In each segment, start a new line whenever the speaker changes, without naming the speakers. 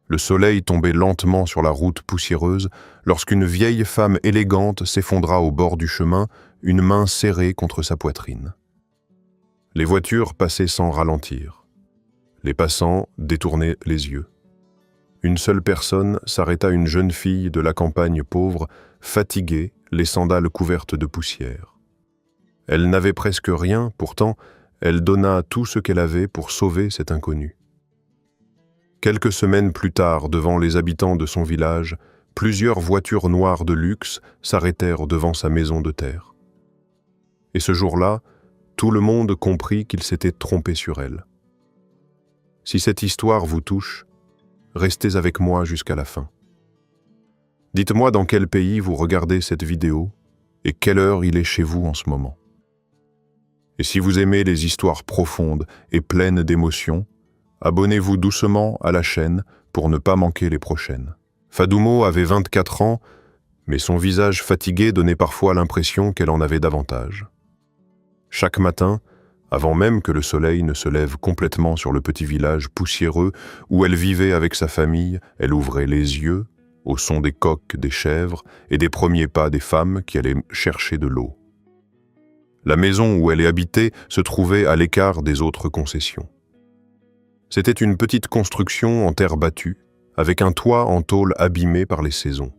Le soleil tombait lentement sur la route poussiéreuse lorsqu'une vieille femme élégante s'effondra au bord du chemin, une main serrée contre sa poitrine. Les voitures passaient sans ralentir. Les passants détournaient les yeux. Une seule personne s'arrêta, une jeune fille de la campagne pauvre, fatiguée, les sandales couvertes de poussière. Elle n'avait presque rien, pourtant, elle donna tout ce qu'elle avait pour sauver cet inconnu. Quelques semaines plus tard, devant les habitants de son village, plusieurs voitures noires de luxe s'arrêtèrent devant sa maison de terre. Et ce jour-là, tout le monde comprit qu'il s'était trompé sur elle. Si cette histoire vous touche, restez avec moi jusqu'à la fin. Dites-moi dans quel pays vous regardez cette vidéo et quelle heure il est chez vous en ce moment. Et si vous aimez les histoires profondes et pleines d'émotions, abonnez-vous doucement à la chaîne pour ne pas manquer les prochaines. Fadoumo avait 24 ans, mais son visage fatigué donnait parfois l'impression qu'elle en avait davantage. Chaque matin, avant même que le soleil ne se lève complètement sur le petit village poussiéreux où elle vivait avec sa famille, elle ouvrait les yeux au son des coqs, des chèvres et des premiers pas des femmes qui allaient chercher de l'eau. La maison où elle habitait se trouvait à l'écart des autres concessions. C'était une petite construction en terre battue, avec un toit en tôle abîmé par les saisons.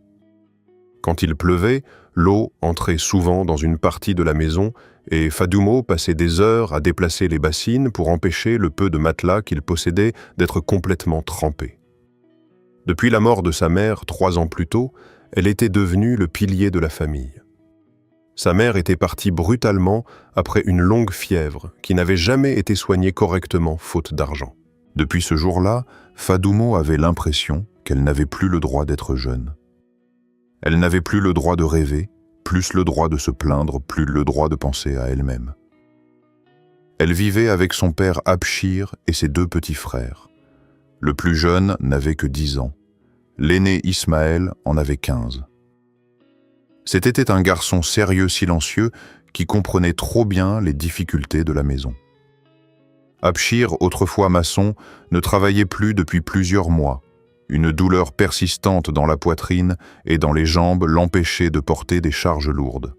Quand il pleuvait, l'eau entrait souvent dans une partie de la maison et Fadoumo passait des heures à déplacer les bassines pour empêcher le peu de matelas qu'il possédait d'être complètement trempé. Depuis la mort de sa mère 3 ans plus tôt, elle était devenue le pilier de la famille. Sa mère était partie brutalement après une longue fièvre qui n'avait jamais été soignée correctement faute d'argent. Depuis ce jour-là, Fadoumo avait l'impression qu'elle n'avait plus le droit d'être jeune. Elle n'avait plus le droit de rêver, plus le droit de se plaindre, plus le droit de penser à elle-même. Elle vivait avec son père Abshir et ses 2 petits frères. Le plus jeune n'avait que 10 ans. L'aîné Ismaël en avait 15. C'était un garçon sérieux, silencieux, qui comprenait trop bien les difficultés de la maison. Abshir, autrefois maçon, ne travaillait plus depuis plusieurs mois. Une douleur persistante dans la poitrine et dans les jambes l'empêchait de porter des charges lourdes.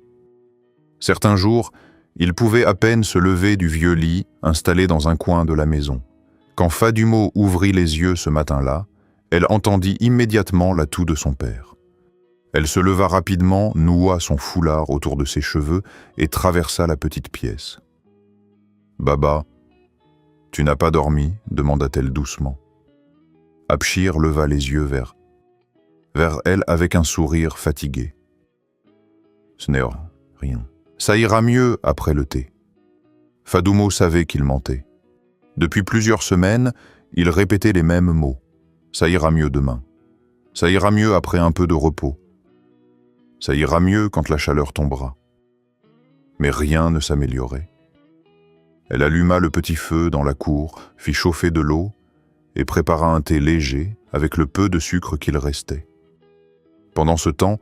Certains jours, il pouvait à peine se lever du vieux lit installé dans un coin de la maison. Quand Fadoumo ouvrit les yeux ce matin-là, elle entendit immédiatement la toux de son père. Elle se leva rapidement, noua son foulard autour de ses cheveux et traversa la petite pièce. « Baba, tu n'as pas dormi ?» demanda-t-elle doucement. Abshir leva les yeux vers elle avec un sourire fatigué. « Ce n'est rien. Ça ira mieux après le thé. » Fadoumo savait qu'il mentait. Depuis plusieurs semaines, il répétait les mêmes mots. « Ça ira mieux demain. Ça ira mieux après un peu de repos. Ça ira mieux quand la chaleur tombera. » Mais rien ne s'améliorait. Elle alluma le petit feu dans la cour, fit chauffer de l'eau et prépara un thé léger avec le peu de sucre qu'il restait. Pendant ce temps,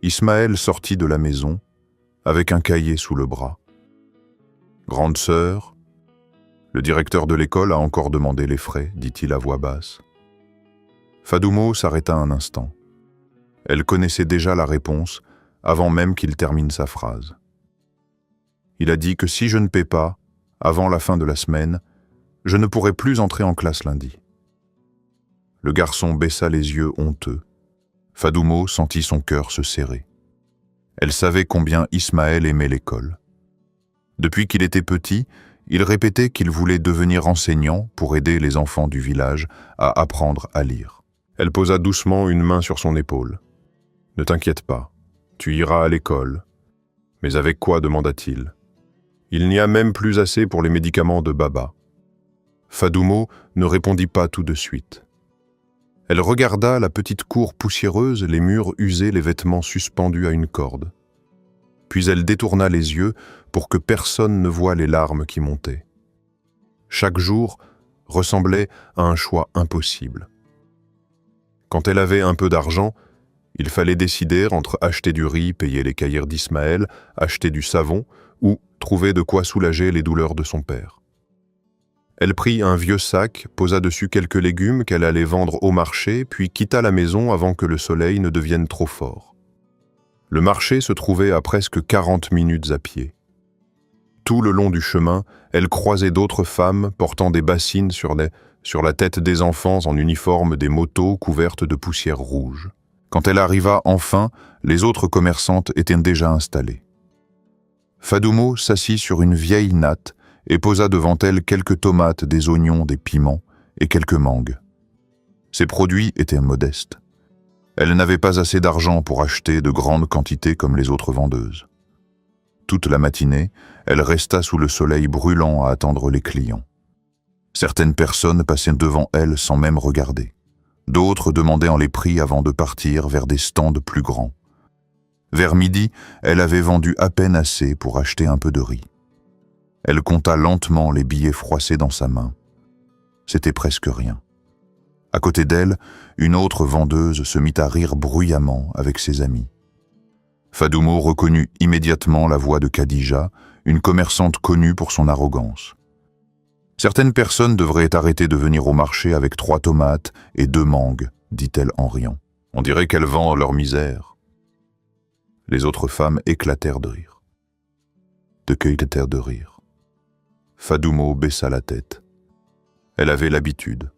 Ismaël sortit de la maison avec un cahier sous le bras. « Grande sœur, le directeur de l'école a encore demandé les frais, dit-il à voix basse. » Fadoumo s'arrêta un instant. Elle connaissait déjà la réponse avant même qu'il termine sa phrase. Il a dit que si je ne paie pas, avant la fin de la semaine, je ne pourrai plus entrer en classe lundi. Le garçon baissa les yeux honteux. Fadoumo sentit son cœur se serrer. Elle savait combien Ismaël aimait l'école. Depuis qu'il était petit, il répétait qu'il voulait devenir enseignant pour aider les enfants du village à apprendre à lire. Elle posa doucement une main sur son épaule. « Ne t'inquiète pas, tu iras à l'école. »« Mais avec quoi ?» demanda-t-il. « Il n'y a même plus assez pour les médicaments de Baba. » Fadoumo ne répondit pas tout de suite. Elle regarda la petite cour poussiéreuse, les murs usés, les vêtements suspendus à une corde. Puis elle détourna les yeux pour que personne ne voie les larmes qui montaient. Chaque jour ressemblait à un choix impossible. Quand elle avait un peu d'argent, il fallait décider entre acheter du riz, payer les cahiers d'Ismaël, acheter du savon ou trouver de quoi soulager les douleurs de son père. Elle prit un vieux sac, posa dessus quelques légumes qu'elle allait vendre au marché, puis quitta la maison avant que le soleil ne devienne trop fort. Le marché se trouvait à presque 40 minutes à pied. Tout le long du chemin, elle croisait d'autres femmes portant des bassines sur la tête des enfants en uniforme, des motos couvertes de poussière rouge. Quand elle arriva enfin, les autres commerçantes étaient déjà installées. Fadoumo s'assit sur une vieille natte et posa devant elle quelques tomates, des oignons, des piments et quelques mangues. Ces produits étaient modestes. Elle n'avait pas assez d'argent pour acheter de grandes quantités comme les autres vendeuses. Toute la matinée, elle resta sous le soleil brûlant à attendre les clients. Certaines personnes passaient devant elle sans même regarder. D'autres demandaient en les prix avant de partir vers des stands plus grands. Vers midi, elle avait vendu à peine assez pour acheter un peu de riz. Elle compta lentement les billets froissés dans sa main. C'était presque rien. À côté d'elle, une autre vendeuse se mit à rire bruyamment avec ses amis. Fadoumo reconnut immédiatement la voix de Khadija, une commerçante connue pour son arrogance. Certaines personnes devraient arrêter de venir au marché avec 3 tomates et 2 mangues, dit-elle en riant. On dirait qu'elles vendent leur misère. Les autres femmes éclatèrent de rire. Fadoumo baissa la tête. Elle avait l'habitude.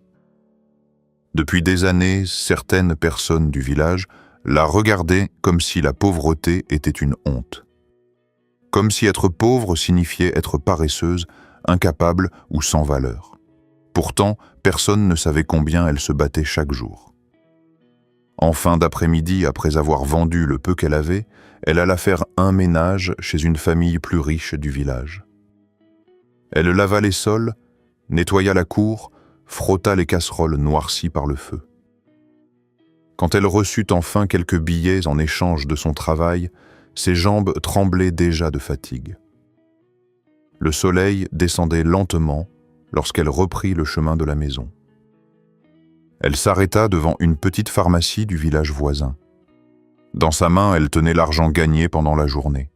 Depuis des années, certaines personnes du village la regardaient comme si la pauvreté était une honte. Comme si être pauvre signifiait être paresseuse, incapable ou sans valeur. Pourtant, personne ne savait combien elle se battait chaque jour. En fin d'après-midi, après avoir vendu le peu qu'elle avait, elle alla faire un ménage chez une famille plus riche du village. Elle lava les sols, nettoya la cour, frotta les casseroles noircies par le feu. Quand elle reçut enfin quelques billets en échange de son travail, ses jambes tremblaient déjà de fatigue. Le soleil descendait lentement lorsqu'elle reprit le chemin de la maison. Elle s'arrêta devant une petite pharmacie du village voisin. Dans sa main, elle tenait l'argent gagné pendant la journée.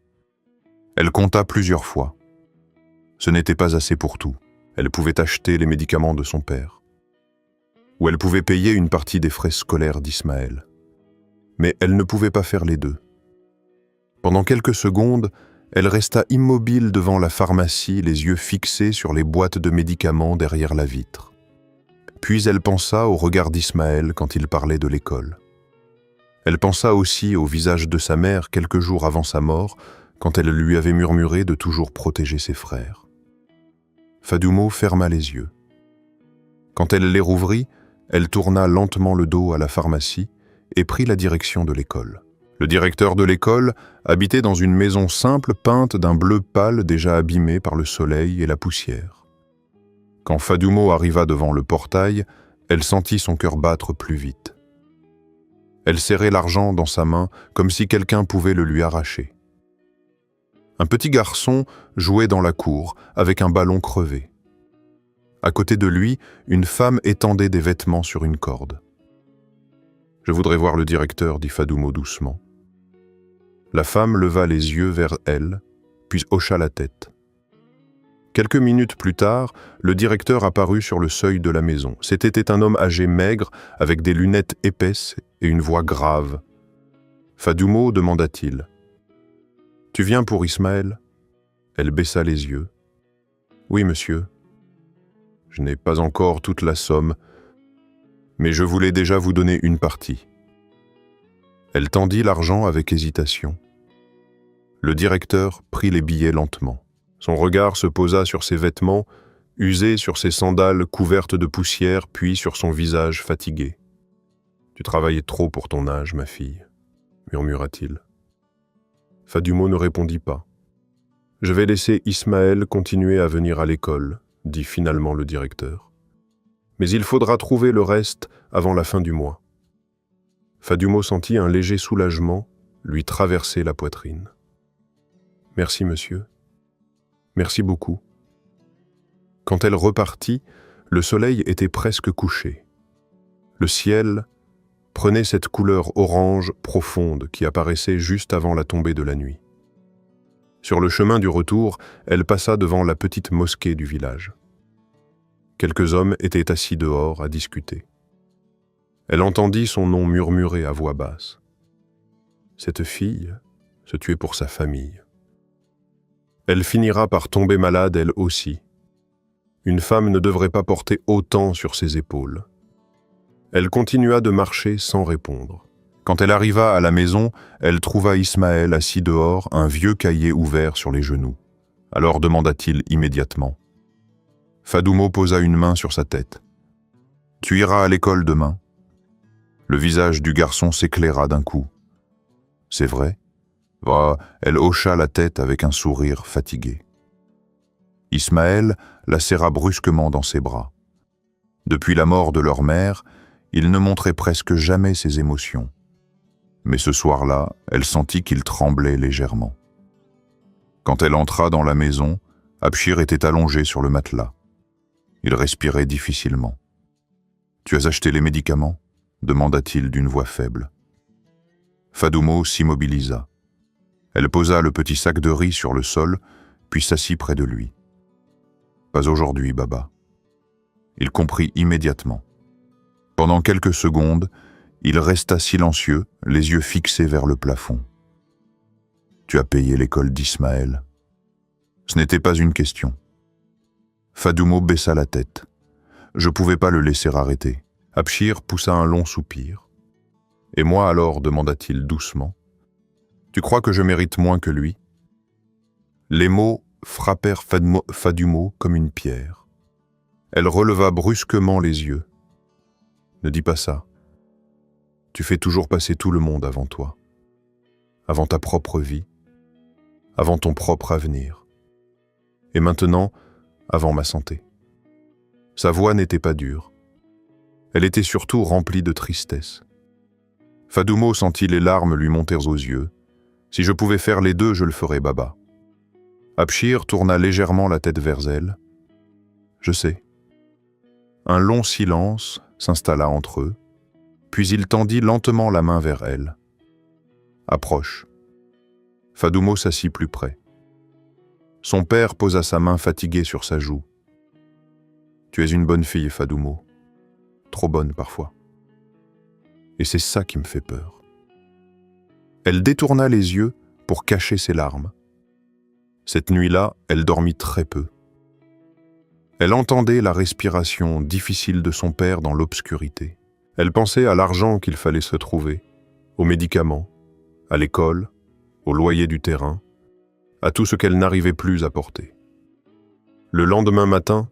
Elle compta plusieurs fois. Ce n'était pas assez pour tout. Elle pouvait acheter les médicaments de son père. Ou elle pouvait payer une partie des frais scolaires d'Ismaël. Mais elle ne pouvait pas faire les deux. Pendant quelques secondes, elle resta immobile devant la pharmacie, les yeux fixés sur les boîtes de médicaments derrière la vitre. Puis elle pensa au regard d'Ismaël quand il parlait de l'école. Elle pensa aussi au visage de sa mère quelques jours avant sa mort, quand elle lui avait murmuré de toujours protéger ses frères. Fadoumo ferma les yeux. Quand elle les rouvrit, elle tourna lentement le dos à la pharmacie et prit la direction de l'école. Le directeur de l'école habitait dans une maison simple peinte d'un bleu pâle déjà abîmé par le soleil et la poussière. Quand Fadoumo arriva devant le portail, elle sentit son cœur battre plus vite. Elle serrait l'argent dans sa main comme si quelqu'un pouvait le lui arracher. Un petit garçon jouait dans la cour avec un ballon crevé. À côté de lui, une femme étendait des vêtements sur une corde. « Je voudrais voir le directeur, dit Fadoumo doucement. » La femme leva les yeux vers elle, puis hocha la tête. Quelques minutes plus tard, le directeur apparut sur le seuil de la maison. C'était un homme âgé maigre, avec des lunettes épaisses et une voix grave. « Fadoumo, demanda-t-il. Tu viens pour Ismaël ?» Elle baissa les yeux. « Oui, monsieur. Je n'ai pas encore toute la somme, mais je voulais déjà vous donner une partie. » Elle tendit l'argent avec hésitation. Le directeur prit les billets lentement. Son regard se posa sur ses vêtements, usés, sur ses sandales couvertes de poussière, puis sur son visage fatigué. « Tu travaillais trop pour ton âge, ma fille, » murmura-t-il. Fadoumo ne répondit pas. « Je vais laisser Ismaël continuer à venir à l'école, » dit finalement le directeur. « Mais il faudra trouver le reste avant la fin du mois. » Fadoumo sentit un léger soulagement lui traverser la poitrine. « Merci, monsieur. Merci beaucoup. » Quand elle repartit, le soleil était presque couché. Le ciel prenait cette couleur orange profonde qui apparaissait juste avant la tombée de la nuit. Sur le chemin du retour, elle passa devant la petite mosquée du village. Quelques hommes étaient assis dehors à discuter. Elle entendit son nom murmurer à voix basse. Cette fille se tuait pour sa famille. Elle finira par tomber malade elle aussi. Une femme ne devrait pas porter autant sur ses épaules. Elle continua de marcher sans répondre. Quand elle arriva à la maison, elle trouva Ismaël assis dehors, un vieux cahier ouvert sur les genoux. Alors demanda-t-il immédiatement. Fadoumo posa une main sur sa tête. « Tu iras à l'école demain ?» Le visage du garçon s'éclaira d'un coup. « C'est vrai ?» Elle hocha la tête avec un sourire fatigué. Ismaël la serra brusquement dans ses bras. Depuis la mort de leur mère, il ne montrait presque jamais ses émotions. Mais ce soir-là, elle sentit qu'il tremblait légèrement. Quand elle entra dans la maison, Abchir était allongé sur le matelas. Il respirait difficilement. « Tu as acheté les médicaments ?» demanda-t-il d'une voix faible. Fadoumo s'immobilisa. Elle posa le petit sac de riz sur le sol, puis s'assit près de lui. « Pas aujourd'hui, Baba. » Il comprit immédiatement. Pendant quelques secondes, il resta silencieux, les yeux fixés vers le plafond. « Tu as payé l'école d'Ismaël. » Ce n'était pas une question. Fadoumo baissa la tête. Je ne pouvais pas le laisser arrêter. Abchir poussa un long soupir. « Et moi alors ?» demanda-t-il doucement. « Tu crois que je mérite moins que lui ?» Les mots frappèrent Fadoumo comme une pierre. Elle releva brusquement les yeux. « Ne dis pas ça. Tu fais toujours passer tout le monde avant toi, avant ta propre vie, avant ton propre avenir. Et maintenant, avant ma santé. » Sa voix n'était pas dure. Elle était surtout remplie de tristesse. Fadoumo sentit les larmes lui monter aux yeux. Si je pouvais faire les deux, je le ferais, Baba. Abchir tourna légèrement la tête vers elle. Je sais. Un long silence s'installa entre eux, puis il tendit lentement la main vers elle. Approche. Fadoumo s'assit plus près. Son père posa sa main fatiguée sur sa joue. Tu es une bonne fille, Fadoumo. Trop bonne parfois. Et c'est ça qui me fait peur. Elle détourna les yeux pour cacher ses larmes. Cette nuit-là, elle dormit très peu. Elle entendait la respiration difficile de son père dans l'obscurité. Elle pensait à l'argent qu'il fallait se trouver, aux médicaments, à l'école, au loyer du terrain, à tout ce qu'elle n'arrivait plus à porter. Le lendemain matin,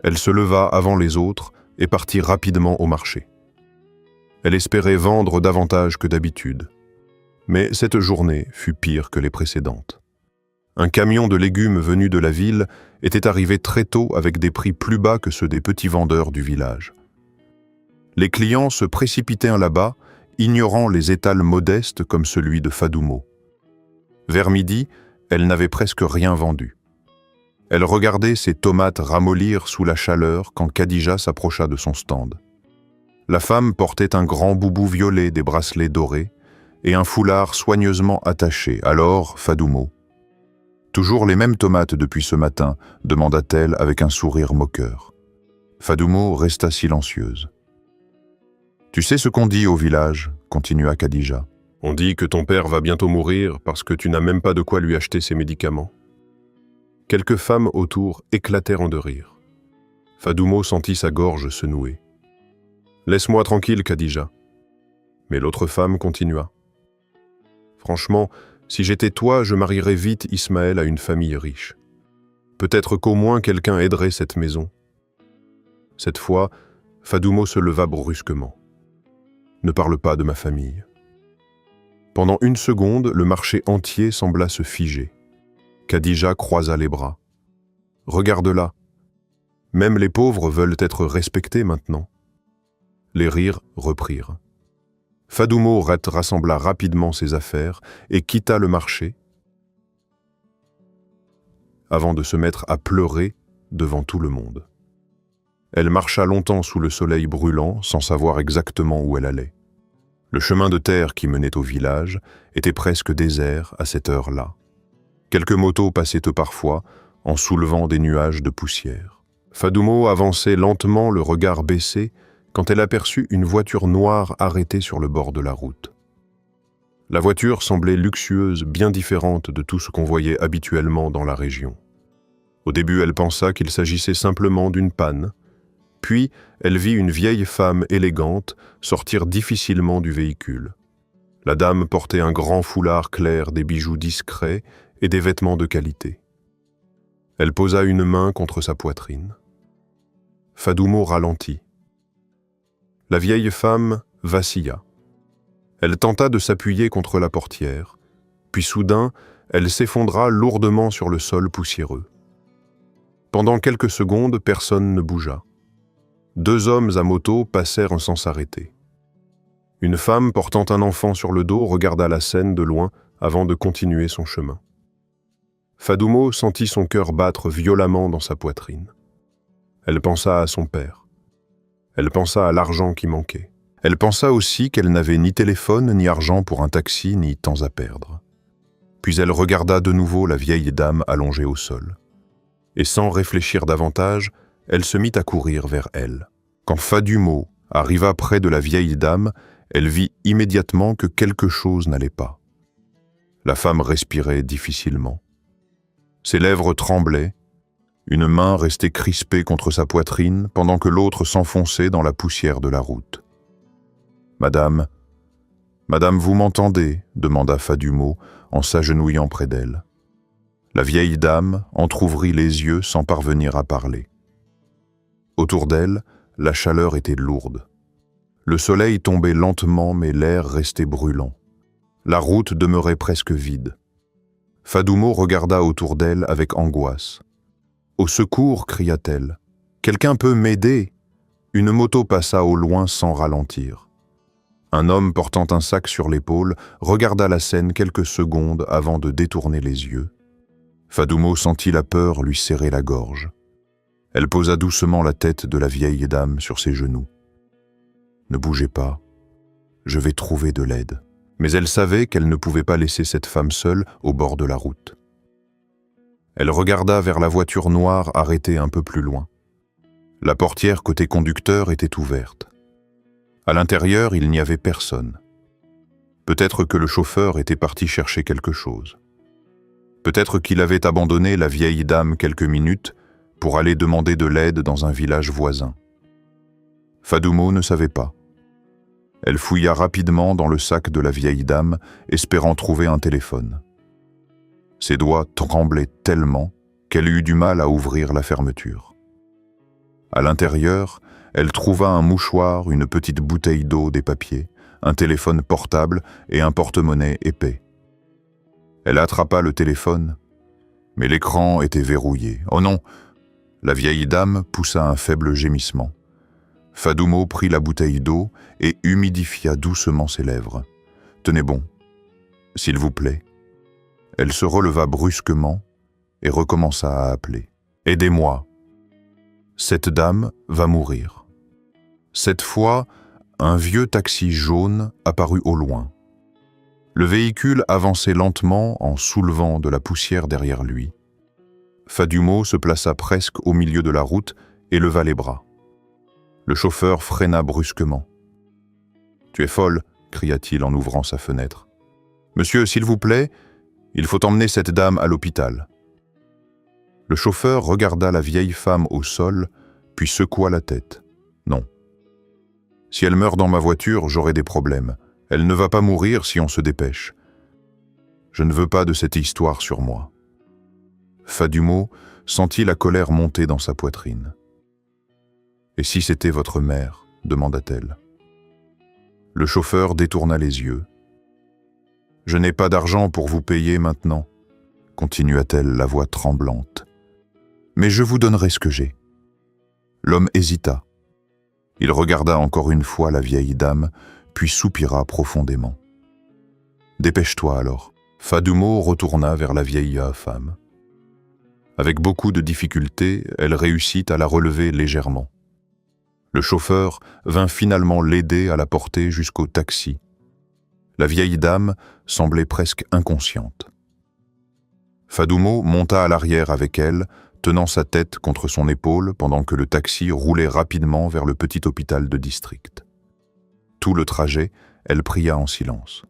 elle se leva avant les autres et partit rapidement au marché. Elle espérait vendre davantage que d'habitude. Mais cette journée fut pire que les précédentes. Un camion de légumes venu de la ville était arrivé très tôt avec des prix plus bas que ceux des petits vendeurs du village. Les clients se précipitèrent là-bas, ignorant les étals modestes comme celui de Fadoumo. Vers midi, elle n'avait presque rien vendu. Elle regardait ses tomates ramollir sous la chaleur quand Khadija s'approcha de son stand. La femme portait un grand boubou violet, des bracelets dorés, et un foulard soigneusement attaché. Alors, Fadoumo. « Toujours les mêmes tomates depuis ce matin ?» demanda-t-elle avec un sourire moqueur. Fadoumo resta silencieuse. « Tu sais ce qu'on dit au village ?» continua Khadija. « On dit que ton père va bientôt mourir parce que tu n'as même pas de quoi lui acheter ses médicaments. » Quelques femmes autour éclatèrent en de rire. Fadoumo sentit sa gorge se nouer. « Laisse-moi tranquille, Khadija. » Mais l'autre femme continua. Franchement, si j'étais toi, je marierais vite Ismaël à une famille riche. Peut-être qu'au moins quelqu'un aiderait cette maison. Cette fois, Fadoumo se leva brusquement. Ne parle pas de ma famille. Pendant une seconde, le marché entier sembla se figer. Khadija croisa les bras. Regarde-la. Même les pauvres veulent être respectés maintenant. Les rires reprirent. Fadoumo rassembla rapidement ses affaires et quitta le marché avant de se mettre à pleurer devant tout le monde. Elle marcha longtemps sous le soleil brûlant sans savoir exactement où elle allait. Le chemin de terre qui menait au village était presque désert à cette heure-là. Quelques motos passaient parfois en soulevant des nuages de poussière. Fadoumo avançait lentement, le regard baissé, quand elle aperçut une voiture noire arrêtée sur le bord de la route. La voiture semblait luxueuse, bien différente de tout ce qu'on voyait habituellement dans la région. Au début, elle pensa qu'il s'agissait simplement d'une panne. Puis, elle vit une vieille femme élégante sortir difficilement du véhicule. La dame portait un grand foulard clair, des bijoux discrets et des vêtements de qualité. Elle posa une main contre sa poitrine. Fadoumo ralentit. La vieille femme vacilla. Elle tenta de s'appuyer contre la portière, puis soudain, elle s'effondra lourdement sur le sol poussiéreux. Pendant quelques secondes, personne ne bougea. 2 hommes à moto passèrent sans s'arrêter. Une femme portant un enfant sur le dos regarda la scène de loin avant de continuer son chemin. Fadoumo sentit son cœur battre violemment dans sa poitrine. Elle pensa à son père. Elle pensa à l'argent qui manquait. Elle pensa aussi qu'elle n'avait ni téléphone, ni argent pour un taxi, ni temps à perdre. Puis elle regarda de nouveau la vieille dame allongée au sol. Et sans réfléchir davantage, elle se mit à courir vers elle. Quand Fadoumo arriva près de la vieille dame, elle vit immédiatement que quelque chose n'allait pas. La femme respirait difficilement. Ses lèvres tremblaient, une main restait crispée contre sa poitrine pendant que l'autre s'enfonçait dans la poussière de la route. « Madame, vous m'entendez ?» demanda Fadoumo en s'agenouillant près d'elle. La vieille dame entr'ouvrit les yeux sans parvenir à parler. Autour d'elle, la chaleur était lourde. Le soleil tombait lentement mais l'air restait brûlant. La route demeurait presque vide. Fadoumo regarda autour d'elle avec angoisse. « Au secours !» cria-t-elle. « Quelqu'un peut m'aider ?» Une moto passa au loin sans ralentir. Un homme portant un sac sur l'épaule regarda la scène quelques secondes avant de détourner les yeux. Fadoumo sentit la peur lui serrer la gorge. Elle posa doucement la tête de la vieille dame sur ses genoux. « Ne bougez pas, je vais trouver de l'aide. » Mais elle savait qu'elle ne pouvait pas laisser cette femme seule au bord de la route. Elle regarda vers la voiture noire arrêtée un peu plus loin. La portière côté conducteur était ouverte. À l'intérieur, il n'y avait personne. Peut-être que le chauffeur était parti chercher quelque chose. Peut-être qu'il avait abandonné la vieille dame quelques minutes pour aller demander de l'aide dans un village voisin. Fadoumo ne savait pas. Elle fouilla rapidement dans le sac de la vieille dame, espérant trouver un téléphone. Ses doigts tremblaient tellement qu'elle eut du mal à ouvrir la fermeture. À l'intérieur, elle trouva un mouchoir, une petite bouteille d'eau, des papiers, un téléphone portable et un porte-monnaie épais. Elle attrapa le téléphone, mais l'écran était verrouillé. « Oh non !» La vieille dame poussa un faible gémissement. Fadoumo prit la bouteille d'eau et humidifia doucement ses lèvres. « Tenez bon, s'il vous plaît. » Elle se releva brusquement et recommença à appeler. « Aidez-moi. Cette dame va mourir. » Cette fois, un vieux taxi jaune apparut au loin. Le véhicule avançait lentement en soulevant de la poussière derrière lui. Fadoumo se plaça presque au milieu de la route et leva les bras. Le chauffeur freina brusquement. « Tu es folle !» cria-t-il en ouvrant sa fenêtre. « Monsieur, s'il vous plaît, il faut emmener cette dame à l'hôpital. » Le chauffeur regarda la vieille femme au sol, puis secoua la tête. « Non. Si elle meurt dans ma voiture, j'aurai des problèmes. Elle ne va pas mourir si on se dépêche. Je ne veux pas de cette histoire sur moi. » Fadoumo sentit la colère monter dans sa poitrine. « Et si c'était votre mère ?» demanda-t-elle. Le chauffeur détourna les yeux. « Je n'ai pas d'argent pour vous payer maintenant, » continua-t-elle la voix tremblante. « Mais je vous donnerai ce que j'ai. » L'homme hésita. Il regarda encore une fois la vieille dame, puis soupira profondément. « Dépêche-toi alors. » Fadoumo retourna vers la vieille femme. Avec beaucoup de difficulté, elle réussit à la relever légèrement. Le chauffeur vint finalement l'aider à la porter jusqu'au taxi. La vieille dame semblait presque inconsciente. Fadoumo monta à l'arrière avec elle, tenant sa tête contre son épaule pendant que le taxi roulait rapidement vers le petit hôpital de district. Tout le trajet, elle pria en silence.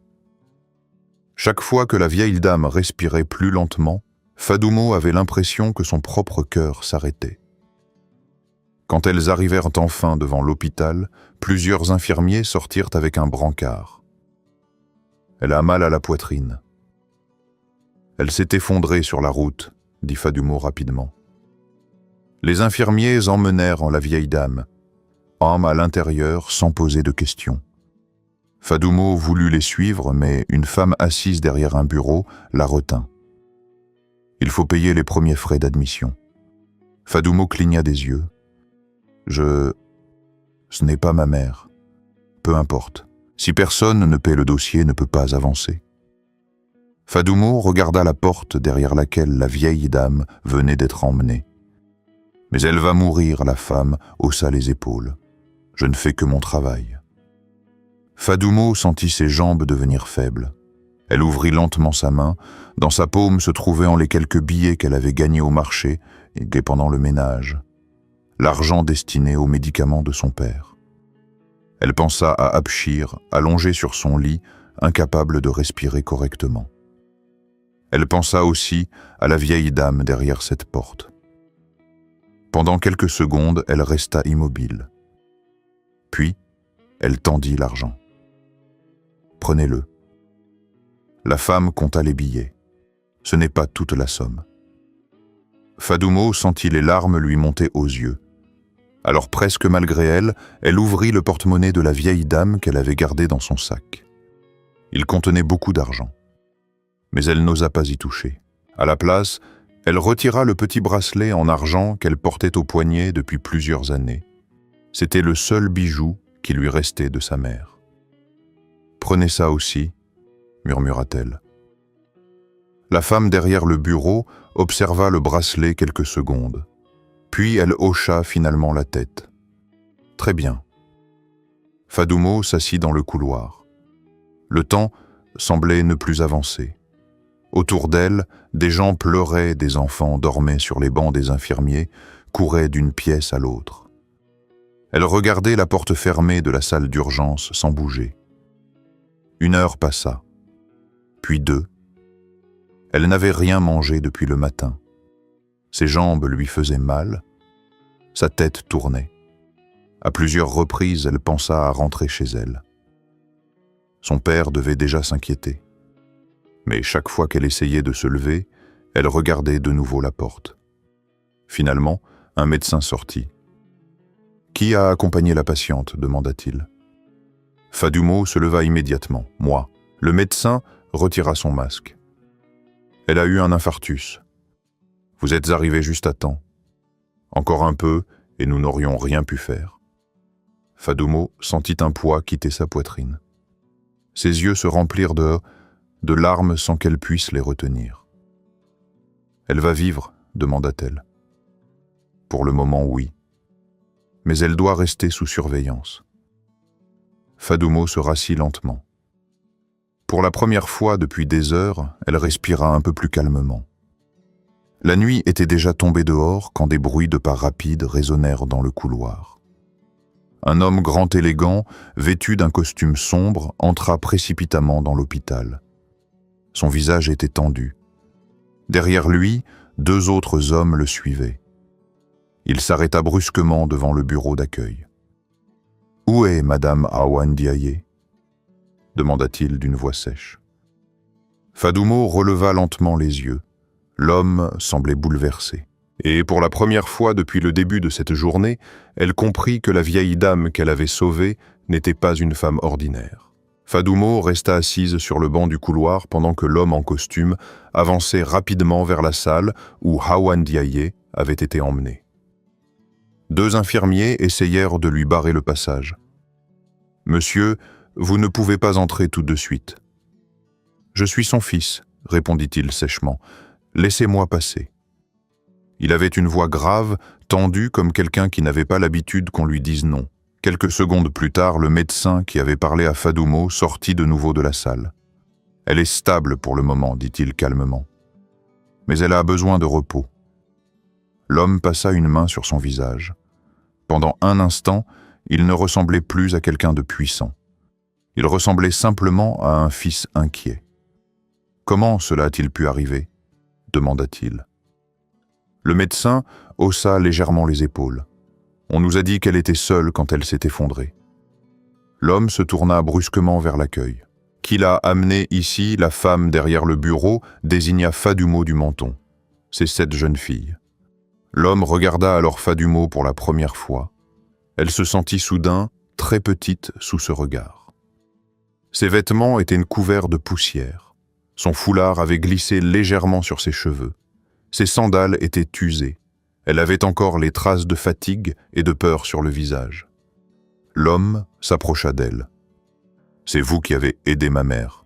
Chaque fois que la vieille dame respirait plus lentement, Fadoumo avait l'impression que son propre cœur s'arrêtait. Quand elles arrivèrent enfin devant l'hôpital, plusieurs infirmiers sortirent avec un brancard. Elle a mal à la poitrine. Elle s'est effondrée sur la route, dit Fadoumo rapidement. Les infirmiers emmenèrent la vieille dame, âme à l'intérieur sans poser de questions. Fadoumo voulut les suivre, mais une femme assise derrière un bureau la retint. Il faut payer les premiers frais d'admission. Fadoumo cligna des yeux. Ce n'est pas ma mère. Peu importe. Si personne ne paie le dossier, ne peut pas avancer. Fadoumo regarda la porte derrière laquelle la vieille dame venait d'être emmenée. Mais elle va mourir, la femme haussa les épaules. Je ne fais que mon travail. Fadoumo sentit ses jambes devenir faibles. Elle ouvrit lentement sa main. Dans sa paume se trouvaient les quelques billets qu'elle avait gagnés au marché et pendant le ménage. L'argent destiné aux médicaments de son père. Elle pensa à Abshir, allongé sur son lit, incapable de respirer correctement. Elle pensa aussi à la vieille dame derrière cette porte. Pendant quelques secondes, elle resta immobile. Puis, elle tendit l'argent. « Prenez-le. » La femme compta les billets. Ce n'est pas toute la somme. Fadoumo sentit les larmes lui monter aux yeux. Alors presque malgré elle, elle ouvrit le porte-monnaie de la vieille dame qu'elle avait gardé dans son sac. Il contenait beaucoup d'argent. Mais elle n'osa pas y toucher. À la place, elle retira le petit bracelet en argent qu'elle portait au poignet depuis plusieurs années. C'était le seul bijou qui lui restait de sa mère. « Prenez ça aussi », murmura-t-elle. La femme derrière le bureau observa le bracelet quelques secondes. Puis elle hocha finalement la tête. « Très bien. » Fadoumo s'assit dans le couloir. Le temps semblait ne plus avancer. Autour d'elle, des gens pleuraient, des enfants dormaient sur les bancs des infirmiers, couraient d'une pièce à l'autre. Elle regardait la porte fermée de la salle d'urgence sans bouger. 1 heure passa, puis 2. Elle n'avait rien mangé depuis le matin. Ses jambes lui faisaient mal, sa tête tournait. À plusieurs reprises, elle pensa à rentrer chez elle. Son père devait déjà s'inquiéter. Mais chaque fois qu'elle essayait de se lever, elle regardait de nouveau la porte. Finalement, un médecin sortit. « Qui a accompagné la patiente ?» demanda-t-il. Fadoumo se leva immédiatement. « Moi. » Le médecin retira son masque. « Elle a eu un infarctus. Vous êtes arrivé juste à temps. Encore un peu, et nous n'aurions rien pu faire. » Fadoumo sentit un poids quitter sa poitrine. Ses yeux se remplirent de larmes sans qu'elle puisse les retenir. « Elle va vivre ?» demanda-t-elle. « Pour le moment, oui. Mais elle doit rester sous surveillance. » Fadoumo se rassit lentement. Pour la première fois depuis des heures, elle respira un peu plus calmement. La nuit était déjà tombée dehors quand des bruits de pas rapides résonnèrent dans le couloir. Un homme grand élégant, vêtu d'un costume sombre, entra précipitamment dans l'hôpital. Son visage était tendu. Derrière lui, 2 autres hommes le suivaient. Il s'arrêta brusquement devant le bureau d'accueil. « Où est Madame Hawa Ndiaye ?» demanda-t-il d'une voix sèche. Fadoumo releva lentement les yeux. L'homme semblait bouleversé. Et pour la première fois depuis le début de cette journée, elle comprit que la vieille dame qu'elle avait sauvée n'était pas une femme ordinaire. Fadoumo resta assise sur le banc du couloir pendant que l'homme en costume avançait rapidement vers la salle où Hawa Ndiaye avait été emmené. 2 infirmiers essayèrent de lui barrer le passage. « Monsieur, vous ne pouvez pas entrer tout de suite. »« Je suis son fils, » répondit-il sèchement. « Laissez-moi passer. » Il avait une voix grave, tendue comme quelqu'un qui n'avait pas l'habitude qu'on lui dise non. Quelques secondes plus tard, le médecin qui avait parlé à Fadoumo sortit de nouveau de la salle. « Elle est stable pour le moment, dit-il calmement. Mais elle a besoin de repos. »
L'homme passa une main sur son visage. Pendant un instant, il ne ressemblait plus à quelqu'un de puissant. Il ressemblait simplement à un fils inquiet. « Comment cela a-t-il pu arriver ?» demanda-t-il. Le médecin haussa légèrement les épaules. On nous a dit qu'elle était seule quand elle s'est effondrée. L'homme se tourna brusquement vers l'accueil. Qui l'a amené ici, la femme derrière le bureau, désigna Fadumo du Menton. C'est cette jeune fille. L'homme regarda alors Fadumo pour la première fois. Elle se sentit soudain très petite sous ce regard. Ses vêtements étaient couverts de poussière. Son foulard avait glissé légèrement sur ses cheveux. Ses sandales étaient usées. Elle avait encore les traces de fatigue et de peur sur le visage. L'homme s'approcha d'elle. « C'est vous qui avez aidé ma mère. »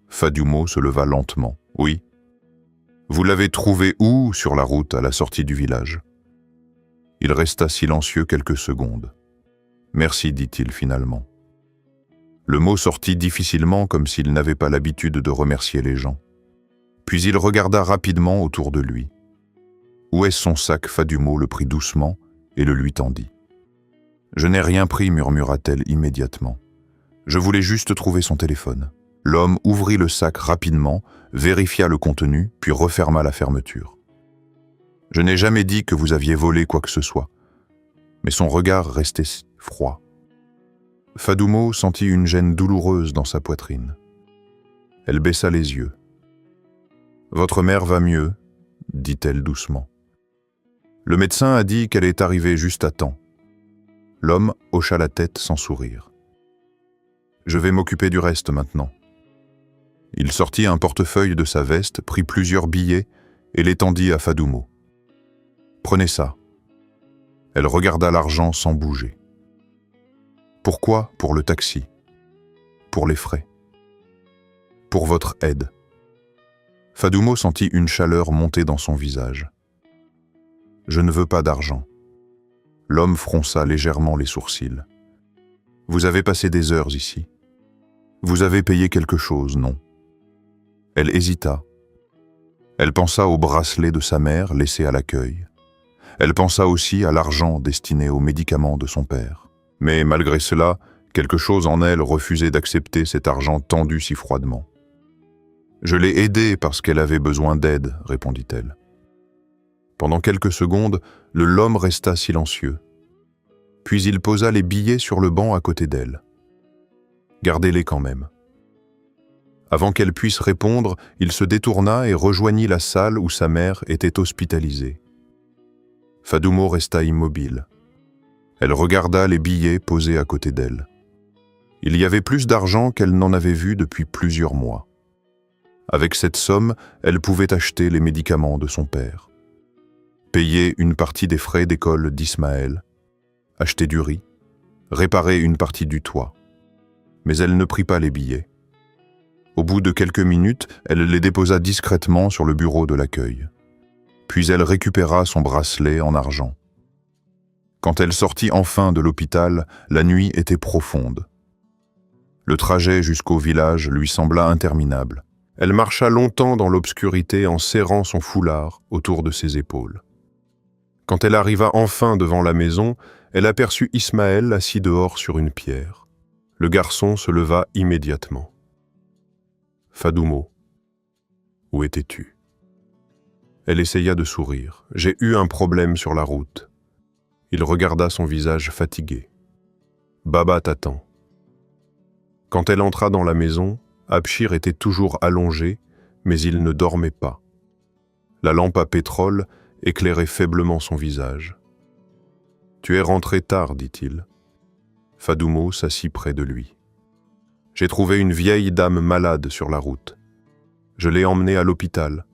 Fadumo se leva lentement. « Oui. » « Vous l'avez trouvée où sur la route à la sortie du village ?» Il resta silencieux quelques secondes. « Merci, dit-il finalement. » Le mot sortit difficilement comme s'il n'avait pas l'habitude de remercier les gens. Puis il regarda rapidement autour de lui. « Où est son sac ?» Fadumo le prit doucement et le lui tendit. « Je n'ai rien pris, murmura-t-elle immédiatement. Je voulais juste trouver son téléphone. » L'homme ouvrit le sac rapidement, vérifia le contenu, puis referma la fermeture. « Je n'ai jamais dit que vous aviez volé quoi que ce soit. » Mais son regard restait froid. Fadumo sentit une gêne douloureuse dans sa poitrine. Elle baissa les yeux. « Votre mère va mieux, » dit-elle doucement. Le médecin a dit qu'elle est arrivée juste à temps. L'homme hocha la tête sans sourire. « Je vais m'occuper du reste maintenant. » Il sortit un portefeuille de sa veste, prit plusieurs billets et les tendit à Fadumo. « Prenez ça. » Elle regarda l'argent sans bouger. « Pourquoi pour le taxi? Pour les frais? Pour votre aide. » Fadumo sentit une chaleur monter dans son visage. « Je ne veux pas d'argent. » L'homme fronça légèrement les sourcils. « Vous avez passé des heures ici. Vous avez payé quelque chose, non ?» Elle hésita. Elle pensa au bracelet de sa mère laissé à l'accueil. Elle pensa aussi à l'argent destiné aux médicaments de son père. Mais malgré cela, quelque chose en elle refusait d'accepter cet argent tendu si froidement. « Je l'ai aidée parce qu'elle avait besoin d'aide, » répondit-elle. Pendant quelques secondes, l'homme resta silencieux. Puis il posa les billets sur le banc à côté d'elle. « Gardez-les quand même. » Avant qu'elle puisse répondre, il se détourna et rejoignit la salle où sa mère était hospitalisée. Fadumo resta immobile. Elle regarda les billets posés à côté d'elle. Il y avait plus d'argent qu'elle n'en avait vu depuis plusieurs mois. Avec cette somme, elle pouvait acheter les médicaments de son père, payer une partie des frais d'école d'Ismaël, acheter du riz, réparer une partie du toit. Mais elle ne prit pas les billets. Au bout de quelques minutes, elle les déposa discrètement sur le bureau de l'accueil. Puis elle récupéra son bracelet en argent. Quand elle sortit enfin de l'hôpital, la nuit était profonde. Le trajet jusqu'au village lui sembla interminable. Elle marcha longtemps dans l'obscurité en serrant son foulard autour de ses épaules. Quand elle arriva enfin devant la maison, elle aperçut Ismaël assis dehors sur une pierre. Le garçon se leva immédiatement. « Fadumo, où étais-tu » Elle essaya de sourire. « J'ai eu un problème sur la route. » Il regarda son visage fatigué. « Baba t'attend. » Quand elle entra dans la maison, Abshir était toujours allongé, mais il ne dormait pas. La lampe à pétrole éclairait faiblement son visage. « Tu es rentré tard, dit-il. » Fadumo s'assit près de lui. « J'ai trouvé une vieille dame malade sur la route. Je l'ai emmenée à l'hôpital. »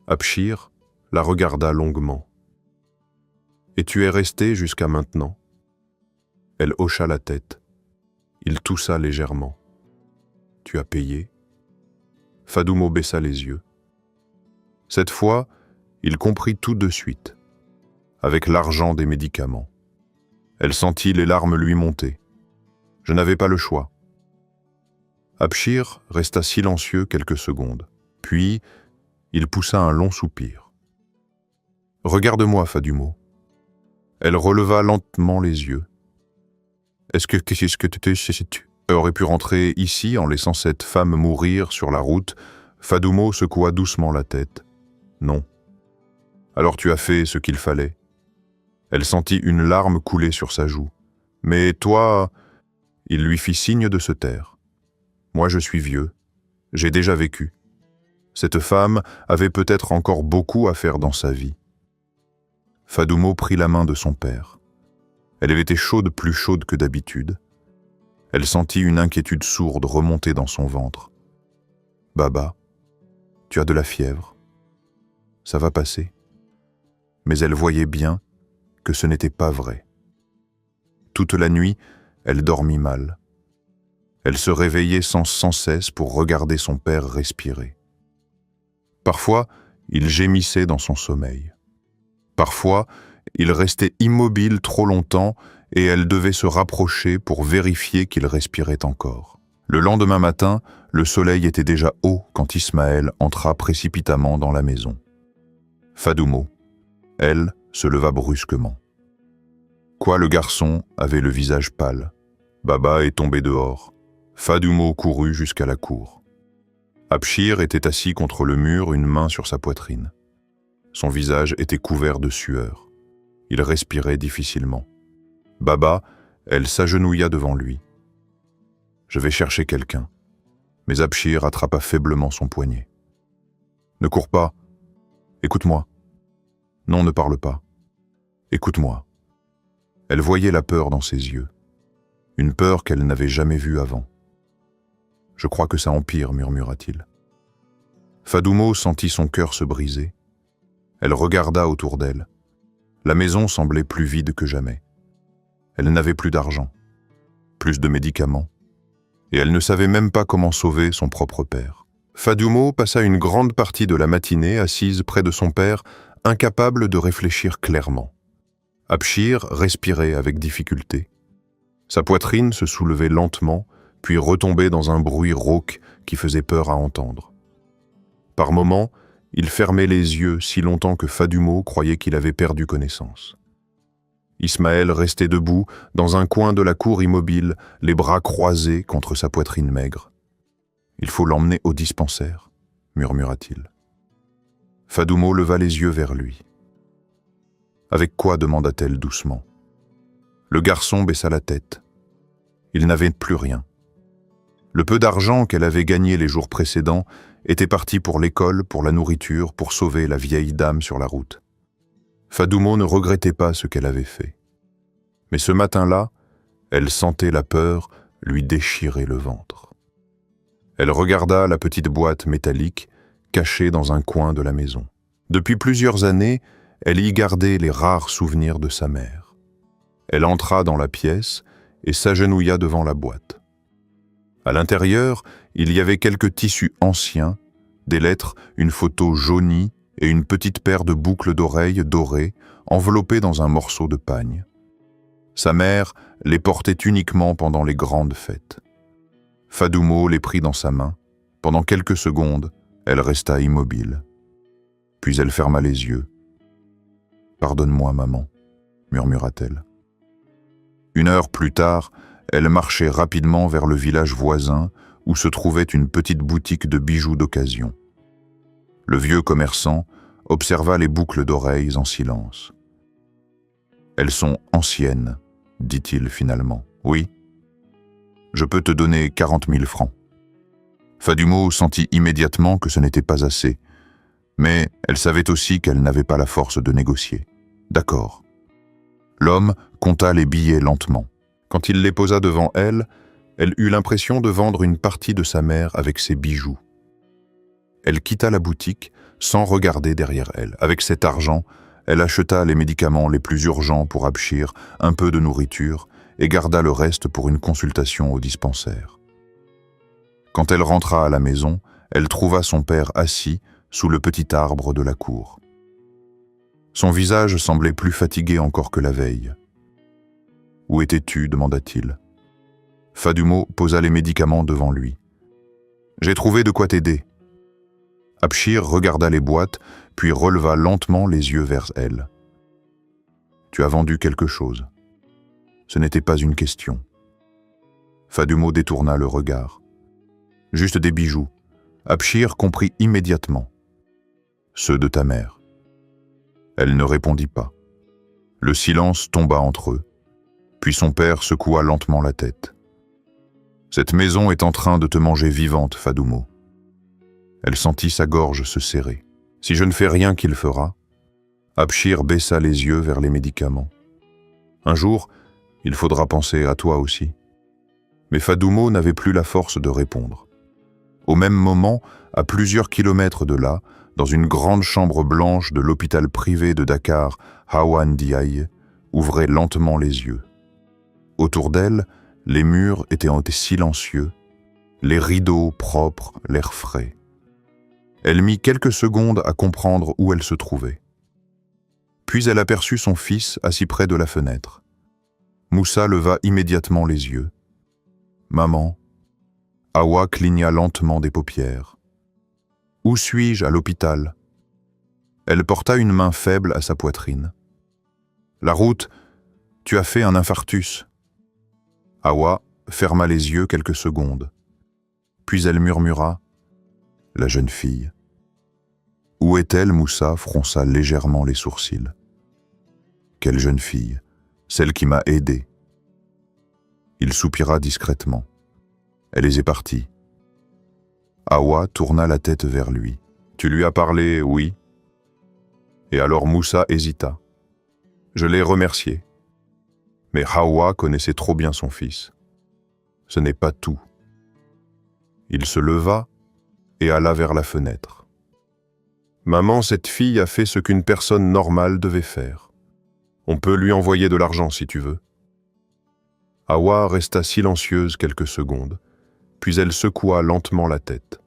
Abshir la regarda longuement. « Et tu es resté jusqu'à maintenant ?» Elle hocha la tête. Il toussa légèrement. « Tu as payé ?» Fadumo baissa les yeux. Cette fois, il comprit tout de suite, avec l'argent des médicaments. Elle sentit les larmes lui monter. Je n'avais pas le choix. Abshir resta silencieux quelques secondes. Puis, il poussa un long soupir.
Regarde-moi, Fadumo. Elle releva lentement les yeux. Est-ce que tu aurais pu rentrer ici en laissant cette femme mourir sur la route? Fadumo secoua doucement la tête. Non. Alors tu as fait ce qu'il fallait. Elle sentit une larme couler sur sa joue. Mais toi, il lui fit signe de se taire. Moi je suis vieux. J'ai déjà vécu. Cette femme avait peut-être encore beaucoup à faire dans sa vie. Fadumo prit la main de son père. Elle avait été chaude, plus chaude que d'habitude. Elle sentit une inquiétude sourde remonter dans son ventre. « Baba, tu as de la fièvre. Ça va passer. » Mais elle voyait bien que ce n'était pas vrai. Toute la nuit, elle dormit mal. Elle se réveillait sans cesse pour regarder son père respirer. Parfois, il gémissait dans son sommeil. Parfois, il restait immobile trop longtemps et elle devait se rapprocher pour vérifier qu'il respirait encore. Le lendemain matin, le soleil était déjà haut quand Ismaël entra précipitamment dans la maison. Fadumo, elle, se leva brusquement. Quoi, le garçon avait le visage pâle. Baba est tombé dehors. Fadumo courut jusqu'à la cour. Abshir était assis contre le mur, une main sur sa poitrine. Son visage était couvert de sueur. Il respirait difficilement. Baba, elle s'agenouilla devant lui. « Je vais chercher quelqu'un. » Mais Abshir attrapa faiblement son poignet. « Ne cours pas. Écoute-moi. Non, ne parle pas. Écoute-moi. » Elle voyait la peur dans ses yeux. Une peur qu'elle n'avait jamais vue avant. « Je crois que ça empire, » murmura-t-il. Fadumo sentit son cœur se briser. Elle regarda autour d'elle. La maison semblait plus vide que jamais. Elle n'avait plus d'argent, plus de médicaments, et elle ne savait même pas comment sauver son propre père. Fadumo passa une grande partie de la matinée assise près de son père, incapable de réfléchir clairement. Abshir respirait avec difficulté. Sa poitrine se soulevait lentement, puis retombait dans un bruit rauque qui faisait peur à entendre. Par moments, il fermait les yeux si longtemps que Fadumo croyait qu'il avait perdu connaissance. Ismaël restait debout, dans un coin de la cour immobile, les bras croisés contre sa poitrine maigre. « Il faut l'emmener au dispensaire », murmura-t-il. Fadumo leva les yeux vers lui. « Avec quoi ?» demanda-t-elle doucement. Le garçon baissa la tête. Il n'avait plus rien. Le peu d'argent qu'elle avait gagné les jours précédents était parti pour l'école, pour la nourriture, pour sauver la vieille dame sur la route. Fadumo ne regrettait pas ce qu'elle avait fait. Mais ce matin-là, elle sentait la peur lui déchirer le ventre. Elle regarda la petite boîte métallique cachée dans un coin de la maison. Depuis plusieurs années, elle y gardait les rares souvenirs de sa mère. Elle entra dans la pièce et s'agenouilla devant la boîte. À l'intérieur, il y avait quelques tissus anciens, des lettres, une photo jaunie et une petite paire de boucles d'oreilles dorées enveloppées dans un morceau de pagne. Sa mère les portait uniquement pendant les grandes fêtes. Fadumo les prit dans sa main. Pendant quelques secondes, elle resta immobile. Puis elle ferma les yeux. « Pardonne-moi, maman », murmura-t-elle. Une heure plus tard, elle marchait rapidement vers le village voisin où se trouvait une petite boutique de bijoux d'occasion. Le vieux commerçant observa les boucles d'oreilles en silence. « Elles sont anciennes, » dit-il finalement. « Oui, je peux te donner 40 000 francs. » Fadumo sentit immédiatement que ce n'était pas assez, mais elle savait aussi qu'elle n'avait pas la force de négocier. « D'accord. » L'homme compta les billets lentement. Quand il les posa devant elle, elle eut l'impression de vendre une partie de sa mère avec ses bijoux. Elle quitta la boutique sans regarder derrière elle. Avec cet argent, elle acheta les médicaments les plus urgents pour Abshir, un peu de nourriture, et garda le reste pour une consultation au dispensaire. Quand elle rentra à la maison, elle trouva son père assis sous le petit arbre de la cour. Son visage semblait plus fatigué encore que la veille. « Où étais-tu » demanda-t-il. Fadumo posa les médicaments devant lui. « J'ai trouvé de quoi t'aider. »
Abshir regarda les boîtes, puis releva lentement les yeux vers elle. « Tu as vendu quelque chose. Ce n'était pas une question. » Fadumo détourna le regard. « Juste des bijoux. » Abshir comprit immédiatement. « Ceux de ta mère. » Elle ne répondit pas. Le silence tomba entre eux, puis son père secoua lentement la tête. « Cette maison est en train de te manger vivante, Fadumo. » Elle sentit sa gorge se serrer. « Si je ne fais rien, qu'il fera ?» Abshir baissa les yeux vers les médicaments. « Un jour, il faudra penser à toi aussi. » Mais Fadumo n'avait plus la force de répondre. Au même moment, à plusieurs kilomètres de là, dans une grande chambre blanche de l'hôpital privé de Dakar, Hawa Ndiaye ouvrait lentement les yeux. Autour d'elle, les murs étaient silencieux, les rideaux propres, l'air frais. Elle mit quelques secondes à comprendre où elle se trouvait. Puis elle aperçut son fils assis près de la fenêtre. Moussa leva immédiatement les yeux. « Maman !» Hawa cligna lentement des paupières. « Où suis-je à l'hôpital ?» Elle porta une main faible à sa poitrine. « La route, tu as fait un infarctus. » Hawa ferma les yeux quelques secondes. Puis elle murmura « La jeune fille. » « Où est-elle » Moussa fronça légèrement les sourcils. « Quelle jeune fille? Celle qui m'a aidé. » Il soupira discrètement. « Elle est partie. » Hawa tourna la tête vers lui. « Tu lui as parlé, oui ?» Et alors Moussa hésita. Je l'ai remercié. Mais Hawa connaissait trop bien son fils. Ce n'est pas tout. Il se leva et alla vers la fenêtre. Maman, cette fille a fait ce qu'une personne normale devait faire. On peut lui envoyer de l'argent si tu veux. Hawa resta silencieuse quelques secondes, puis elle secoua lentement la tête.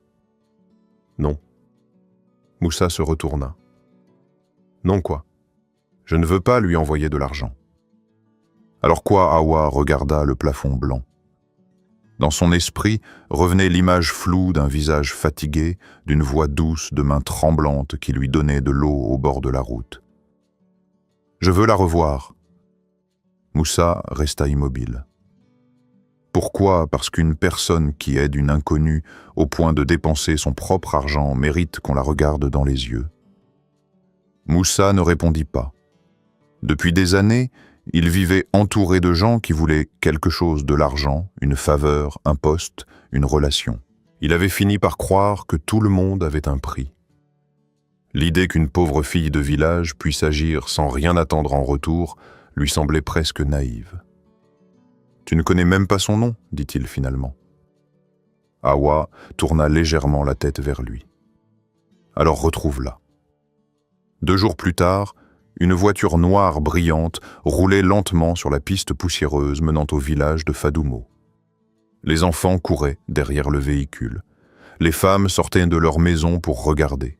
Non. Moussa se retourna. Non quoi? Je ne veux pas lui envoyer de l'argent. Alors quoi? Hawa regarda le plafond blanc. Dans son esprit revenait l'image floue d'un visage fatigué, d'une voix douce, de mains tremblantes qui lui donnaient de l'eau au bord de la route. « Je veux la revoir. » Moussa resta immobile. Pourquoi? Parce qu'une personne qui aide une inconnue au point de dépenser son propre argent mérite qu'on la regarde dans les yeux. Moussa ne répondit pas. Depuis des années, il vivait entouré de gens qui voulaient quelque chose de l'argent, une faveur, un poste, une relation. Il avait fini par croire que tout le monde avait un prix. L'idée qu'une pauvre fille de village puisse agir sans rien attendre en retour lui semblait presque naïve. « Tu ne connais même pas son nom ?» dit-il finalement. Hawa tourna légèrement la tête vers lui. « Alors retrouve-la. » 2 jours plus tard, une voiture noire brillante roulait lentement sur la piste poussiéreuse menant au village de Fadumo. Les enfants couraient derrière le véhicule. Les femmes sortaient de leur maison pour regarder.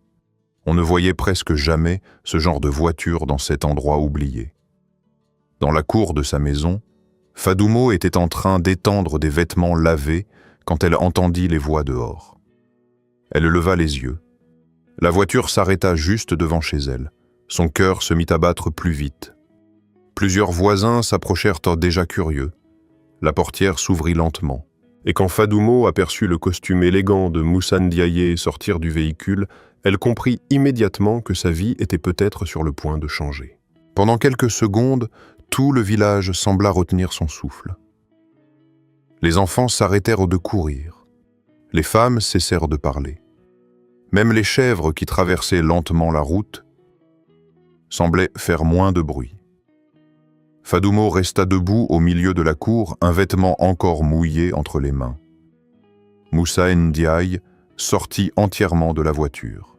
On ne voyait presque jamais ce genre de voiture dans cet endroit oublié. Dans la cour de sa maison, Fadumo était en train d'étendre des vêtements lavés quand elle entendit les voix dehors. Elle leva les yeux. La voiture s'arrêta juste devant chez elle. Son cœur se mit à battre plus vite. Plusieurs voisins s'approchèrent déjà curieux. La portière s'ouvrit lentement. Et quand Fadumo aperçut le costume élégant de Moussa Ndiaye sortir du véhicule, elle comprit immédiatement que sa vie était peut-être sur le point de changer. Pendant quelques secondes, tout le village sembla retenir son souffle. Les enfants s'arrêtèrent de courir. Les femmes cessèrent de parler. Même les chèvres qui traversaient lentement la route semblaient faire moins de bruit. Fadumo resta debout au milieu de la cour, un vêtement encore mouillé entre les mains. Moussa Ndiaye sortit entièrement de la voiture.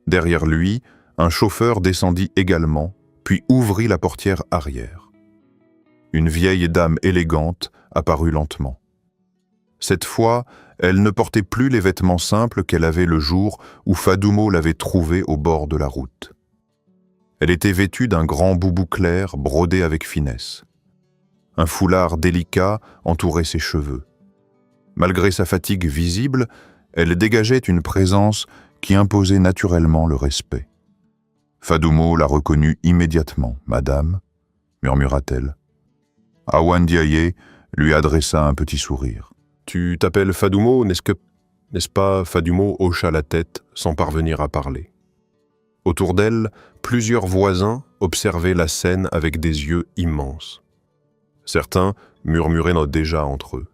Derrière lui, un chauffeur descendit également, puis ouvrit la portière arrière. Une vieille dame élégante apparut lentement. Cette fois, elle ne portait plus les vêtements simples qu'elle avait le jour où Fadumo l'avait trouvée au bord de la route. Elle était vêtue d'un grand boubou clair brodé avec finesse. Un foulard délicat entourait ses cheveux. Malgré sa fatigue visible, elle dégageait une présence qui imposait naturellement le respect. Fadoumo la reconnut immédiatement. « Madame » murmura-t-elle. Hawa Ndiaye lui adressa un petit sourire.
« Tu t'appelles Fadoumo, n'est-ce pas ?» Fadoumo hocha la tête sans parvenir à parler. Autour d'elle, plusieurs voisins observaient la scène avec des yeux immenses. Certains murmuraient déjà entre eux.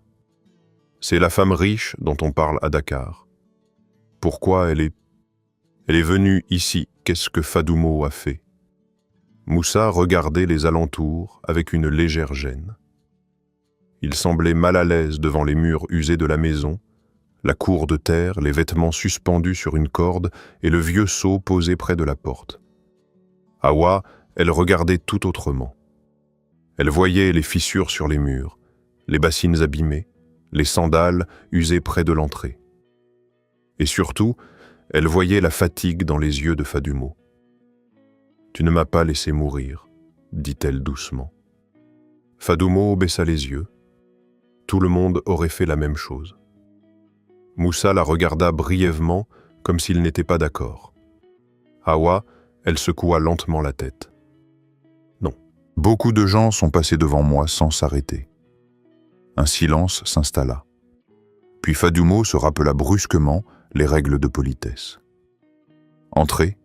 C'est la femme riche dont on parle à Dakar. Pourquoi elle est venue ici? Qu'est-ce que Fadoumo a fait? Moussa regardait les alentours avec une légère gêne. Il semblait mal à l'aise devant les murs usés de la maison, la cour de terre, les vêtements suspendus sur une corde et le vieux seau posé près de la porte. Hawa, elle regardait tout autrement. Elle voyait les fissures sur les murs, les bassines abîmées, les sandales usées près de l'entrée. Et surtout, elle voyait la fatigue dans les yeux de Fadoumo. « Tu ne m'as pas laissé mourir », dit-elle doucement. Fadoumo baissa les yeux. Tout le monde aurait fait la même chose. Moussa la regarda brièvement, comme s'il n'était pas d'accord. Hawa, elle secoua lentement la tête. Non.
Beaucoup de gens sont passés devant moi sans s'arrêter. Un silence s'installa. Puis Fadoumo se rappela brusquement les règles de politesse. « Entrez,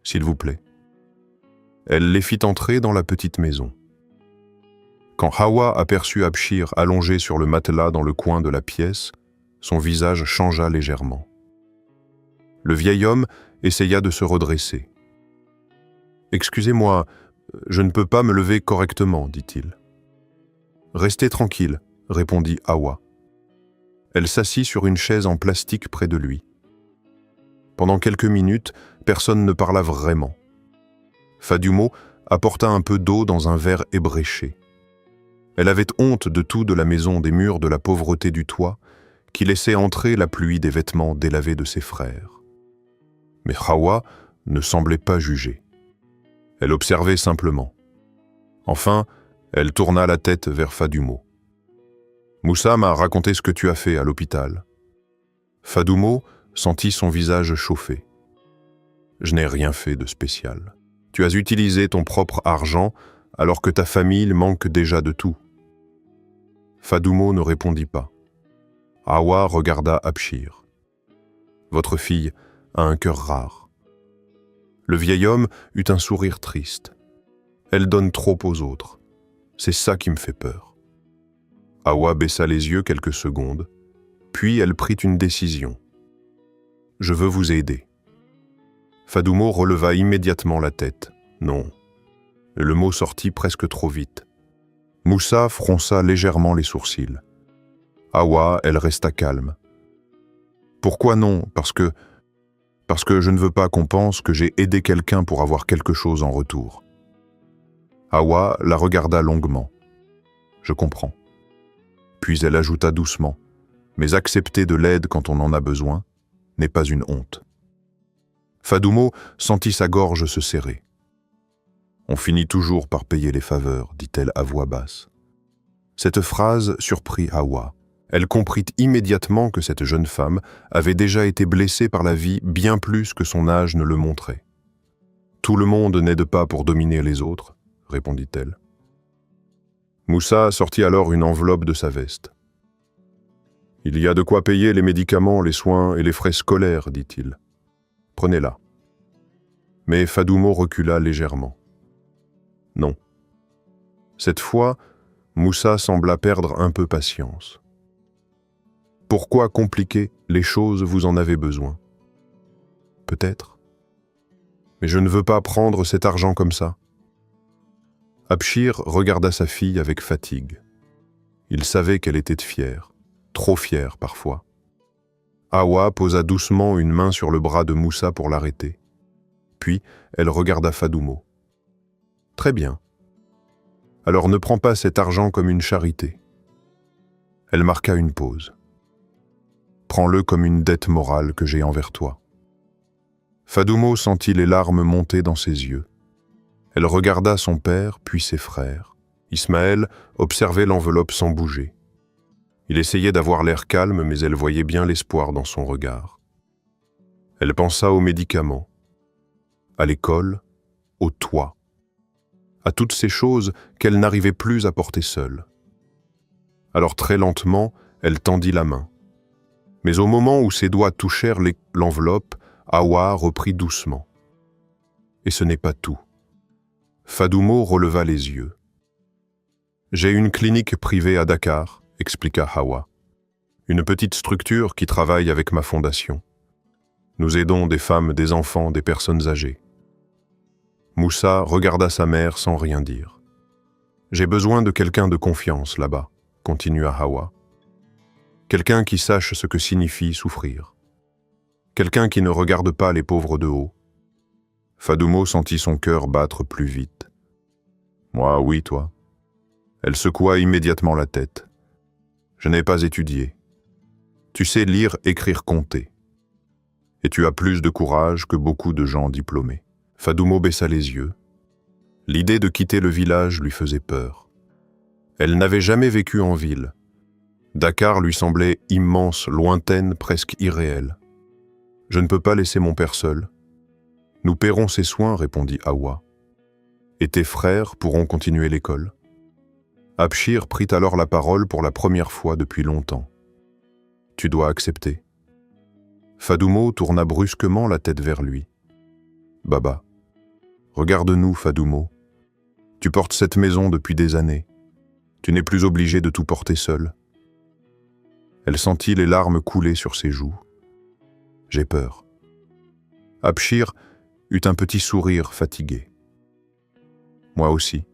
s'il vous plaît. » Elle les fit entrer dans la petite maison. Quand Hawa aperçut Abshir allongé sur le matelas dans le coin de la pièce, son visage changea légèrement. Le vieil homme essaya de se redresser. « Excusez-moi, je ne peux pas me lever correctement, dit-il. »« Restez tranquille, » répondit Hawa. Elle s'assit sur une chaise en plastique près de lui. Pendant quelques minutes, personne ne parla vraiment. Fadoumo apporta un peu d'eau dans un verre ébréché. Elle avait honte de tout de la maison, des murs, de la pauvreté du toit, qui laissait entrer la pluie des vêtements délavés de ses frères. Mais Hawa ne semblait pas juger. Elle observait simplement. Enfin, elle tourna la tête vers Fadoumo. « Moussa m'a raconté ce que tu as fait à l'hôpital. » Fadoumo sentit son visage chauffer. « Je n'ai rien fait de spécial. Tu as utilisé ton propre argent alors que ta famille manque déjà de tout. » Fadoumo ne répondit pas. Hawa regarda Abshir. « Votre fille a un cœur rare. » Le vieil homme eut un sourire triste. « Elle donne trop aux autres. C'est ça qui me fait peur. » Hawa baissa les yeux quelques secondes, puis elle prit une décision. « Je veux vous aider. » Fadoumo releva immédiatement la tête. « Non. » Le mot sortit presque trop vite. Moussa fronça légèrement les sourcils. Hawa, elle resta calme. « Pourquoi non? Parce que je ne veux pas qu'on pense que j'ai aidé quelqu'un pour avoir quelque chose en retour. » Hawa la regarda longuement. « Je comprends. » Puis elle ajouta doucement, « Mais accepter de l'aide quand on en a besoin n'est pas une honte. » Fadoumo sentit sa gorge se serrer. « On finit toujours par payer les faveurs, » dit-elle à voix basse. Cette phrase surprit Hawa. Elle comprit immédiatement que cette jeune femme avait déjà été blessée par la vie bien plus que son âge ne le montrait. « Tout le monde n'aide pas pour dominer les autres, » répondit-elle. Moussa sortit alors une enveloppe de sa veste. « Il y a de quoi payer les médicaments, les soins et les frais scolaires, dit-il. Prenez-la. » Mais Fadoumo recula légèrement. Non. Cette fois, Moussa sembla perdre un peu patience. « Pourquoi compliquer les choses? Vous en avez besoin. » Peut-être. Mais je ne veux pas prendre cet argent comme ça. Abshir regarda sa fille avec fatigue. Il savait qu'elle était fière, trop fière parfois. Hawa posa doucement une main sur le bras de Moussa pour l'arrêter. Puis, elle regarda Fadoumo. « Très bien. Alors ne prends pas cet argent comme une charité. » Elle marqua une pause. « Prends-le comme une dette morale que j'ai envers toi. » Fadoumo sentit les larmes monter dans ses yeux. Elle regarda son père, puis ses frères. Ismaël observait l'enveloppe sans bouger. Il essayait d'avoir l'air calme, mais elle voyait bien l'espoir dans son regard.
Elle pensa aux médicaments, à l'école, au toit, à toutes ces choses qu'elle n'arrivait plus à porter seule. Alors très lentement, elle tendit la main. Mais au moment où ses doigts touchèrent l'enveloppe, Hawa reprit doucement. Et ce n'est pas tout. Fadoumo releva les yeux. « J'ai une clinique privée à Dakar », expliqua Hawa. « Une petite structure qui travaille avec ma fondation. Nous aidons des femmes, des enfants, des personnes âgées. » Moussa regarda sa mère sans rien dire. « J'ai besoin de quelqu'un de confiance là-bas », continua Hawa. « Quelqu'un qui sache ce que signifie souffrir. Quelqu'un qui ne regarde pas les pauvres de haut. » Fadoumo sentit son cœur battre plus vite. « Moi, oui, toi. » Elle secoua immédiatement la tête. « Je n'ai pas étudié. Tu sais lire, écrire, compter. Et tu as plus de courage que beaucoup de gens diplômés. » Fadoumo baissa les yeux. L'idée de quitter le village lui faisait peur. Elle n'avait jamais vécu en ville. Dakar lui semblait immense, lointaine, presque irréelle. « Je ne peux pas laisser mon père seul. »« Nous paierons ses soins, » répondit Hawa. « Et tes frères pourront continuer l'école. » Abshir prit alors la parole pour la première fois depuis longtemps. « Tu dois accepter. » Fadoumo tourna brusquement la tête vers lui. « Baba, regarde-nous, Fadoumo. Tu portes cette maison depuis des années. Tu n'es plus obligé de tout porter seul. » Elle sentit les larmes couler sur ses joues. « J'ai peur. » Abshir eut un petit sourire fatigué. « Moi aussi.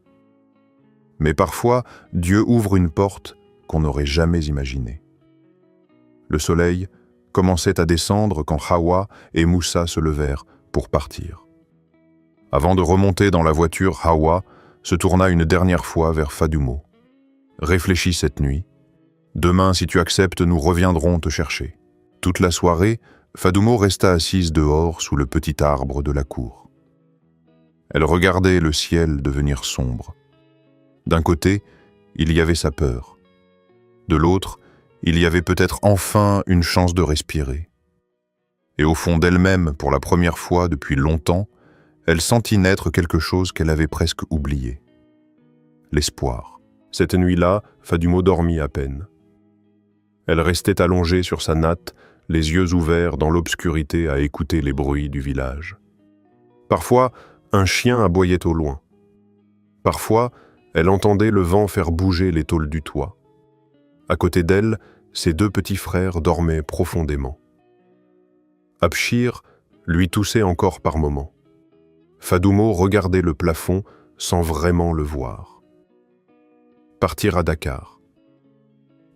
Mais parfois, Dieu ouvre une porte qu'on n'aurait jamais imaginée. » Le soleil commençait à descendre quand Hawa et Moussa se levèrent pour partir. Avant de remonter dans la voiture, Hawa se tourna une dernière fois vers Fadoumo. « Réfléchis cette nuit. Demain, si tu acceptes, nous reviendrons te chercher. » Toute la soirée, Fadoumo resta assise dehors sous le petit arbre de la cour. Elle regardait le ciel devenir sombre. D'un côté, il y avait sa peur. De l'autre, il y avait peut-être enfin une chance de respirer. Et au fond d'elle-même, pour la première fois depuis longtemps, elle sentit naître quelque chose qu'elle avait presque oublié. L'espoir. Cette nuit-là, Fadoumo dormit à peine. Elle restait allongée sur sa natte, les yeux ouverts dans l'obscurité à écouter les bruits du village. Parfois, un chien aboyait au loin. Parfois, elle entendait le vent faire bouger les tôles du toit. À côté d'elle, ses deux petits frères dormaient profondément. Abshir lui toussait encore par moments. Fadoumo regardait le plafond sans vraiment le voir. Partir à Dakar.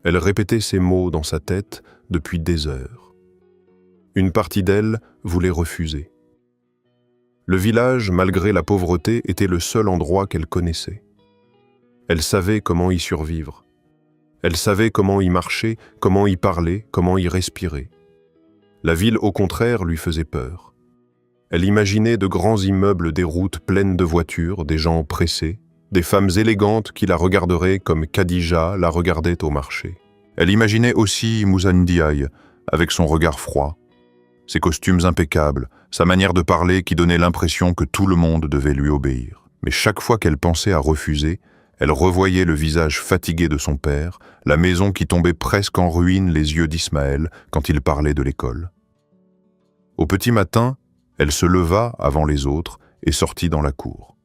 Elle répétait ces mots dans sa tête depuis des heures. Une partie d'elle voulait refuser. Le village, malgré la pauvreté, était le seul endroit qu'elle connaissait. Elle savait comment y survivre. Elle savait comment y marcher, comment y parler, comment y respirer. La ville, au contraire, lui faisait peur. Elle imaginait de grands immeubles, des routes pleines de voitures, des gens pressés, des femmes élégantes qui la regarderaient comme Khadija la regardait au marché. Elle imaginait aussi Moussa Ndiaye, avec son regard froid, ses costumes impeccables, sa manière de parler qui donnait l'impression que tout le monde devait lui obéir. Mais chaque fois qu'elle pensait à refuser, elle revoyait le visage fatigué de son père, la maison qui tombait presque en ruine les yeux d'Ismaël quand il parlait de l'école. Au petit matin, elle se leva avant les autres et sortit dans la cour.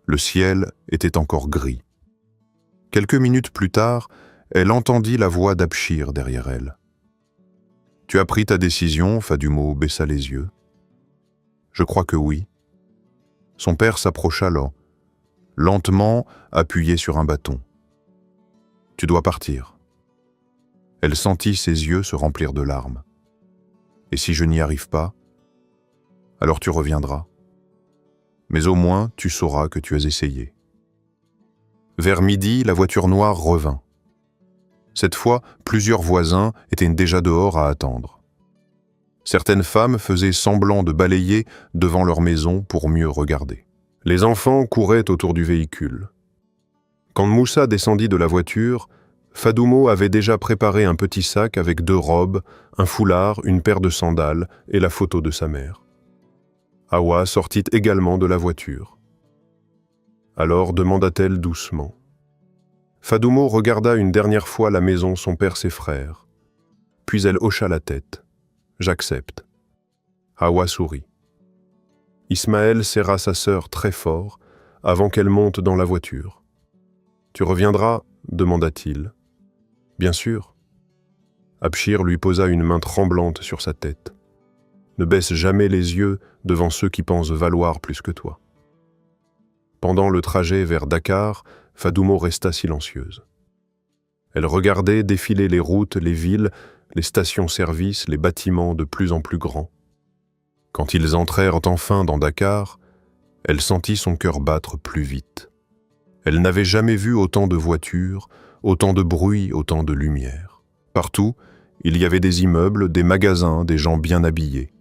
Le ciel était encore gris. Quelques minutes plus tard, elle entendit la voix d'Abshir derrière elle. « Tu as pris ta décision ?» Fadoumo baissa les yeux. « Je crois que oui. » Son père s'approcha lentement appuyé sur un bâton. « Tu dois partir. » Elle sentit ses yeux se remplir de larmes. « Et si je n'y arrive pas, alors tu reviendras. Mais au moins tu sauras que tu as essayé. » Vers midi, la voiture noire revint. Cette fois, plusieurs voisins étaient déjà dehors à attendre. Certaines femmes faisaient semblant de balayer devant leur maison pour mieux regarder. Les enfants couraient autour du véhicule. Quand Moussa descendit de la voiture, Fadoumo avait déjà préparé un petit sac avec 2 robes, un foulard, une paire de sandales et la photo de sa mère. Hawa sortit également de la voiture. Alors demanda-t-elle doucement. Fadoumo regarda une dernière fois la maison, son père, ses frères. Puis elle hocha la tête. « J'accepte. » Hawa sourit. Ismaël serra sa sœur très fort avant qu'elle monte dans la voiture. « Tu reviendras ?» demanda-t-il. « Bien sûr. » Abshir lui posa une main tremblante sur sa tête. « Ne baisse jamais les yeux devant ceux qui pensent valoir plus que toi. » Pendant le trajet vers Dakar, Fadoumo resta silencieuse. Elle regardait défiler les routes, les villes, les stations-service, les bâtiments de plus en plus grands. Quand ils entrèrent enfin dans Dakar, elle sentit son cœur battre plus vite. Elle n'avait jamais vu autant de voitures, autant de bruit, autant de lumière. Partout, il y avait des immeubles, des magasins, des gens bien habillés.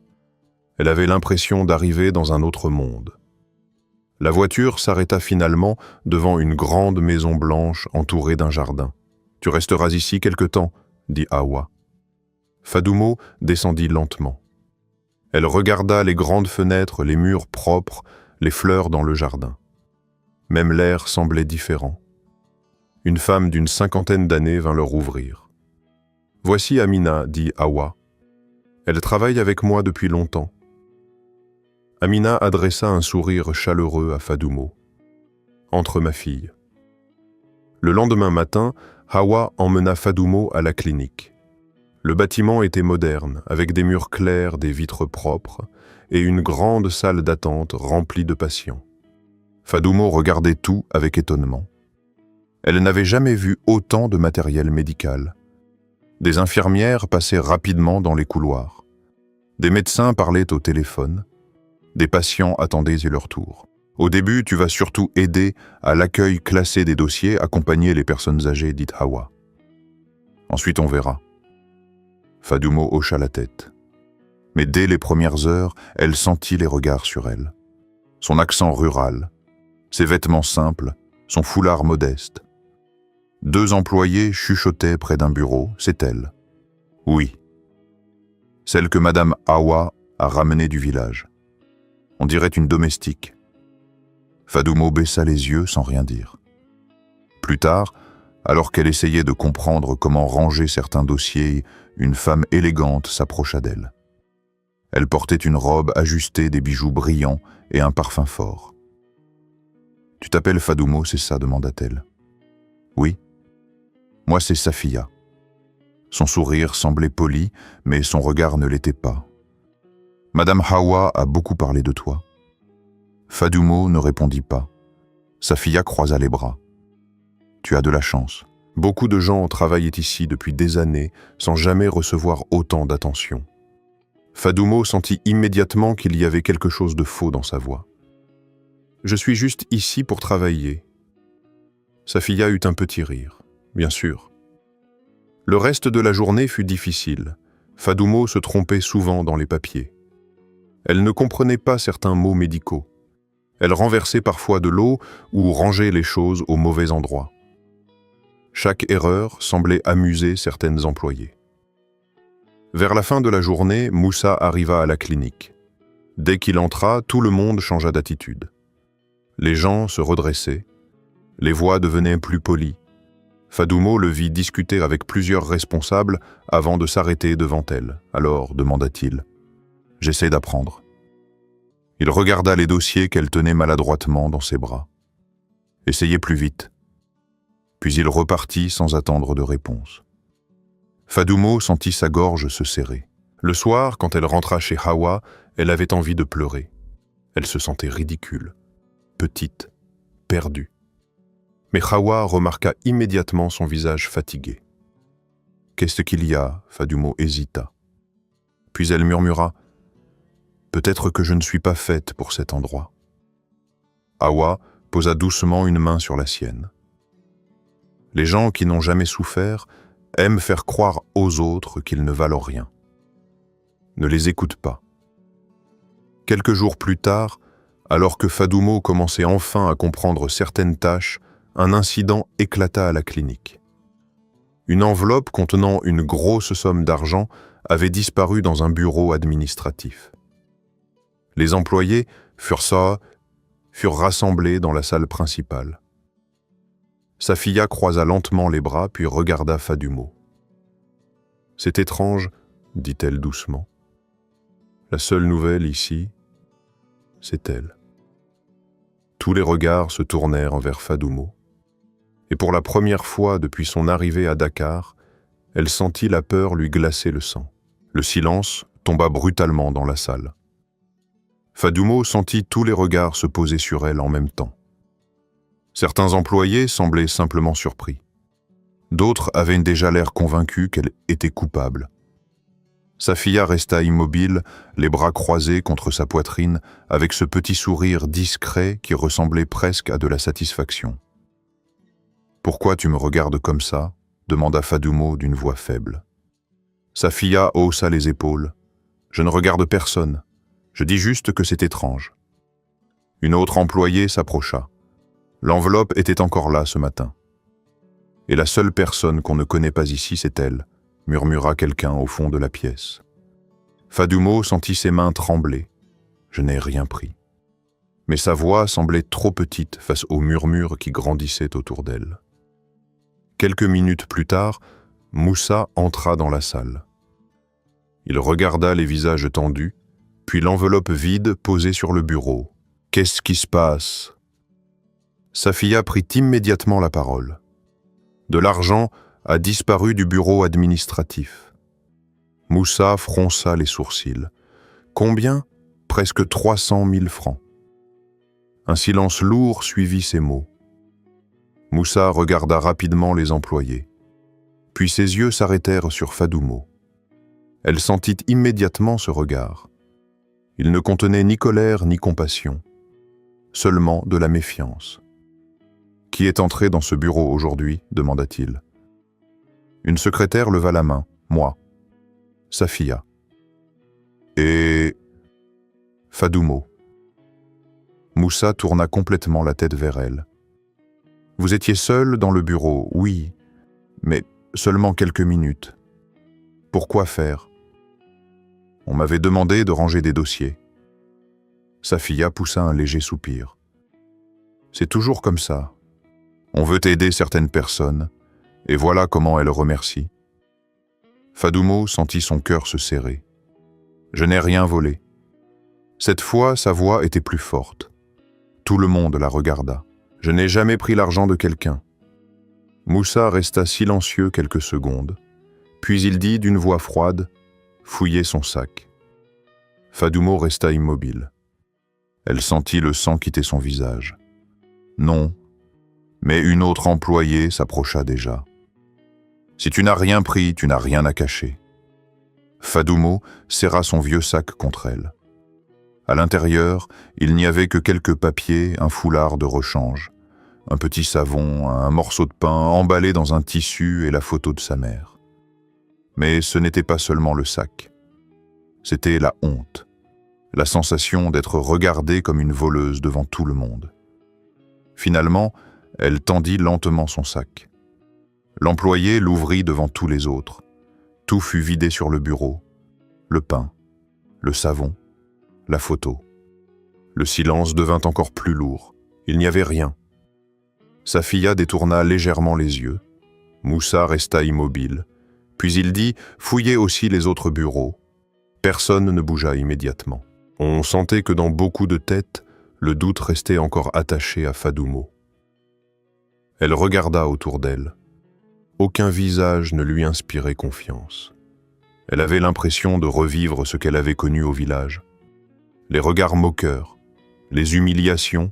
Elle avait l'impression d'arriver dans un autre monde. La voiture s'arrêta finalement devant une grande maison blanche entourée d'un jardin. « Tu resteras ici quelque temps » dit Hawa. Fadoumo descendit lentement. Elle regarda les grandes fenêtres, les murs propres, les fleurs dans le jardin. Même l'air semblait différent. Une femme d'une 50aine d'années vint leur ouvrir. « Voici Amina » dit Hawa. « Elle travaille avec moi depuis longtemps. » Amina adressa un sourire chaleureux à Fadoumo. « Entre ma fille. » Le lendemain matin, Hawa emmena Fadoumo à la clinique. Le bâtiment était moderne, avec des murs clairs, des vitres propres et une grande salle d'attente remplie de patients. Fadoumo regardait tout avec étonnement. Elle n'avait jamais vu autant de matériel médical. Des infirmières passaient rapidement dans les couloirs. Des médecins parlaient au téléphone. Des patients attendaient leur tour. Au début, tu vas surtout aider à l'accueil classé des dossiers, accompagner les personnes âgées, dit Hawa. Ensuite, on verra. Fadoumo hocha la tête. Mais dès les premières heures, elle sentit les regards sur elle. Son accent rural, ses vêtements simples, son foulard modeste. 2 employés chuchotaient près d'un bureau, c'est elle. Oui. Celle que Madame Hawa a ramenée du village. On dirait une domestique. Fadoumo baissa les yeux sans rien dire. Plus tard, alors qu'elle essayait de comprendre comment ranger certains dossiers, une femme élégante s'approcha d'elle. Elle portait une robe ajustée, des bijoux brillants et un parfum fort. « Tu t'appelles Fadoumo, c'est ça ?» demanda-t-elle. « Oui. Moi, c'est Safia. » Son sourire semblait poli, mais son regard ne l'était pas. « Madame Hawa a beaucoup parlé de toi. » Fadoumo ne répondit pas. Safia croisa les bras. « Tu as de la chance. Beaucoup de gens travaillent ici depuis des années sans jamais recevoir autant d'attention. » Fadoumo sentit immédiatement qu'il y avait quelque chose de faux dans sa voix. « Je suis juste ici pour travailler. » Safia eut un petit rire. « Bien sûr. » Le reste de la journée fut difficile. Fadoumo se trompait souvent dans les papiers. Elle ne comprenait pas certains mots médicaux. Elle renversait parfois de l'eau ou rangeait les choses au mauvais endroit. Chaque erreur semblait amuser certaines employées. Vers la fin de la journée, Moussa arriva à la clinique. Dès qu'il entra, tout le monde changea d'attitude. Les gens se redressaient, les voix devenaient plus polies. Fadoumo le vit discuter avec plusieurs responsables avant de s'arrêter devant elle. Alors, demanda-t-il, « J'essaie d'apprendre. » Il regarda les dossiers qu'elle tenait maladroitement dans ses bras. « Essayez plus vite. » Puis il repartit sans attendre de réponse. Fadoumo sentit sa gorge se serrer. Le soir, quand elle rentra chez Hawa, elle avait envie de pleurer. Elle se sentait ridicule, petite, perdue. Mais Hawa remarqua immédiatement son visage fatigué. « Qu'est-ce qu'il y a ?» Fadoumo hésita. Puis elle murmura « Peut-être que je ne suis pas faite pour cet endroit. » Hawa posa doucement une main sur la sienne. Les gens qui n'ont jamais souffert aiment faire croire aux autres qu'ils ne valent rien. Ne les écoute pas. Quelques jours plus tard, alors que Fadoumo commençait enfin à comprendre certaines tâches, un incident éclata à la clinique. Une enveloppe contenant une grosse somme d'argent avait disparu dans un bureau administratif. Les employés furent rassemblés dans la salle principale. Safiya croisa lentement les bras puis regarda Fadummo. « C'est étrange, dit-elle doucement. La seule nouvelle ici, c'est elle. » Tous les regards se tournèrent vers Fadummo. Et pour la première fois depuis son arrivée à Dakar, elle sentit la peur lui glacer le sang. Le silence tomba brutalement dans la salle. Fadummo sentit tous les regards se poser sur elle en même temps. Certains employés semblaient simplement surpris. D'autres avaient déjà l'air convaincus qu'elle était coupable. Safiya resta immobile, les bras croisés contre sa poitrine, avec ce petit sourire discret qui ressemblait presque à de la satisfaction. « Pourquoi tu me regardes comme ça ?» demanda Fadummo d'une voix faible. Safiya haussa les épaules. « Je ne regarde personne. Je dis juste que c'est étrange. » Une autre employée s'approcha. L'enveloppe était encore là ce matin. « Et la seule personne qu'on ne connaît pas ici, c'est elle, » murmura quelqu'un au fond de la pièce. Fadummo sentit ses mains trembler. « Je n'ai rien pris. » Mais sa voix semblait trop petite face aux murmures qui grandissaient autour d'elle. Quelques minutes plus tard, Moussa entra dans la salle. Il regarda les visages tendus, puis l'enveloppe vide posée sur le bureau. « Qu'est-ce qui se passe ?» Safiya prit immédiatement la parole. De l'argent a disparu du bureau administratif. Moussa fronça les sourcils. « Combien ? Presque 300 000 francs. » Un silence lourd suivit ces mots. Moussa regarda rapidement les employés. Puis ses yeux s'arrêtèrent sur Fadummo. Elle sentit immédiatement ce regard. Il ne contenait ni colère ni compassion, seulement de la méfiance. « Qui est entré dans ce bureau aujourd'hui ?» demanda-t-il. Une secrétaire leva la main. « Moi. » Safiya. « Et... » Fadummo. Moussa tourna complètement la tête vers elle. « Vous étiez seul dans le bureau, oui, mais seulement quelques minutes. Pourquoi faire ? On m'avait demandé de ranger des dossiers. » Safiya poussa un léger soupir. « C'est toujours comme ça. On veut aider certaines personnes, et voilà comment elle remercie. » Fadummo sentit son cœur se serrer. « Je n'ai rien volé. » Cette fois, sa voix était plus forte. Tout le monde la regarda. « Je n'ai jamais pris l'argent de quelqu'un. » Moussa resta silencieux quelques secondes, puis il dit d'une voix froide, « Fouillez son sac. » Fadummo resta immobile. Elle sentit le sang quitter son visage. « Non. » Mais une autre employée s'approcha déjà. « Si tu n'as rien pris, tu n'as rien à cacher. » Fadummo serra son vieux sac contre elle. À l'intérieur, il n'y avait que quelques papiers, un foulard de rechange, un petit savon, un morceau de pain emballé dans un tissu et la photo de sa mère. Mais ce n'était pas seulement le sac. C'était la honte, la sensation d'être regardée comme une voleuse devant tout le monde. Finalement, elle tendit lentement son sac. L'employé l'ouvrit devant tous les autres. Tout fut vidé sur le bureau. Le pain, le savon, la photo. Le silence devint encore plus lourd. Il n'y avait rien. Safiya détourna légèrement les yeux. Moussa resta immobile. Puis il dit « Fouillez aussi les autres bureaux ». Personne ne bougea immédiatement. On sentait que dans beaucoup de têtes, le doute restait encore attaché à Fadummo. Elle regarda autour d'elle. Aucun visage ne lui inspirait confiance. Elle avait l'impression de revivre ce qu'elle avait connu au village. Les regards moqueurs, les humiliations,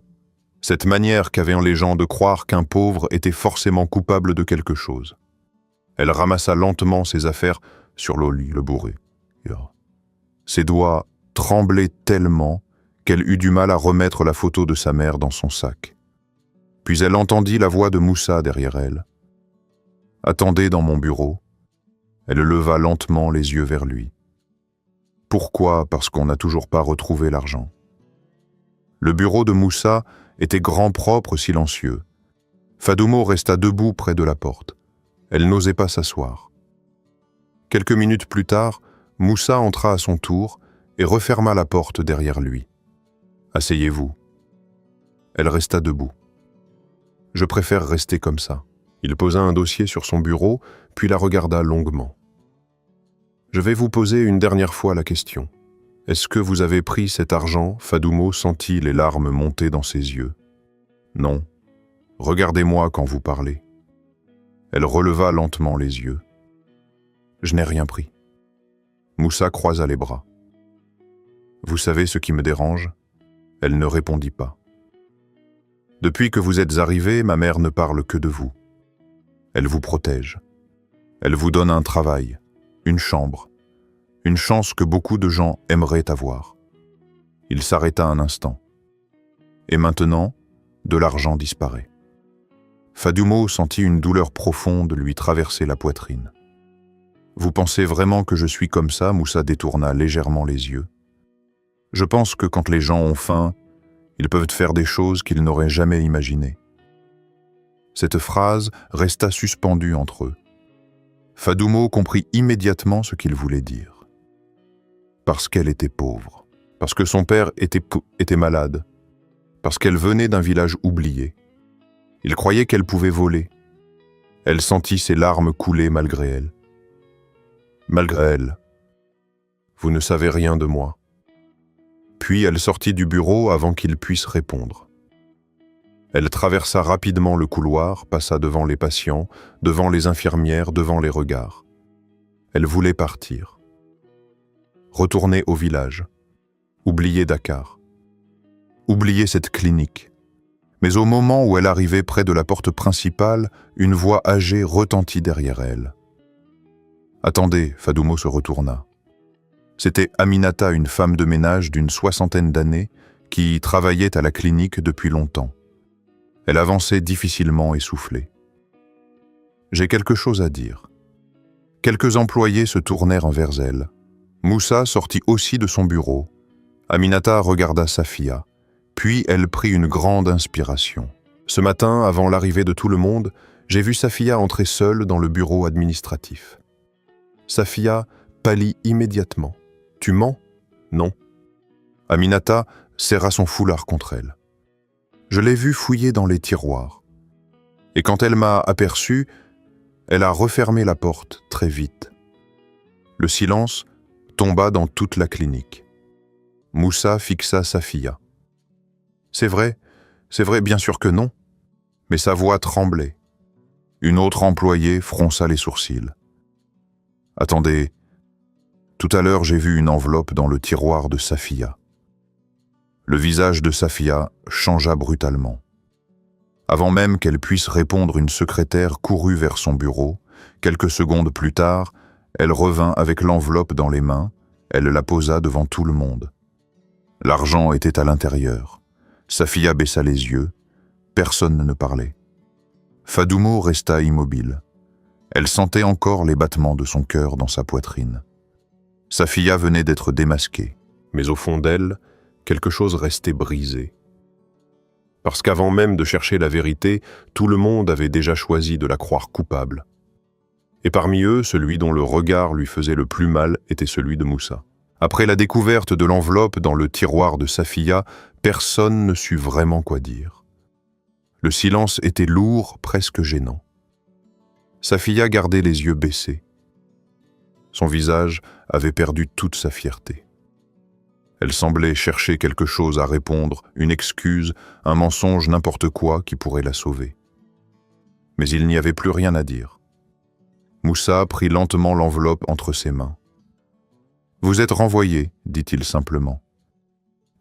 cette manière qu'avaient les gens de croire qu'un pauvre était forcément coupable de quelque chose. Elle ramassa lentement ses affaires sur le lit, le bourré. Ses doigts tremblaient tellement qu'elle eut du mal à remettre la photo de sa mère dans son sac. Puis elle entendit la voix de Moussa derrière elle. « Attendez dans mon bureau. » Elle leva lentement les yeux vers lui. « Pourquoi ? Parce qu'on n'a toujours pas retrouvé l'argent. » Le bureau de Moussa était grand, propre, silencieux. Fadummo resta debout près de la porte. Elle n'osait pas s'asseoir. Quelques minutes plus tard, Moussa entra à son tour et referma la porte derrière lui. « Asseyez-vous. » Elle resta debout. « Je préfère rester comme ça. » Il posa un dossier sur son bureau, puis la regarda longuement. « Je vais vous poser une dernière fois la question. Est-ce que vous avez pris cet argent ?» Fadoumo sentit les larmes monter dans ses yeux. « Non. Regardez-moi quand vous parlez. » Elle releva lentement les yeux. « Je n'ai rien pris. » Moussa croisa les bras. « Vous savez ce qui me dérange ?» Elle ne répondit pas. « Depuis que vous êtes arrivé, ma mère ne parle que de vous. Elle vous protège. Elle vous donne un travail, une chambre, une chance que beaucoup de gens aimeraient avoir. » Il s'arrêta un instant. « Et maintenant, de l'argent disparaît. » Fadoumo sentit une douleur profonde lui traverser la poitrine. « Vous pensez vraiment que je suis comme ça ?» Moussa détourna légèrement les yeux. « Je pense que quand les gens ont faim, ils peuvent faire des choses qu'ils n'auraient jamais imaginées. » Cette phrase resta suspendue entre eux. Fadoumo comprit immédiatement ce qu'il voulait dire. Parce qu'elle était pauvre, parce que son père était malade, parce qu'elle venait d'un village oublié. Il croyait qu'elle pouvait voler. Elle sentit ses larmes couler malgré elle. Malgré elle. Vous ne savez rien de moi. Puis elle sortit du bureau avant qu'il puisse répondre. Elle traversa rapidement le couloir, passa devant les patients, devant les infirmières, devant les regards. Elle voulait partir. Retourner au village. Oublier Dakar. Oublier cette clinique. Mais au moment où elle arrivait près de la porte principale, une voix âgée retentit derrière elle. « Attendez !» Fadoumo se retourna. C'était Aminata, une femme de ménage d'une 60aine d'années, qui travaillait à la clinique depuis longtemps. Elle avançait difficilement essoufflée. « J'ai quelque chose à dire. » Quelques employés se tournèrent vers elle. Moussa sortit aussi de son bureau. Aminata regarda Safia. Puis elle prit une grande inspiration. « Ce matin, avant l'arrivée de tout le monde, j'ai vu Safia entrer seule dans le bureau administratif. » Safia pâlit immédiatement. « Tu mens ?»« Non. » Aminata serra son foulard contre elle. « Je l'ai vue fouiller dans les tiroirs. Et quand elle m'a aperçu, elle a refermé la porte très vite. » Le silence tomba dans toute la clinique. Moussa fixa Safia. « C'est vrai, bien sûr que non. » Mais sa voix tremblait. Une autre employée fronça les sourcils. « Attendez, tout à l'heure j'ai vu une enveloppe dans le tiroir de Safia. » Le visage de Safia changea brutalement. Avant même qu'elle puisse répondre, une secrétaire courut vers son bureau. Quelques secondes plus tard, elle revint avec l'enveloppe dans les mains. Elle la posa devant tout le monde. L'argent était à l'intérieur. Safia baissa les yeux. Personne ne parlait. Fadoumo resta immobile. Elle sentait encore les battements de son cœur dans sa poitrine. Safia venait d'être démasquée. Mais au fond d'elle, quelque chose restait brisé. Parce qu'avant même de chercher la vérité, tout le monde avait déjà choisi de la croire coupable. Et parmi eux, celui dont le regard lui faisait le plus mal était celui de Moussa. Après la découverte de l'enveloppe dans le tiroir de Safia, personne ne sut vraiment quoi dire. Le silence était lourd, presque gênant. Safia gardait les yeux baissés. Son visage avait perdu toute sa fierté. Elle semblait chercher quelque chose à répondre, une excuse, un mensonge, n'importe quoi qui pourrait la sauver. Mais il n'y avait plus rien à dire. Moussa prit lentement l'enveloppe entre ses mains. « Vous êtes renvoyé, dit-il simplement. »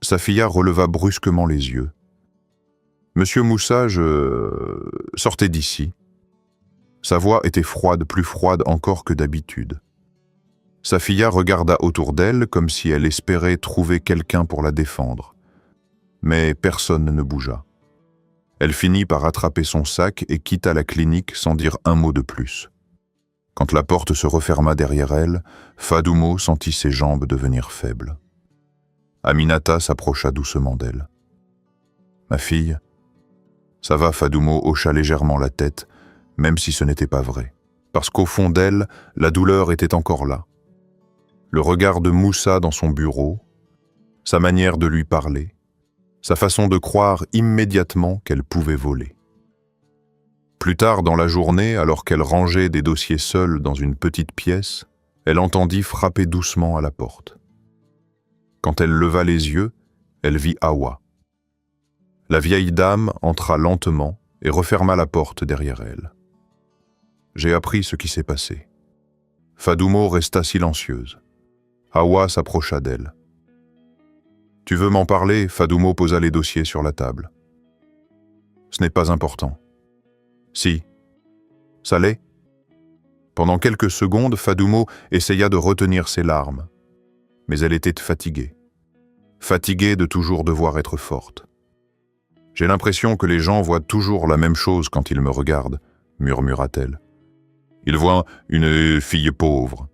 Safia releva brusquement les yeux. « Monsieur Moussa, sortez d'ici. » Sa voix était froide, plus froide encore que d'habitude. Safia regarda autour d'elle comme si elle espérait trouver quelqu'un pour la défendre. Mais personne ne bougea. Elle finit par attraper son sac et quitta la clinique sans dire un mot de plus. Quand la porte se referma derrière elle, Fadoumo sentit ses jambes devenir faibles. Aminata s'approcha doucement d'elle. « Ma fille ?» »« Ça va ?» Fadoumo hocha légèrement la tête, même si ce n'était pas vrai. parce qu'au fond d'elle, la douleur était encore là. Le regard de Moussa dans son bureau, sa manière de lui parler, sa façon de croire immédiatement qu'elle pouvait voler. Plus tard dans la journée, alors qu'elle rangeait des dossiers seule dans une petite pièce, elle entendit frapper doucement à la porte. Quand elle leva les yeux, elle vit Hawa. La vieille dame entra lentement et referma la porte derrière elle. J'ai appris ce qui s'est passé. Fadoumo resta silencieuse. Hawa s'approcha d'elle. « Tu veux m'en parler ?» Fadoumo posa les dossiers sur la table. « Ce n'est pas important. »« Si. Ça l'est ?» Pendant quelques secondes, Fadoumo essaya de retenir ses larmes. Mais elle était fatiguée. Fatiguée de toujours devoir être forte. « J'ai l'impression que les gens voient toujours la même chose quand ils me regardent, » murmura-t-elle. « Ils voient une fille pauvre.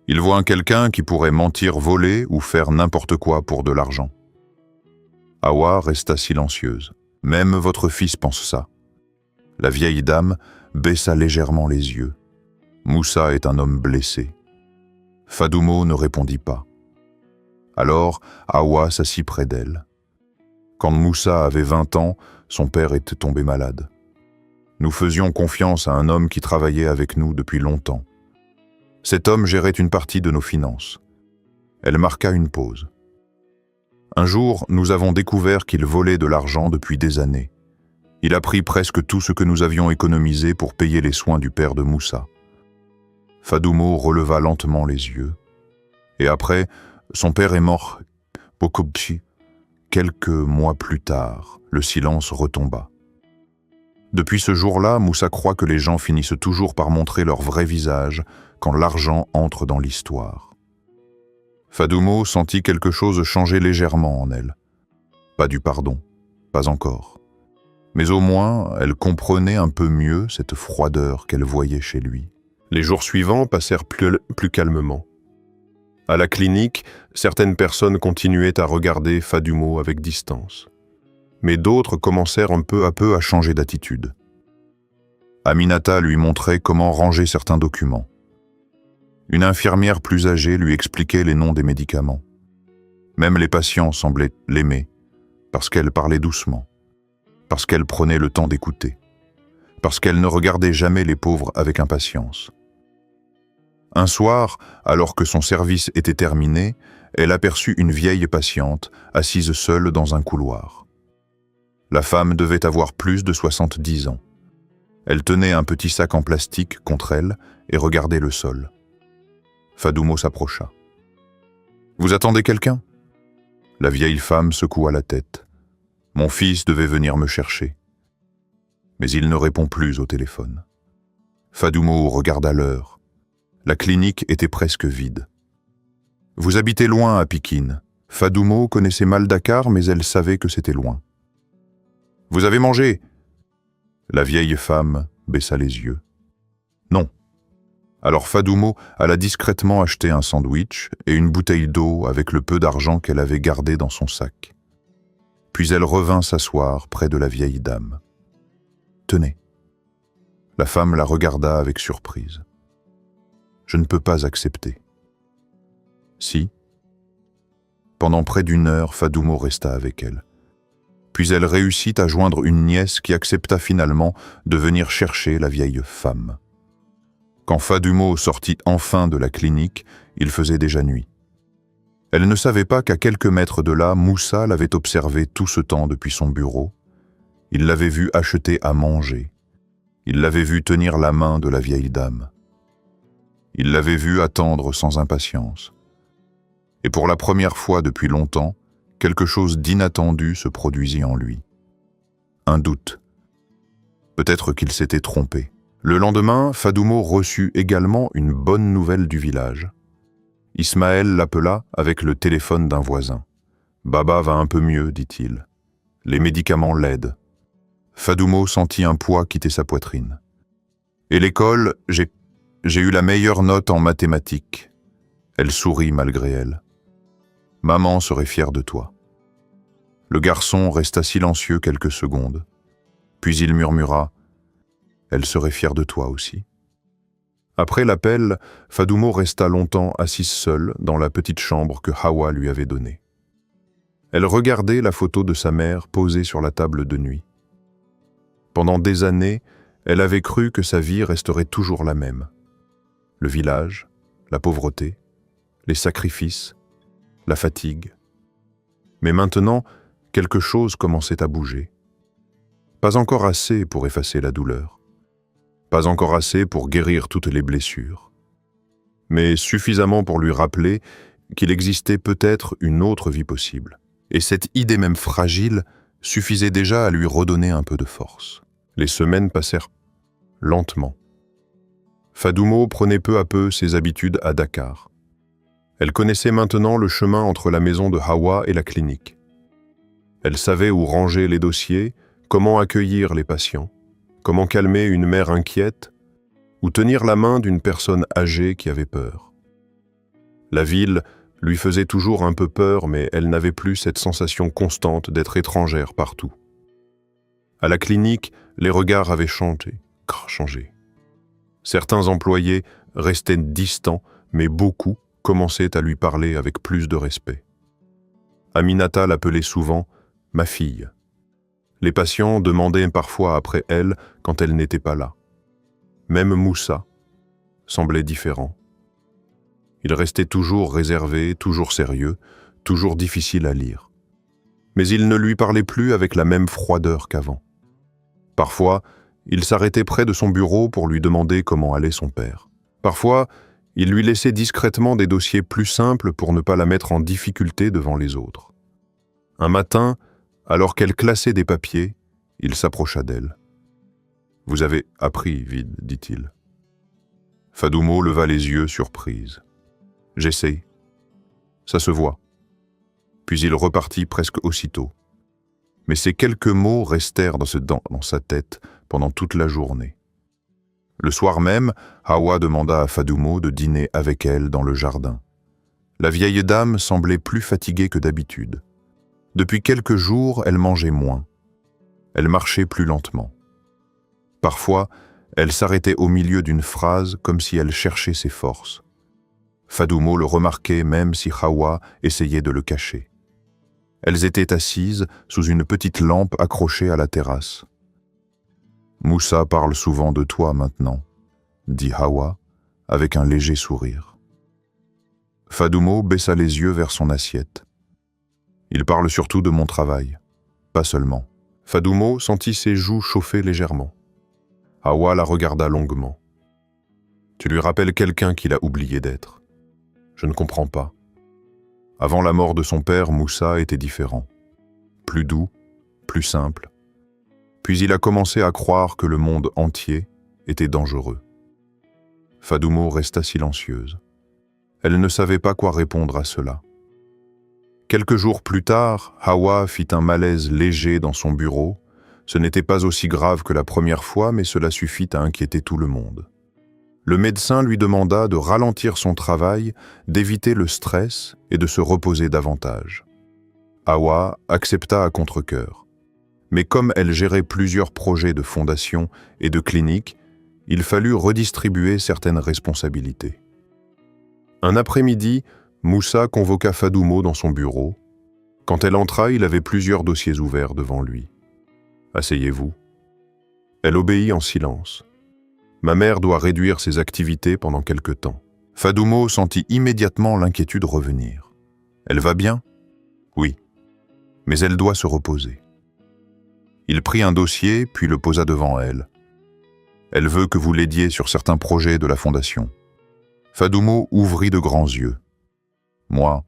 Ils voient quelqu'un qui pourrait mentir, voler ou faire n'importe quoi pour de l'argent. » Hawa resta silencieuse. « Même votre fils pense ça. » La vieille dame baissa légèrement les yeux. Moussa est un homme blessé. Fadoumo ne répondit pas. Alors, Hawa s'assit près d'elle. Quand Moussa avait 20 ans, son père était tombé malade. Nous faisions confiance à un homme qui travaillait avec nous depuis longtemps. Cet homme gérait une partie de nos finances. Elle marqua une pause. Un jour, nous avons découvert qu'il volait de l'argent depuis des années. Il a pris presque tout ce que nous avions économisé pour payer les soins du père de Moussa. Fadoumo releva lentement les yeux. Et après, son père est mort, Bokobchi. Quelques mois plus tard, le silence retomba. Depuis ce jour-là, Moussa croit que les gens finissent toujours par montrer leur vrai visage quand l'argent entre dans l'histoire. Fadoumo sentit quelque chose changer légèrement en elle. Pas du pardon, pas encore. Mais au moins, elle comprenait un peu mieux cette froideur qu'elle voyait chez lui. Les jours suivants passèrent plus calmement. À la clinique, certaines personnes continuaient à regarder Fadoumo avec distance. Mais d'autres commencèrent un peu à peu à changer d'attitude. Aminata lui montrait comment ranger certains documents. Une infirmière plus âgée lui expliquait les noms des médicaments. Même les patients semblaient l'aimer, parce qu'elle parlait doucement, parce qu'elle prenait le temps d'écouter, parce qu'elle ne regardait jamais les pauvres avec impatience. Un soir, alors que son service était terminé, elle aperçut une vieille patiente assise seule dans un couloir. La femme devait avoir plus de 70 ans. Elle tenait un petit sac en plastique contre elle et regardait le sol. Fadoumo s'approcha. « Vous attendez quelqu'un » La vieille femme secoua la tête. « Mon fils devait venir me chercher. » Mais il ne répond plus au téléphone. Fadoumo regarda l'heure. La clinique était presque vide. « Vous habitez loin à Pikine. » Fadoumo connaissait mal Dakar, mais elle savait que c'était loin. « Vous avez mangé ?» La vieille femme baissa les yeux. « Non. » Alors Fadoumo alla discrètement acheter un sandwich et une bouteille d'eau avec le peu d'argent qu'elle avait gardé dans son sac. Puis elle revint s'asseoir près de la vieille dame. « Tenez. » La femme la regarda avec surprise. « Je ne peux pas accepter. » « Si. » Pendant près d'1 heure, Fadoumo resta avec elle. Puis elle réussit à joindre une nièce qui accepta finalement de venir chercher la vieille femme. Quand Fadoumo sortit enfin de la clinique, il faisait déjà nuit. Elle ne savait pas qu'à quelques mètres de là, Moussa l'avait observé tout ce temps depuis son bureau. Il l'avait vu acheter à manger. Il l'avait vu tenir la main de la vieille dame. Il l'avait vu attendre sans impatience. Et pour la première fois depuis longtemps, quelque chose d'inattendu se produisit en lui. Un doute. Peut-être qu'il s'était trompé. Le lendemain, Fadoumo reçut également une bonne nouvelle du village. Ismaël l'appela avec le téléphone d'un voisin. « Baba va un peu mieux, dit-il. Les médicaments l'aident. » Fadoumo sentit un poids quitter sa poitrine. « Et l'école, j'ai eu la meilleure note en mathématiques. » Elle sourit malgré elle. « Maman serait fière de toi. » Le garçon resta silencieux quelques secondes. Puis il murmura « Elle serait fière de toi aussi. » Après l'appel, Fadoumo resta longtemps assise seule dans la petite chambre que Hawa lui avait donnée. Elle regardait la photo de sa mère posée sur la table de nuit. Pendant des années, elle avait cru que sa vie resterait toujours la même. Le village, la pauvreté, les sacrifices, la fatigue. Mais maintenant, quelque chose commençait à bouger. Pas encore assez pour effacer la douleur. Pas encore assez pour guérir toutes les blessures. Mais suffisamment pour lui rappeler qu'il existait peut-être une autre vie possible. Et cette idée même fragile suffisait déjà à lui redonner un peu de force. Les semaines passèrent lentement. Fadoumo prenait peu à peu ses habitudes à Dakar. Elle connaissait maintenant le chemin entre la maison de Hawa et la clinique. Elle savait où ranger les dossiers, comment accueillir les patients, comment calmer une mère inquiète ou tenir la main d'une personne âgée qui avait peur. La ville lui faisait toujours un peu peur, mais elle n'avait plus cette sensation constante d'être étrangère partout. À la clinique, les regards avaient changé. Certains employés restaient distants, mais beaucoup commençaient à lui parler avec plus de respect. Aminata l'appelait souvent « ma fille ». Les patients demandaient parfois après elle quand elle n'était pas là. Même Moussa semblait différent. Il restait toujours réservé, toujours sérieux, toujours difficile à lire. Mais il ne lui parlait plus avec la même froideur qu'avant. Parfois, il s'arrêtait près de son bureau pour lui demander comment allait son père. Parfois, il lui laissait discrètement des dossiers plus simples pour ne pas la mettre en difficulté devant les autres. Un matin, alors qu'elle classait des papiers, il s'approcha d'elle. « Vous avez appris, vide, dit-il. » Fadoumo leva les yeux surprise. « J'essaye. Ça se voit. » Puis il repartit presque aussitôt. Mais ces quelques mots restèrent dans sa tête pendant toute la journée. Le soir même, Hawa demanda à Fadoumo de dîner avec elle dans le jardin. La vieille dame semblait plus fatiguée que d'habitude. Depuis quelques jours, elle mangeait moins. Elle marchait plus lentement. Parfois, elle s'arrêtait au milieu d'une phrase comme si elle cherchait ses forces. Fadoumo le remarquait même si Hawa essayait de le cacher. Elles étaient assises sous une petite lampe accrochée à la terrasse. « Moussa parle souvent de toi maintenant », dit Hawa avec un léger sourire. Fadoumo baissa les yeux vers son assiette. « Il parle surtout de mon travail, pas seulement. » Fadoumo sentit ses joues chauffer légèrement. Hawa la regarda longuement. « Tu lui rappelles quelqu'un qu'il a oublié d'être. Je ne comprends pas. » Avant la mort de son père, Moussa était différent. Plus doux, plus simple. Puis il a commencé à croire que le monde entier était dangereux. Fadoumo resta silencieuse. Elle ne savait pas quoi répondre à cela. Quelques jours plus tard, Hawa fit un malaise léger dans son bureau. Ce n'était pas aussi grave que la première fois, mais cela suffit à inquiéter tout le monde. Le médecin lui demanda de ralentir son travail, d'éviter le stress et de se reposer davantage. Hawa accepta à contre-cœur. Mais comme elle gérait plusieurs projets de fondation et de clinique, il fallut redistribuer certaines responsabilités. Un après-midi, Moussa convoqua Fadoumo dans son bureau. Quand elle entra, il avait plusieurs dossiers ouverts devant lui. « Asseyez-vous. » Elle obéit en silence. Ma mère doit réduire ses activités pendant quelque temps. Fadoumo sentit immédiatement l'inquiétude revenir. Elle va bien? Oui. Mais elle doit se reposer. Il prit un dossier, puis le posa devant elle. Elle veut que vous l'aidiez sur certains projets de la fondation. Fadoumo ouvrit de grands yeux. Moi?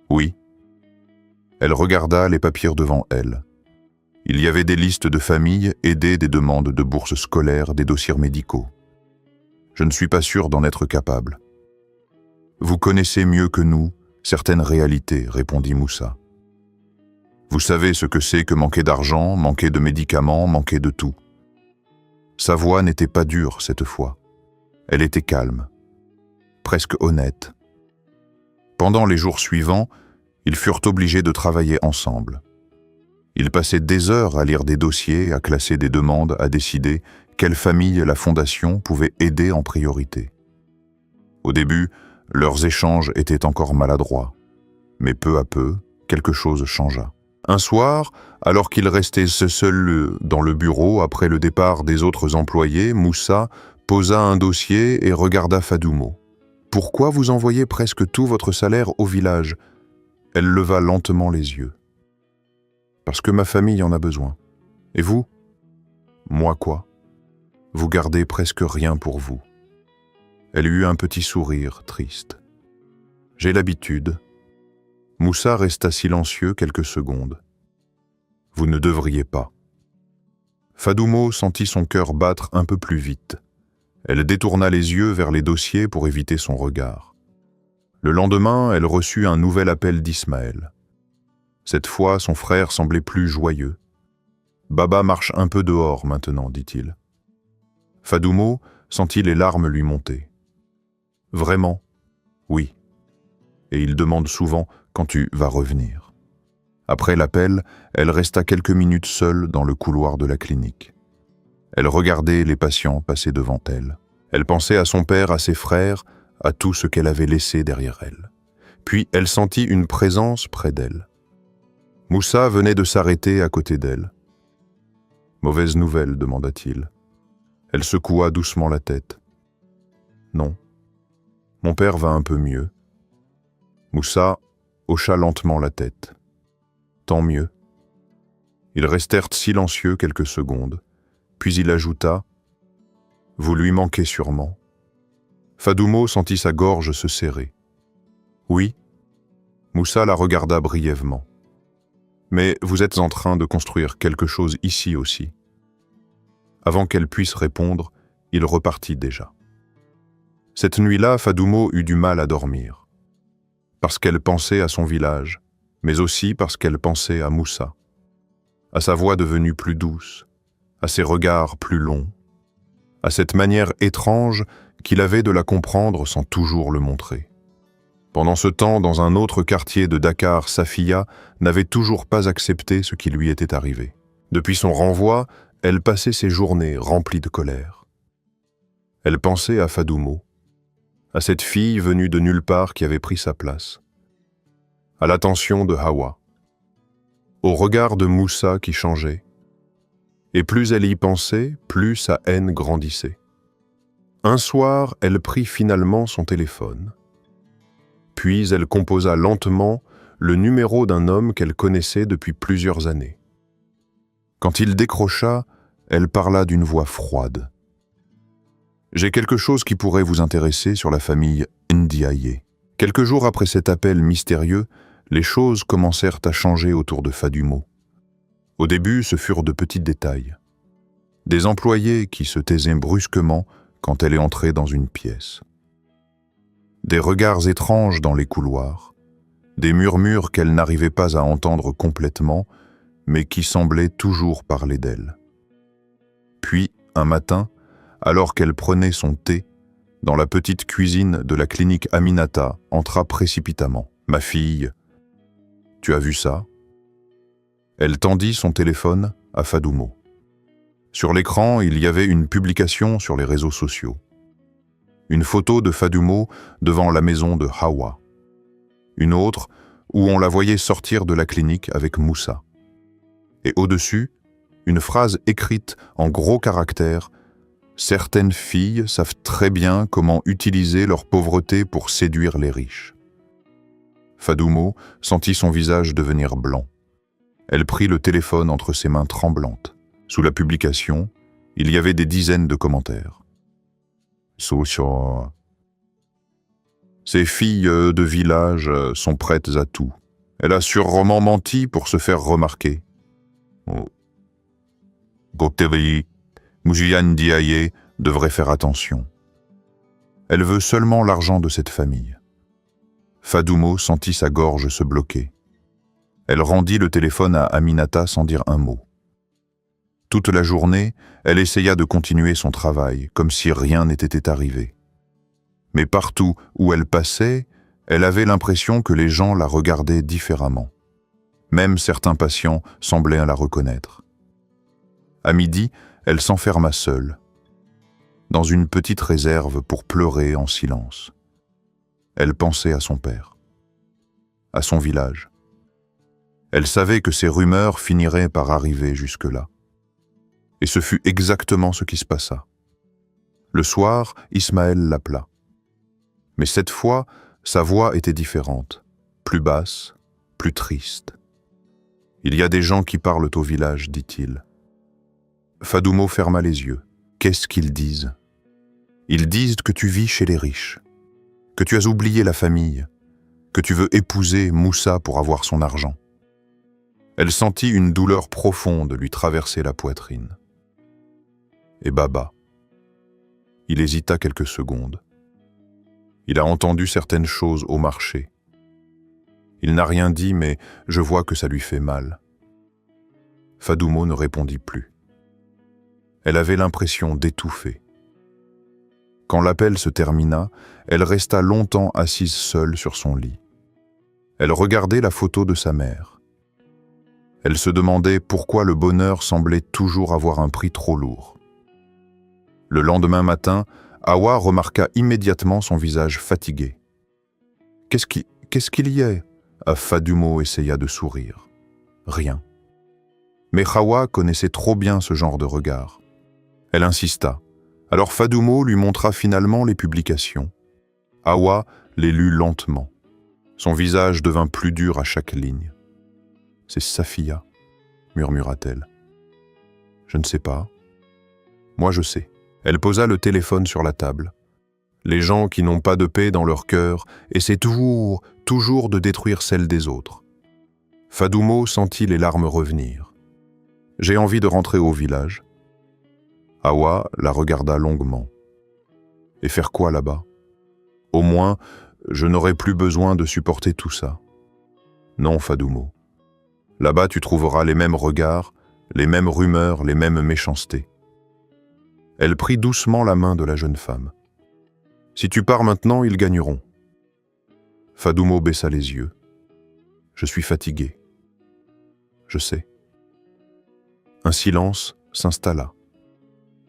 Oui. Elle regarda les papiers devant elle. Il y avait des listes de familles aidées, des demandes de bourses scolaires, des dossiers médicaux. Je ne suis pas sûr d'en être capable. Vous connaissez mieux que nous certaines réalités, répondit Moussa. Vous savez ce que c'est que manquer d'argent, manquer de médicaments, manquer de tout. Sa voix n'était pas dure cette fois. Elle était calme, presque honnête. Pendant les jours suivants, ils furent obligés de travailler ensemble. Ils passaient des heures à lire des dossiers, à classer des demandes, à décider quelle famille la fondation pouvait aider en priorité.
Au début, leurs échanges étaient encore maladroits. Mais peu à peu, quelque chose changea. Un soir, alors qu'il restait seul dans le bureau après le départ des autres employés, Moussa posa un dossier et regarda Fadoumo. « Pourquoi vous envoyez presque tout votre salaire au village ?» Elle leva lentement les yeux. « Parce que ma famille en a besoin. Et vous ? Moi quoi ? Vous gardez presque rien pour vous. » Elle eut un petit sourire triste. « J'ai l'habitude. » Moussa resta silencieux quelques secondes. « Vous ne devriez pas. » Fadoumo sentit son cœur battre un peu plus vite. Elle détourna les yeux vers les dossiers pour éviter son regard. Le lendemain, elle reçut un nouvel appel d'Ismaël. Cette fois, son frère semblait plus joyeux. « Baba marche un peu dehors maintenant, dit-il. » Fadoumo sentit les larmes lui monter. « Vraiment ? Oui. Et il demande souvent quand tu vas revenir. » Après l'appel, elle resta quelques minutes seule dans le couloir de la clinique. Elle regardait les patients passer devant elle. Elle pensait à son père, à ses frères, à tout ce qu'elle avait laissé derrière elle. Puis elle sentit une présence près d'elle. Moussa venait de s'arrêter à côté d'elle. « Mauvaise nouvelle » demanda-t-il. Elle secoua doucement la tête. « Non. Mon père va un peu mieux. » Moussa hocha lentement la tête. « Tant mieux. » Ils restèrent silencieux quelques secondes. Puis il ajouta « Vous lui manquez sûrement. » Fadoumo sentit sa gorge se serrer. « Oui. » Moussa la regarda brièvement. « Mais vous êtes en train de construire quelque chose ici aussi. » Avant qu'elle puisse répondre, il repartit déjà. Cette nuit-là, Fadoumo eut du mal à dormir. Parce qu'elle pensait à son village, mais aussi parce qu'elle pensait à Moussa, à sa voix devenue plus douce, à ses regards plus longs, à cette manière étrange qu'il avait de la comprendre sans toujours le montrer. Pendant ce temps, dans un autre quartier de Dakar, Safiya n'avait toujours pas accepté ce qui lui était arrivé. Depuis son renvoi, elle passait ses journées remplies de colère. Elle pensait à Fadoumo, à cette fille venue de nulle part qui avait pris sa place, à l'attention de Hawa, au regard de Moussa qui changeait, et plus elle y pensait, plus sa haine grandissait. Un soir, elle prit finalement son téléphone. Puis elle composa lentement le numéro d'un homme qu'elle connaissait depuis plusieurs années. Quand il décrocha, elle parla d'une voix froide. « J'ai quelque chose qui pourrait vous intéresser sur la famille Ndiaye. » Quelques jours après cet appel mystérieux, les choses commencèrent à changer autour de Fadoumo. Au début, ce furent de petits détails. Des employés qui se taisaient brusquement quand elle est entrée dans une pièce. Des regards étranges dans les couloirs, des murmures qu'elle n'arrivait pas à entendre complètement, mais qui semblaient toujours parler d'elle. Puis, un matin, alors qu'elle prenait son thé, dans la petite cuisine de la clinique Aminata, entra précipitamment. « Ma fille, tu as vu ça ?» Elle tendit son téléphone à Fadoumo. Sur l'écran, il y avait une publication sur les réseaux sociaux. Une photo de Fadoumo devant la maison de Hawa. Une autre où on la voyait sortir de la clinique avec Moussa. Et au-dessus, une phrase écrite en gros caractères « Certaines filles savent très bien comment utiliser leur pauvreté pour séduire les riches. » Fadoumo sentit son visage devenir blanc. Elle prit le téléphone entre ses mains tremblantes. Sous la publication, il y avait des dizaines de commentaires. Ces filles de village sont prêtes à tout. Elle a sûrement menti pour se faire remarquer. Moussa Ndiaye devrait faire attention. Elle veut seulement l'argent de cette famille. Fadoumo sentit sa gorge se bloquer. Elle rendit le téléphone à Aminata sans dire un mot. Toute la journée, elle essaya de continuer son travail, comme si rien n'était arrivé. Mais partout où elle passait, elle avait l'impression que les gens la regardaient différemment. Même certains patients semblaient la reconnaître. À midi, elle s'enferma seule, dans une petite réserve pour pleurer en silence. Elle pensait à son père, à son village. Elle savait que ces rumeurs finiraient par arriver jusque-là. Et ce fut exactement ce qui se passa. Le soir, Ismaël l'appela. Mais cette fois, sa voix était différente, plus basse, plus triste. « Il y a des gens qui parlent au village, dit-il. » Fadoumo ferma les yeux. Qu'est-ce qu'ils disent? Ils disent que tu vis chez les riches, que tu as oublié la famille, que tu veux épouser Moussa pour avoir son argent. Elle sentit une douleur profonde lui traverser la poitrine. Et Baba? Il hésita quelques secondes. Il a entendu certaines choses au marché. Il n'a rien dit, mais je vois que ça lui fait mal. Fadoumo ne répondit plus. Elle avait l'impression d'étouffer. Quand l'appel se termina, elle resta longtemps assise seule sur son lit. Elle regardait la photo de sa mère. Elle se demandait pourquoi le bonheur semblait toujours avoir un prix trop lourd. Le lendemain matin, Hawa remarqua immédiatement son visage fatigué. « Qu'est-ce qu'il y a ?» Fadoumo essaya de sourire. Rien. Mais Hawa connaissait trop bien ce genre de regard. Elle insista. Alors Fadoumo lui montra finalement les publications. Hawa les lut lentement. Son visage devint plus dur à chaque ligne. « C'est Safia, murmura-t-elle. « Je ne sais pas. Moi je sais. » Elle posa le téléphone sur la table. Les gens qui n'ont pas de paix dans leur cœur essaient toujours de détruire celle des autres. Fadoumo sentit les larmes revenir. « J'ai envie de rentrer au village. » Hawa la regarda longuement. « Et faire quoi là-bas? Au moins, je n'aurai plus besoin de supporter tout ça. » « Non, Fadoumo. Là-bas, tu trouveras les mêmes regards, les mêmes rumeurs, les mêmes méchancetés. » Elle prit doucement la main de la jeune femme. « Si tu pars maintenant, ils gagneront. » Fadoumo baissa les yeux. « Je suis fatigué. »« Je sais. » Un silence s'installa.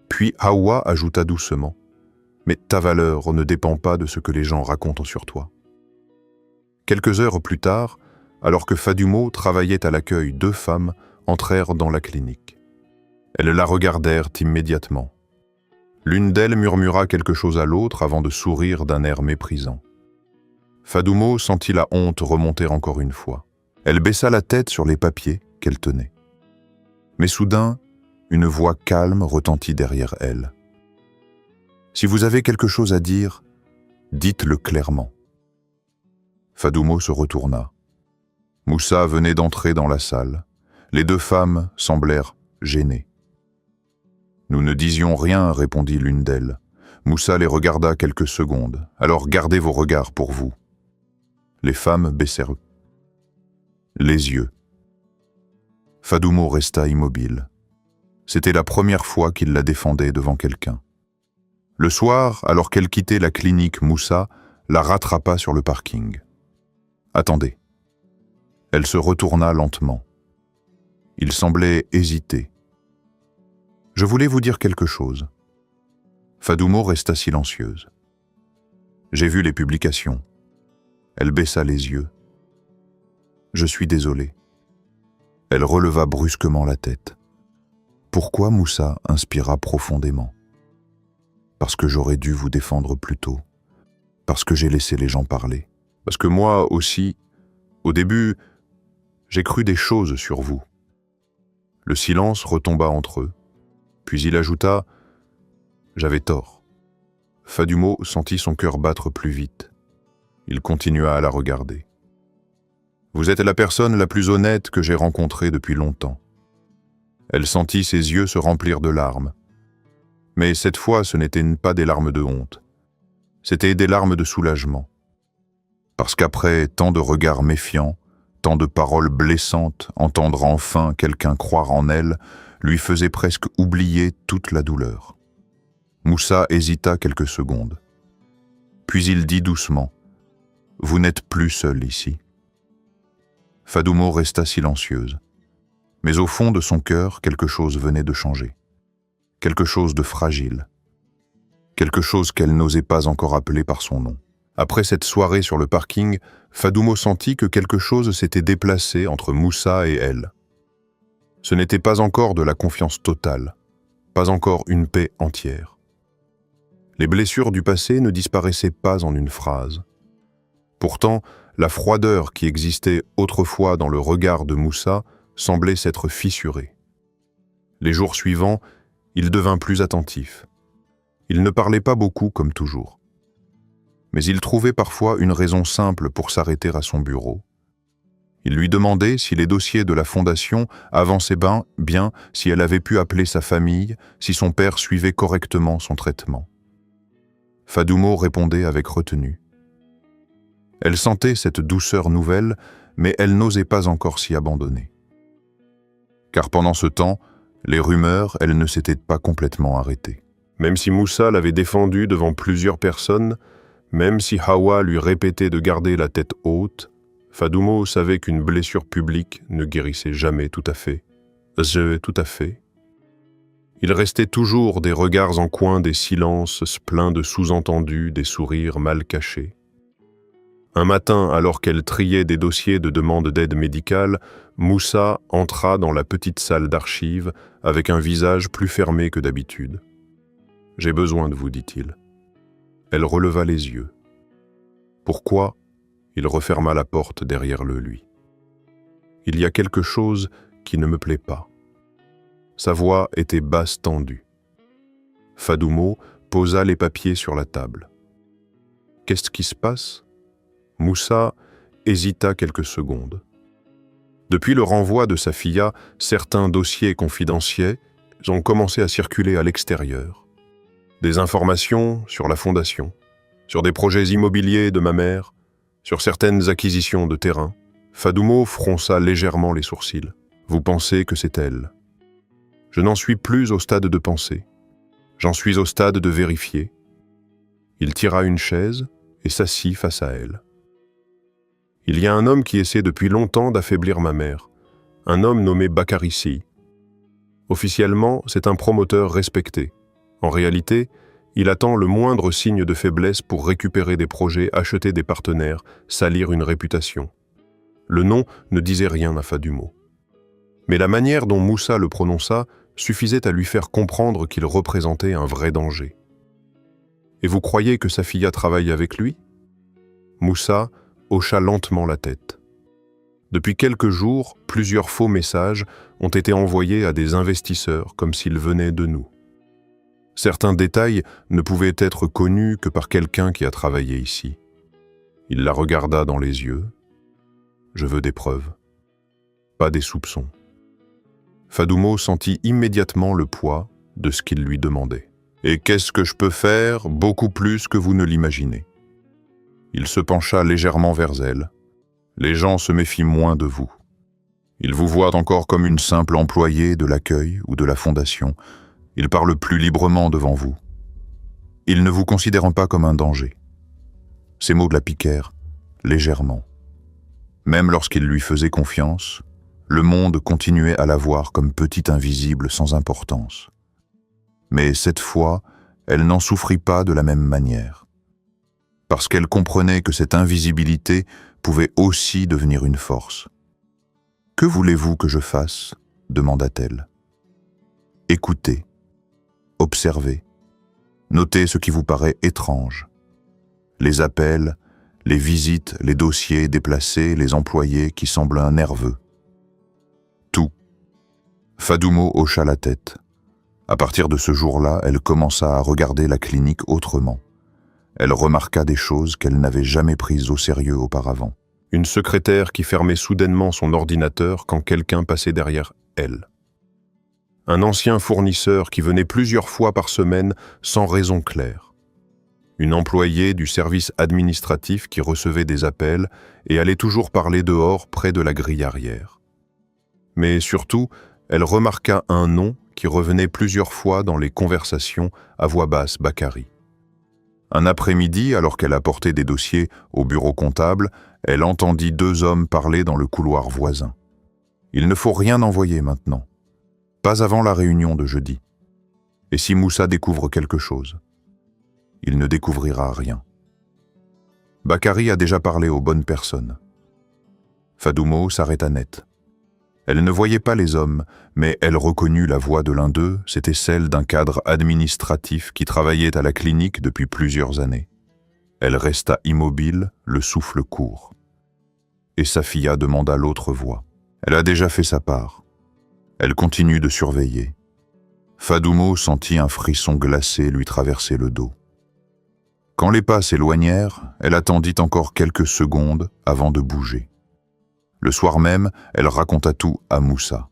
Puis Hawa ajouta doucement. « Mais ta valeur ne dépend pas de ce que les gens racontent sur toi. » Quelques heures plus tard, alors que Fadoumo travaillait à l'accueil, 2 femmes entrèrent dans la clinique. Elles la regardèrent immédiatement. L'une d'elles murmura quelque chose à l'autre avant de sourire d'un air méprisant. Fadoumo sentit la honte remonter encore une fois. Elle baissa la tête sur les papiers qu'elle tenait. Mais soudain, une voix calme retentit derrière elle. « Si vous avez quelque chose à dire, dites-le clairement. » Fadoumo se retourna. Moussa venait d'entrer dans la salle. Les 2 femmes semblèrent gênées. « Nous ne disions rien, répondit l'une d'elles. Moussa les regarda quelques secondes. Alors gardez vos regards pour vous. Les femmes baissèrent les yeux. Fadoumo resta immobile. C'était la première fois qu'il la défendait devant quelqu'un. Le soir, alors qu'elle quittait la clinique, Moussa la rattrapa sur le parking. « Attendez. » Elle se retourna lentement. Il semblait hésiter. « Je voulais vous dire quelque chose. » Fadoumo resta silencieuse. « J'ai vu les publications. » Elle baissa les yeux. « Je suis désolée. » Elle releva brusquement la tête. Pourquoi Moussa inspira profondément? Parce que j'aurais dû vous défendre plus tôt. Parce que j'ai laissé les gens parler. Parce que moi aussi, au début, j'ai cru des choses sur vous. Le silence retomba entre eux. Puis il ajouta « J'avais tort. » Fadoumo sentit son cœur battre plus vite. Il continua à la regarder. « Vous êtes la personne la plus honnête que j'ai rencontrée depuis longtemps. » Elle sentit ses yeux se remplir de larmes. Mais cette fois, ce n'étaient pas des larmes de honte. C'étaient des larmes de soulagement. Parce qu'après tant de regards méfiants, tant de paroles blessantes, entendre enfin quelqu'un croire en elle lui faisait presque oublier toute la douleur. Moussa hésita quelques secondes. Puis il dit doucement « Vous n'êtes plus seul ici. » Fadoumo resta silencieuse. Mais au fond de son cœur, quelque chose venait de changer. Quelque chose de fragile. Quelque chose qu'elle n'osait pas encore appeler par son nom.
Après cette soirée sur le parking, Fadoumo sentit que quelque chose s'était déplacé entre Moussa et elle. Ce n'était pas encore de la confiance totale, pas encore une paix entière. Les blessures du passé ne disparaissaient pas en une phrase. Pourtant, la froideur qui existait autrefois dans le regard de Moussa semblait s'être fissurée. Les jours suivants, il devint plus attentif. Il ne parlait pas beaucoup comme toujours. Mais il trouvait parfois une raison simple pour s'arrêter à son bureau. Il lui demandait si les dossiers de la fondation avançaient bien, si elle avait pu appeler sa famille, si son père suivait correctement son traitement. Fadoumo répondait avec retenue. Elle sentait cette douceur nouvelle, mais elle n'osait pas encore s'y abandonner. Car pendant ce temps, les rumeurs, elles ne s'étaient pas complètement arrêtées. Même si Moussa l'avait défendue devant plusieurs personnes, même si Hawa lui répétait de garder la tête haute, Fadoumo savait qu'une blessure publique ne guérissait jamais tout à fait. Tout à fait. Il restait toujours des regards en coin, des silences pleins de sous-entendus, des sourires mal cachés. Un matin, alors qu'elle triait des dossiers de demande d'aide médicale, Moussa entra dans la petite salle d'archives avec un visage plus fermé que d'habitude. « J'ai besoin de vous, dit-il. » Elle releva les yeux. Pourquoi ? Il referma la porte derrière lui. Il y a quelque chose qui ne me plaît pas. Sa voix était basse tendue. Fadoumo posa les papiers sur la table. Qu'est-ce qui se passe ? Moussa hésita quelques secondes. Depuis le renvoi de sa filla, certains dossiers confidentiels ont commencé à circuler à l'extérieur. Des informations sur la fondation, sur des projets immobiliers de ma mère, sur certaines acquisitions de terrain. Fadoumo fronça légèrement les sourcils. Vous pensez que c'est elle. Je n'en suis plus au stade de penser. J'en suis au stade de vérifier. Il tira une chaise et s'assit face à elle. Il y a un homme qui essaie depuis longtemps d'affaiblir ma mère. Un homme nommé Bakarissi. Officiellement, c'est un promoteur respecté. En réalité, il attend le moindre signe de faiblesse pour récupérer des projets, acheter des partenaires, salir une réputation. Le nom ne disait rien à Fadoumo. Mais la manière dont Moussa le prononça suffisait à lui faire comprendre qu'il représentait un vrai danger. « Et vous croyez que sa filla travaille avec lui ?» Moussa hocha lentement la tête. Depuis quelques jours, plusieurs faux messages ont été envoyés à des investisseurs comme s'ils venaient de nous. Certains détails ne pouvaient être connus que par quelqu'un qui a travaillé ici. Il la regarda dans les yeux. « Je veux des preuves, pas des soupçons. » Fadoumo sentit immédiatement le poids de ce qu'il lui demandait. « Et qu'est-ce que je peux faire, beaucoup plus que vous ne l'imaginez ?» Il se pencha légèrement vers elle. « Les gens se méfient moins de vous. Ils vous voient encore comme une simple employée de l'accueil ou de la fondation. Ils parlent plus librement devant vous. Ils ne vous considèrent pas comme un danger. » Ces mots la piquèrent légèrement. Même lorsqu'il lui faisait confiance, le monde continuait à la voir comme petite invisible sans importance. Mais cette fois, elle n'en souffrit pas de la même manière. Parce qu'elle comprenait que cette invisibilité pouvait aussi devenir une force. « Que voulez-vous que je fasse ?» demanda-t-elle. « Écoutez, observez, notez ce qui vous paraît étrange. Les appels, les visites, les dossiers déplacés, les employés qui semblent nerveux. Tout. » Fadoumo hocha la tête. À partir de ce jour-là, elle commença à regarder la clinique autrement. Elle remarqua des choses qu'elle n'avait jamais prises au sérieux auparavant. Une secrétaire qui fermait soudainement son ordinateur quand quelqu'un passait derrière elle. Un ancien fournisseur qui venait plusieurs fois par semaine sans raison claire. Une employée du service administratif qui recevait des appels et allait toujours parler dehors près de la grille arrière. Mais surtout, elle remarqua un nom qui revenait plusieurs fois dans les conversations à voix basse Bakary. Un après-midi, alors qu'elle apportait des dossiers au bureau comptable, elle entendit deux hommes parler dans le couloir voisin. Il ne faut rien envoyer maintenant. Pas avant la réunion de jeudi. Et si Moussa découvre quelque chose? Il ne découvrira rien.
Bakary a déjà parlé aux bonnes personnes. Fadoumo s'arrêta net. Elle ne voyait pas les hommes, mais elle reconnut la voix de l'un d'eux, c'était celle d'un cadre administratif qui travaillait à la clinique depuis plusieurs années. Elle resta immobile, le souffle court. Et Safia demanda l'autre voix. Elle a déjà fait sa part. Elle continue de surveiller. Fadoumo sentit un frisson glacé lui traverser le dos. Quand les pas s'éloignèrent, elle attendit encore quelques secondes avant de bouger. Le soir même, elle raconta tout à Moussa.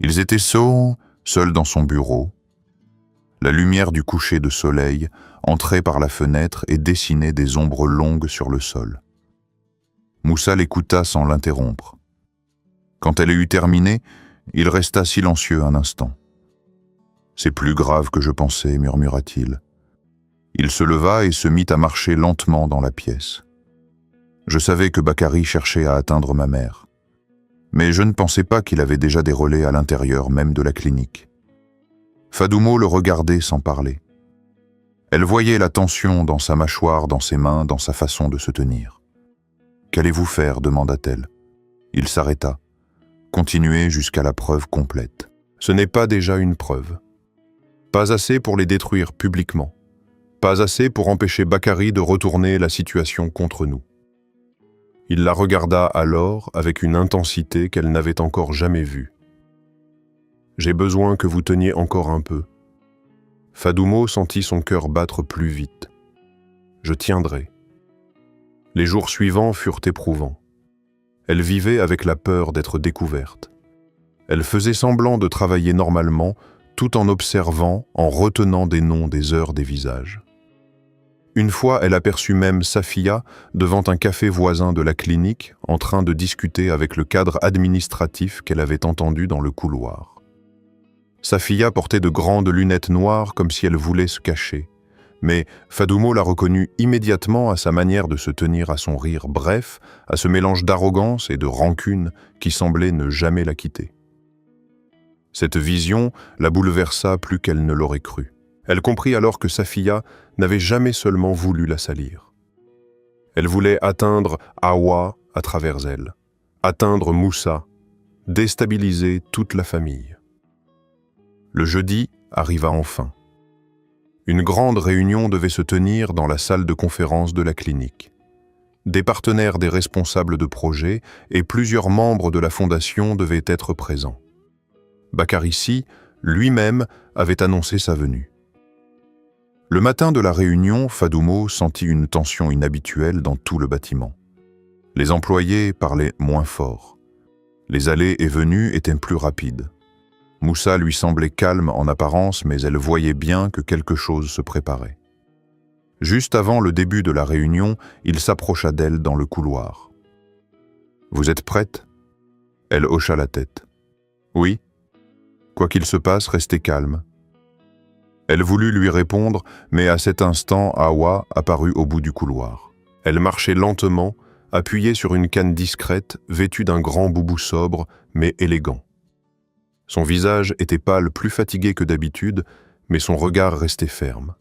Ils étaient seuls dans son bureau. La lumière du coucher de soleil entrait par la fenêtre et dessinait des ombres longues sur le sol. Moussa l'écouta sans l'interrompre. Quand elle eut terminé, il resta silencieux un instant. « C'est plus grave que je pensais, murmura-t-il. » Il se leva et se mit à marcher lentement dans la pièce. Je savais que Bakary cherchait à atteindre ma mère. Mais je ne pensais pas qu'il avait déjà des relais à l'intérieur même de la clinique. Fadoumo le regardait sans parler. Elle voyait la tension dans sa mâchoire, dans ses mains, dans sa façon de se tenir. « Qu'allez-vous faire » demanda-t-elle. Il s'arrêta. Continuez jusqu'à la preuve complète. Ce n'est pas déjà une preuve. Pas assez pour les détruire publiquement. Pas assez pour empêcher Bakary de retourner la situation contre nous. Il la regarda alors avec une intensité qu'elle n'avait encore jamais vue. « J'ai besoin que vous teniez encore un peu. » Fadoumo sentit son cœur battre plus vite. « Je tiendrai. » Les jours suivants furent éprouvants. Elle vivait avec la peur d'être découverte. Elle faisait semblant de travailler normalement, tout en observant, en retenant des noms, des heures, des visages. Une fois, elle aperçut même Safia devant un café voisin de la clinique, en train de discuter avec le cadre administratif qu'elle avait entendu dans le couloir. Safia portait de grandes lunettes noires comme si elle voulait se cacher, mais Fadoumo la reconnut immédiatement à sa manière de se tenir, à son rire bref, à ce mélange d'arrogance et de rancune qui semblait ne jamais la quitter. Cette vision la bouleversa plus qu'elle ne l'aurait cru. Elle comprit alors que Safia n'avait jamais seulement voulu la salir. Elle voulait atteindre Awa à travers elle, atteindre Moussa, déstabiliser toute la famille. Le jeudi arriva enfin. Une grande réunion devait se tenir dans la salle de conférence de la clinique. Des partenaires des responsables de projet et plusieurs membres de la fondation devaient être présents. Bakary lui-même avait annoncé sa venue. Le matin de la réunion, Fadoumo sentit une tension inhabituelle dans tout le bâtiment. Les employés parlaient moins fort. Les allées et venues étaient plus rapides. Moussa lui semblait calme en apparence, mais elle voyait bien que quelque chose se préparait. Juste avant le début de la réunion, il s'approcha d'elle dans le couloir. « Vous êtes prête ?» Elle hocha la tête. « Oui. Quoi qu'il se passe, restez calme. » Elle voulut lui répondre, mais à cet instant, Awa apparut au bout du couloir. Elle marchait lentement, appuyée sur une canne discrète, vêtue d'un grand boubou sobre, mais élégant. Son visage était pâle, plus fatigué que d'habitude, mais son regard restait ferme.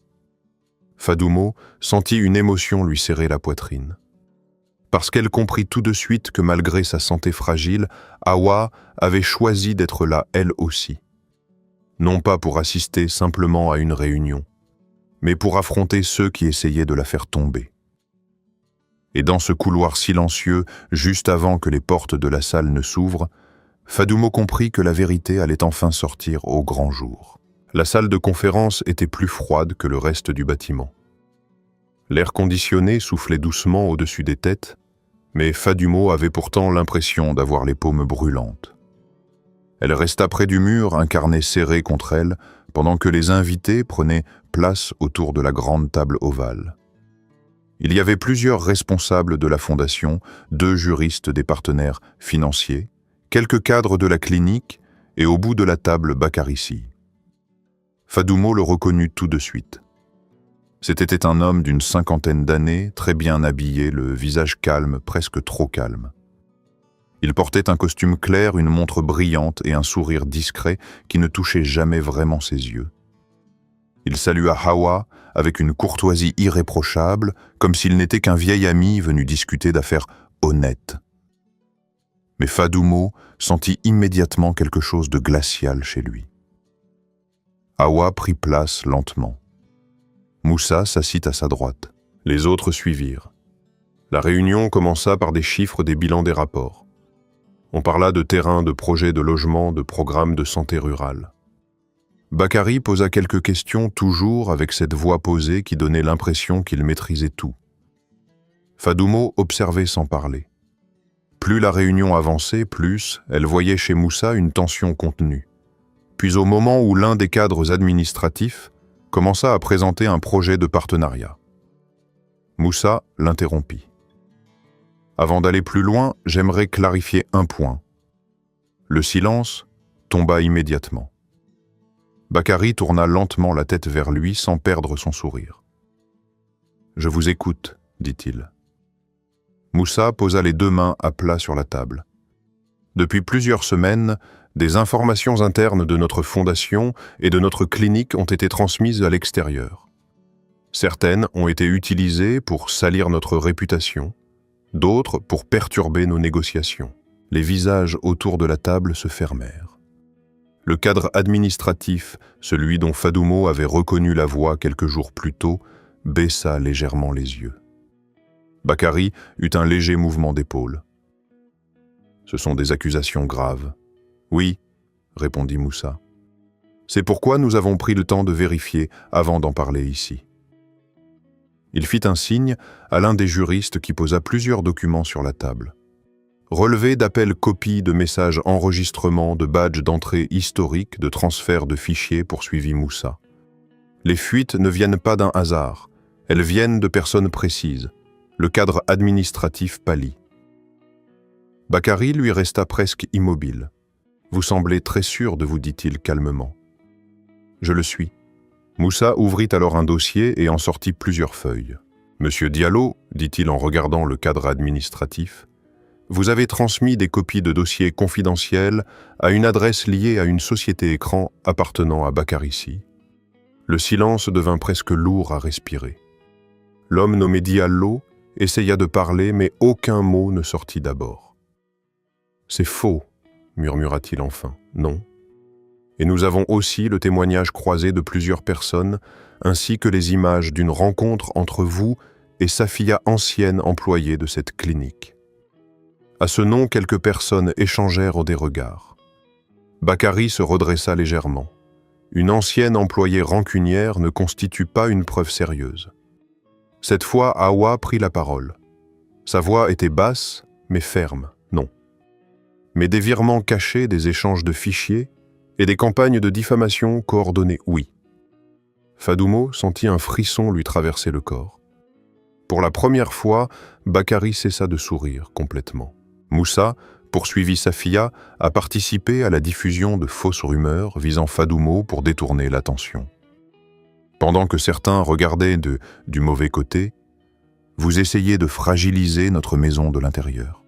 Fadoumo sentit une émotion lui serrer la poitrine. Parce qu'elle comprit tout de suite que malgré sa santé fragile, Awa avait choisi d'être là elle aussi. Non pas pour assister simplement à une réunion, mais pour affronter ceux qui essayaient de la faire tomber. Et dans ce couloir silencieux, juste avant que les portes de la salle ne s'ouvrent, Fadoumo comprit que la vérité allait enfin sortir au grand jour. La salle de conférence était plus froide que le reste du bâtiment. L'air conditionné soufflait doucement au-dessus des têtes, mais Fadoumo avait pourtant l'impression d'avoir les paumes brûlantes. Elle resta près du mur, un carnet serré contre elle, pendant que les invités prenaient place autour de la grande table ovale. Il y avait plusieurs responsables de la fondation, 2 juristes des partenaires financiers, quelques cadres de la clinique et au bout de la table Bakary. Fadoumo le reconnut tout de suite. C'était un homme d'une 50aine d'années, très bien habillé, le visage calme, presque trop calme. Il portait un costume clair, une montre brillante et un sourire discret qui ne touchait jamais vraiment ses yeux. Il salua Hawa avec une courtoisie irréprochable, comme s'il n'était qu'un vieil ami venu discuter d'affaires honnêtes. Mais Fadoumo sentit immédiatement quelque chose de glacial chez lui. Hawa prit place lentement. Moussa s'assit à sa droite. Les autres suivirent. La réunion commença par des chiffres des bilans des rapports. On parla de terrains, de projets de logement, de programmes de santé rurale. Bakary posa quelques questions, toujours avec cette voix posée qui donnait l'impression qu'il maîtrisait tout. Fadoumo observait sans parler. Plus la réunion avançait, plus elle voyait chez Moussa une tension contenue. Puis au moment où l'un des cadres administratifs commença à présenter un projet de partenariat. Moussa l'interrompit. Avant d'aller plus loin, j'aimerais clarifier un point. Le silence tomba immédiatement. Bakary tourna lentement la tête vers lui sans perdre son sourire. « Je vous écoute, dit-il. » Moussa posa les deux mains à plat sur la table. Depuis plusieurs semaines, des informations internes de notre fondation et de notre clinique ont été transmises à l'extérieur. Certaines ont été utilisées pour salir notre réputation, d'autres pour perturber nos négociations. Les visages autour de la table se fermèrent. Le cadre administratif, celui dont Fadoumo avait reconnu la voix quelques jours plus tôt, baissa légèrement les yeux. Bakary eut un léger mouvement d'épaule. « Ce sont des accusations graves. »« Oui, » répondit Moussa. « C'est pourquoi nous avons pris le temps de vérifier avant d'en parler ici. » Il fit un signe à l'un des juristes qui posa plusieurs documents sur la table. Relevé d'appels copies de messages enregistrements, de badges d'entrée historiques, de transferts de fichiers, poursuivit Moussa. Les fuites ne viennent pas d'un hasard, elles viennent de personnes précises. Le cadre administratif pâlit. Bakary lui resta presque immobile. « Vous semblez très sûr de vous, dit-il calmement. »« Je le suis. » Moussa ouvrit alors un dossier et en sortit plusieurs feuilles. « Monsieur Diallo, dit-il en regardant le cadre administratif, vous avez transmis des copies de dossiers confidentiels à une adresse liée à une société écran appartenant à Bakary. Le silence devint presque lourd à respirer. L'homme nommé Diallo essaya de parler, mais aucun mot ne sortit d'abord. « C'est faux, murmura-t-il enfin. « Non. Et nous avons aussi le témoignage croisé de plusieurs personnes, ainsi que les images d'une rencontre entre vous et Safia, ancienne employée de cette clinique. » À ce nom, quelques personnes échangèrent des regards. Bakary se redressa légèrement. Une ancienne employée rancunière ne constitue pas une preuve sérieuse. Cette fois, Hawa prit la parole. Sa voix était basse, mais ferme, non. Mais des virements cachés, des échanges de fichiers et des campagnes de diffamation coordonnées, oui. Fadoumo sentit un frisson lui traverser le corps. Pour la première fois, Bakary cessa de sourire complètement. Moussa, poursuivit Safia, a participé à la diffusion de fausses rumeurs visant Fadoumo pour détourner l'attention. Pendant que certains regardaient du mauvais côté, vous essayez de fragiliser notre maison de l'intérieur.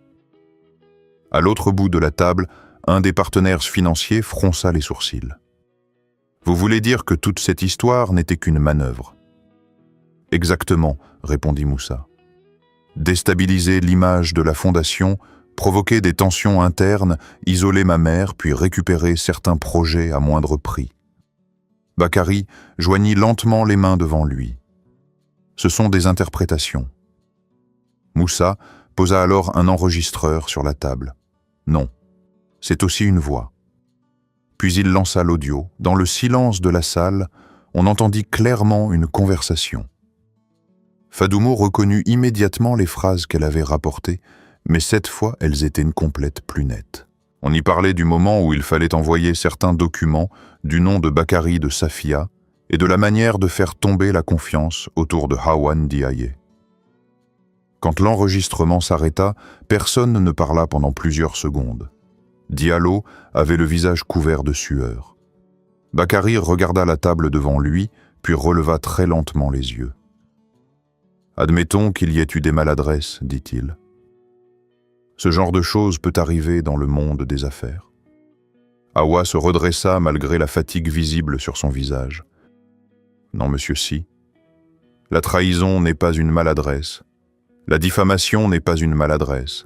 À l'autre bout de la table, un des partenaires financiers fronça les sourcils. Vous voulez dire que toute cette histoire n'était qu'une manœuvre? Exactement, répondit Moussa. Déstabiliser l'image de la fondation, provoquer des tensions internes, isoler ma mère, puis récupérer certains projets à moindre prix. Bakary joignit lentement les mains devant lui. Ce sont des interprétations. Moussa posa alors un enregistreur sur la table. Non, c'est aussi une voix. Puis il lança l'audio. Dans le silence de la salle, on entendit clairement une conversation. Fadoumo reconnut immédiatement les phrases qu'elle avait rapportées, mais cette fois, elles étaient une complète plus nette. On y parlait du moment où il fallait envoyer certains documents, du nom de Bakary de Safia et de la manière de faire tomber la confiance autour de Hawa Ndiaye. Quand l'enregistrement s'arrêta, personne ne parla pendant plusieurs secondes. Diallo avait le visage couvert de sueur. Bakary regarda la table devant lui, puis releva très lentement les yeux. « Admettons qu'il y ait eu des maladresses, dit-il. Ce genre de choses peut arriver dans le monde des affaires. » Hawa se redressa malgré la fatigue visible sur son visage. « Non, monsieur Si. La trahison n'est pas une maladresse. La diffamation n'est pas une maladresse.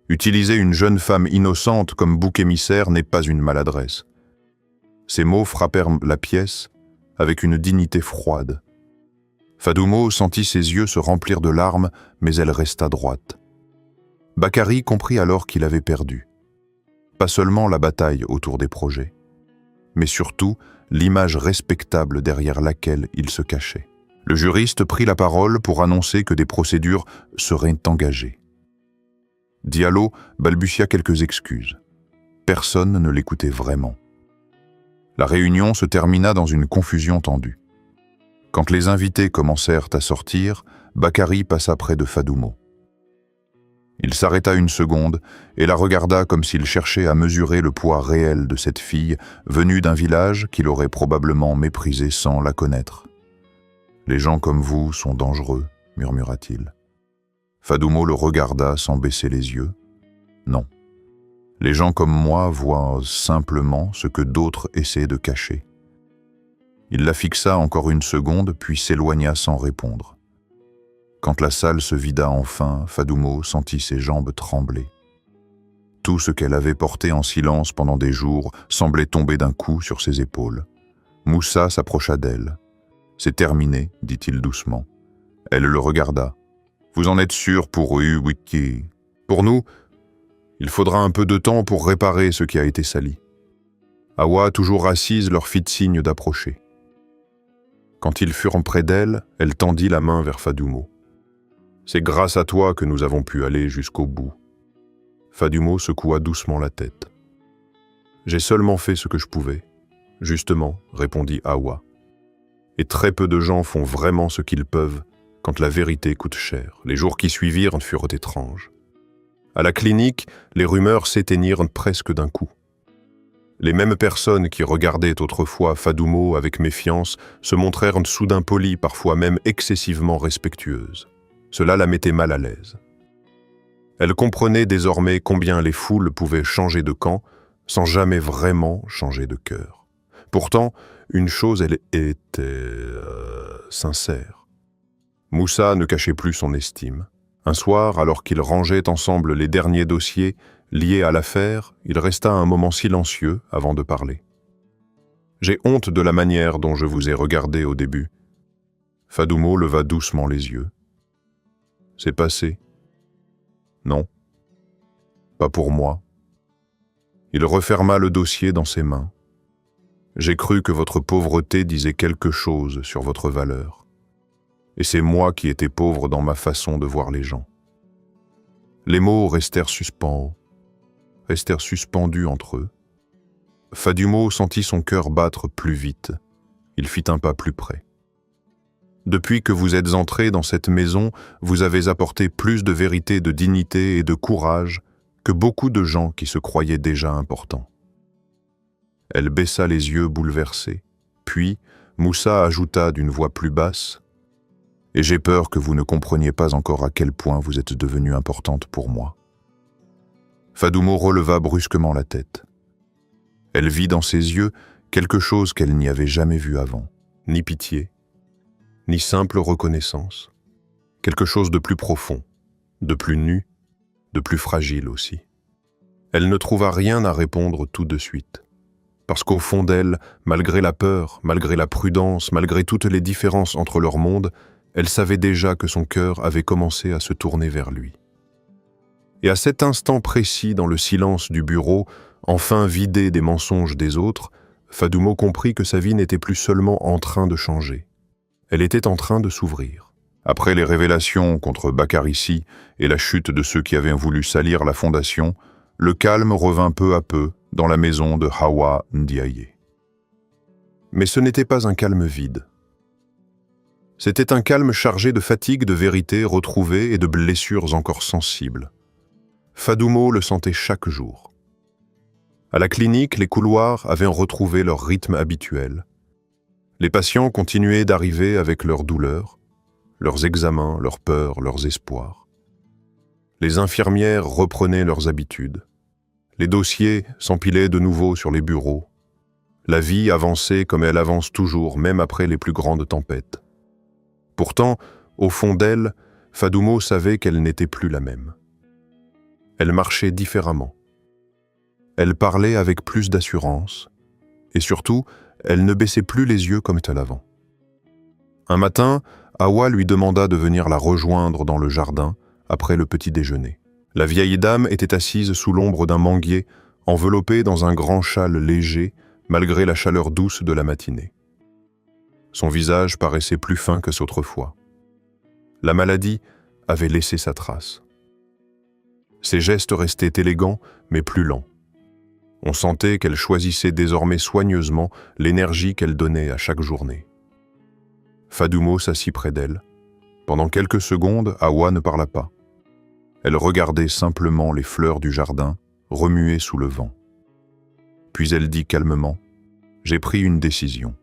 Utiliser une jeune femme innocente comme bouc émissaire n'est pas une maladresse. » Ces mots frappèrent la pièce avec une dignité froide. Fadoumo sentit ses yeux se remplir de larmes, mais elle resta droite. Bakary comprit alors qu'il avait perdu. Pas seulement la bataille autour des projets, mais surtout l'image respectable derrière laquelle il se cachait. Le juriste prit la parole pour annoncer que des procédures seraient engagées. Diallo balbutia quelques excuses. Personne ne l'écoutait vraiment. La réunion se termina dans une confusion tendue. Quand les invités commencèrent à sortir, Bakary passa près de Fadoumo. Il s'arrêta une seconde et la regarda comme s'il cherchait à mesurer le poids réel de cette fille venue d'un village qu'il aurait probablement méprisé sans la connaître. « Les gens comme vous sont dangereux, » murmura-t-il. Fadoumo le regarda sans baisser les yeux. « Non. Les gens comme moi voient simplement ce que d'autres essaient de cacher. » Il la fixa encore une seconde, puis s'éloigna sans répondre. Quand la salle se vida enfin, Fadoumo sentit ses jambes trembler. Tout ce qu'elle avait porté en silence pendant des jours semblait tomber d'un coup sur ses épaules. Moussa s'approcha d'elle. « C'est terminé, dit-il doucement. » Elle le regarda. « Vous en êtes sûr pour Wiki ? Pour nous, il faudra un peu de temps pour réparer ce qui a été sali. » Awa, toujours assise, leur fit signe d'approcher. Quand ils furent près d'elle, elle tendit la main vers Fadoumo. « C'est grâce à toi que nous avons pu aller jusqu'au bout. » Fadoumo secoua doucement la tête. « J'ai seulement fait ce que je pouvais. »« Justement, » répondit Awa. « Et très peu de gens font vraiment ce qu'ils peuvent quand la vérité coûte cher. » Les jours qui suivirent furent étranges. À la clinique, les rumeurs s'éteignirent presque d'un coup. Les mêmes personnes qui regardaient autrefois Fadoumo avec méfiance se montrèrent soudain polies, parfois même excessivement respectueuses. Cela la mettait mal à l'aise. Elle comprenait désormais combien les foules pouvaient changer de camp sans jamais vraiment changer de cœur. Pourtant, une chose, elle était sincère. Moussa ne cachait plus son estime. Un soir, alors qu'ils rangeaient ensemble les derniers dossiers liés à l'affaire, il resta un moment silencieux avant de parler. « J'ai honte de la manière dont je vous ai regardé au début. » Fadoumo leva doucement les yeux. « C'est passé. » »« Non. Pas pour moi. » Il referma le dossier dans ses mains. « J'ai cru que votre pauvreté disait quelque chose sur votre valeur. Et c'est moi qui étais pauvre dans ma façon de voir les gens. » Les mots restèrent suspendus entre eux. Fadoumo sentit son cœur battre plus vite. Il fit un pas plus près. « Depuis que vous êtes entré dans cette maison, vous avez apporté plus de vérité, de dignité et de courage que beaucoup de gens qui se croyaient déjà importants. » Elle baissa les yeux bouleversés. Puis, Moussa ajouta d'une voix plus basse, « Et j'ai peur que vous ne compreniez pas encore à quel point vous êtes devenue importante pour moi. » Fadoumo releva brusquement la tête. Elle vit dans ses yeux quelque chose qu'elle n'y avait jamais vu avant. Ni pitié, ni simple reconnaissance. Quelque chose de plus profond, de plus nu, de plus fragile aussi. Elle ne trouva rien à répondre tout de suite. Parce qu'au fond d'elle, malgré la peur, malgré la prudence, malgré toutes les différences entre leurs mondes, elle savait déjà que son cœur avait commencé à se tourner vers lui. Et à cet instant précis, dans le silence du bureau, enfin vidé des mensonges des autres, Fadoumo comprit que sa vie n'était plus seulement en train de changer. Elle était en train de s'ouvrir. Après les révélations contre Bakary Si et la chute de ceux qui avaient voulu salir la fondation, le calme revint peu à peu dans la maison de Hawa Ndiaye. Mais ce n'était pas un calme vide. C'était un calme chargé de fatigue, de vérité retrouvée et de blessures encore sensibles. Fadoumo le sentait chaque jour. À la clinique, les couloirs avaient retrouvé leur rythme habituel. Les patients continuaient d'arriver avec leurs douleurs, leurs examens, leurs peurs, leurs espoirs. Les infirmières reprenaient leurs habitudes. Les dossiers s'empilaient de nouveau sur les bureaux.
La vie avançait comme elle avance toujours, même après les plus grandes tempêtes. Pourtant, au fond d'elle, Fadoumo savait qu'elle n'était plus la même. Elle marchait différemment. Elle parlait avec plus d'assurance, et surtout, elle ne baissait plus les yeux comme tel avant. Un matin, Hawa lui demanda de venir la rejoindre dans le jardin après le petit déjeuner. La vieille dame était assise sous l'ombre d'un manguier, enveloppée dans un grand châle léger, malgré la chaleur douce de la matinée. Son visage paraissait plus fin que autrefois. La maladie avait laissé sa trace. Ses gestes restaient élégants, mais plus lents. On sentait qu'elle choisissait désormais soigneusement l'énergie qu'elle donnait à chaque journée. Fadoumo s'assit près d'elle. Pendant quelques secondes, Hawa ne parla pas. Elle regardait simplement les fleurs du jardin, remuées sous le vent. Puis elle dit calmement, « J'ai pris une décision. »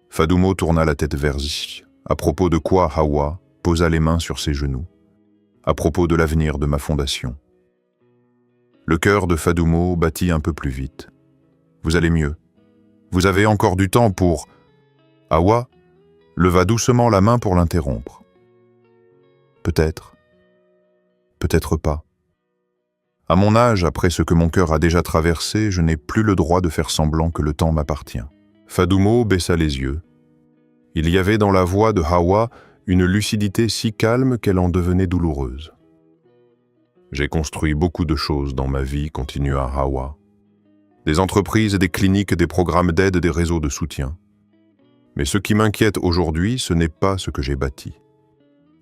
Fadoumo tourna la tête vers Zik, à propos de quoi Hawa posa les mains sur ses genoux, à propos de l'avenir de ma fondation. Le cœur de Fadoumo battit un peu plus vite. « Vous allez mieux. Vous avez encore du temps pour... » Hawa leva doucement la main pour l'interrompre. « Peut-être. Peut-être pas. À mon âge, après ce que mon cœur a déjà traversé, je n'ai plus le droit de faire semblant que le temps m'appartient. » Fadoumo baissa les yeux. Il y avait dans la voix de Hawa une lucidité si calme qu'elle en devenait douloureuse. « J'ai construit beaucoup de choses dans ma vie, continua Hawa. Des entreprises, des cliniques, des programmes d'aide, des réseaux de soutien. Mais ce qui m'inquiète aujourd'hui, ce n'est pas ce que j'ai bâti.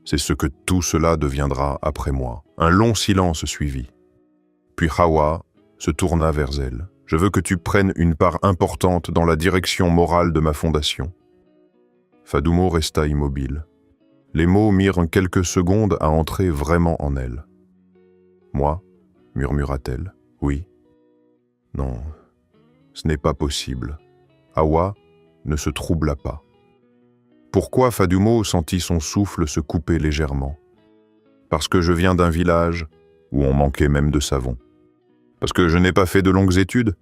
C'est ce que tout cela deviendra après moi. » Un long silence suivit. Puis Hawa se tourna vers elle. « Je veux que tu prennes une part importante dans la direction morale de ma fondation. » Fadoumo resta immobile. Les mots mirent quelques secondes à entrer vraiment en elle. « Moi » murmura-t-elle. « Oui. » « Non, ce n'est pas possible. » Hawa ne se troubla pas. Pourquoi Fadoumo sentit son souffle se couper légèrement? Parce que je viens d'un village où on manquait même de savon. Parce que je n'ai pas fait de longues études.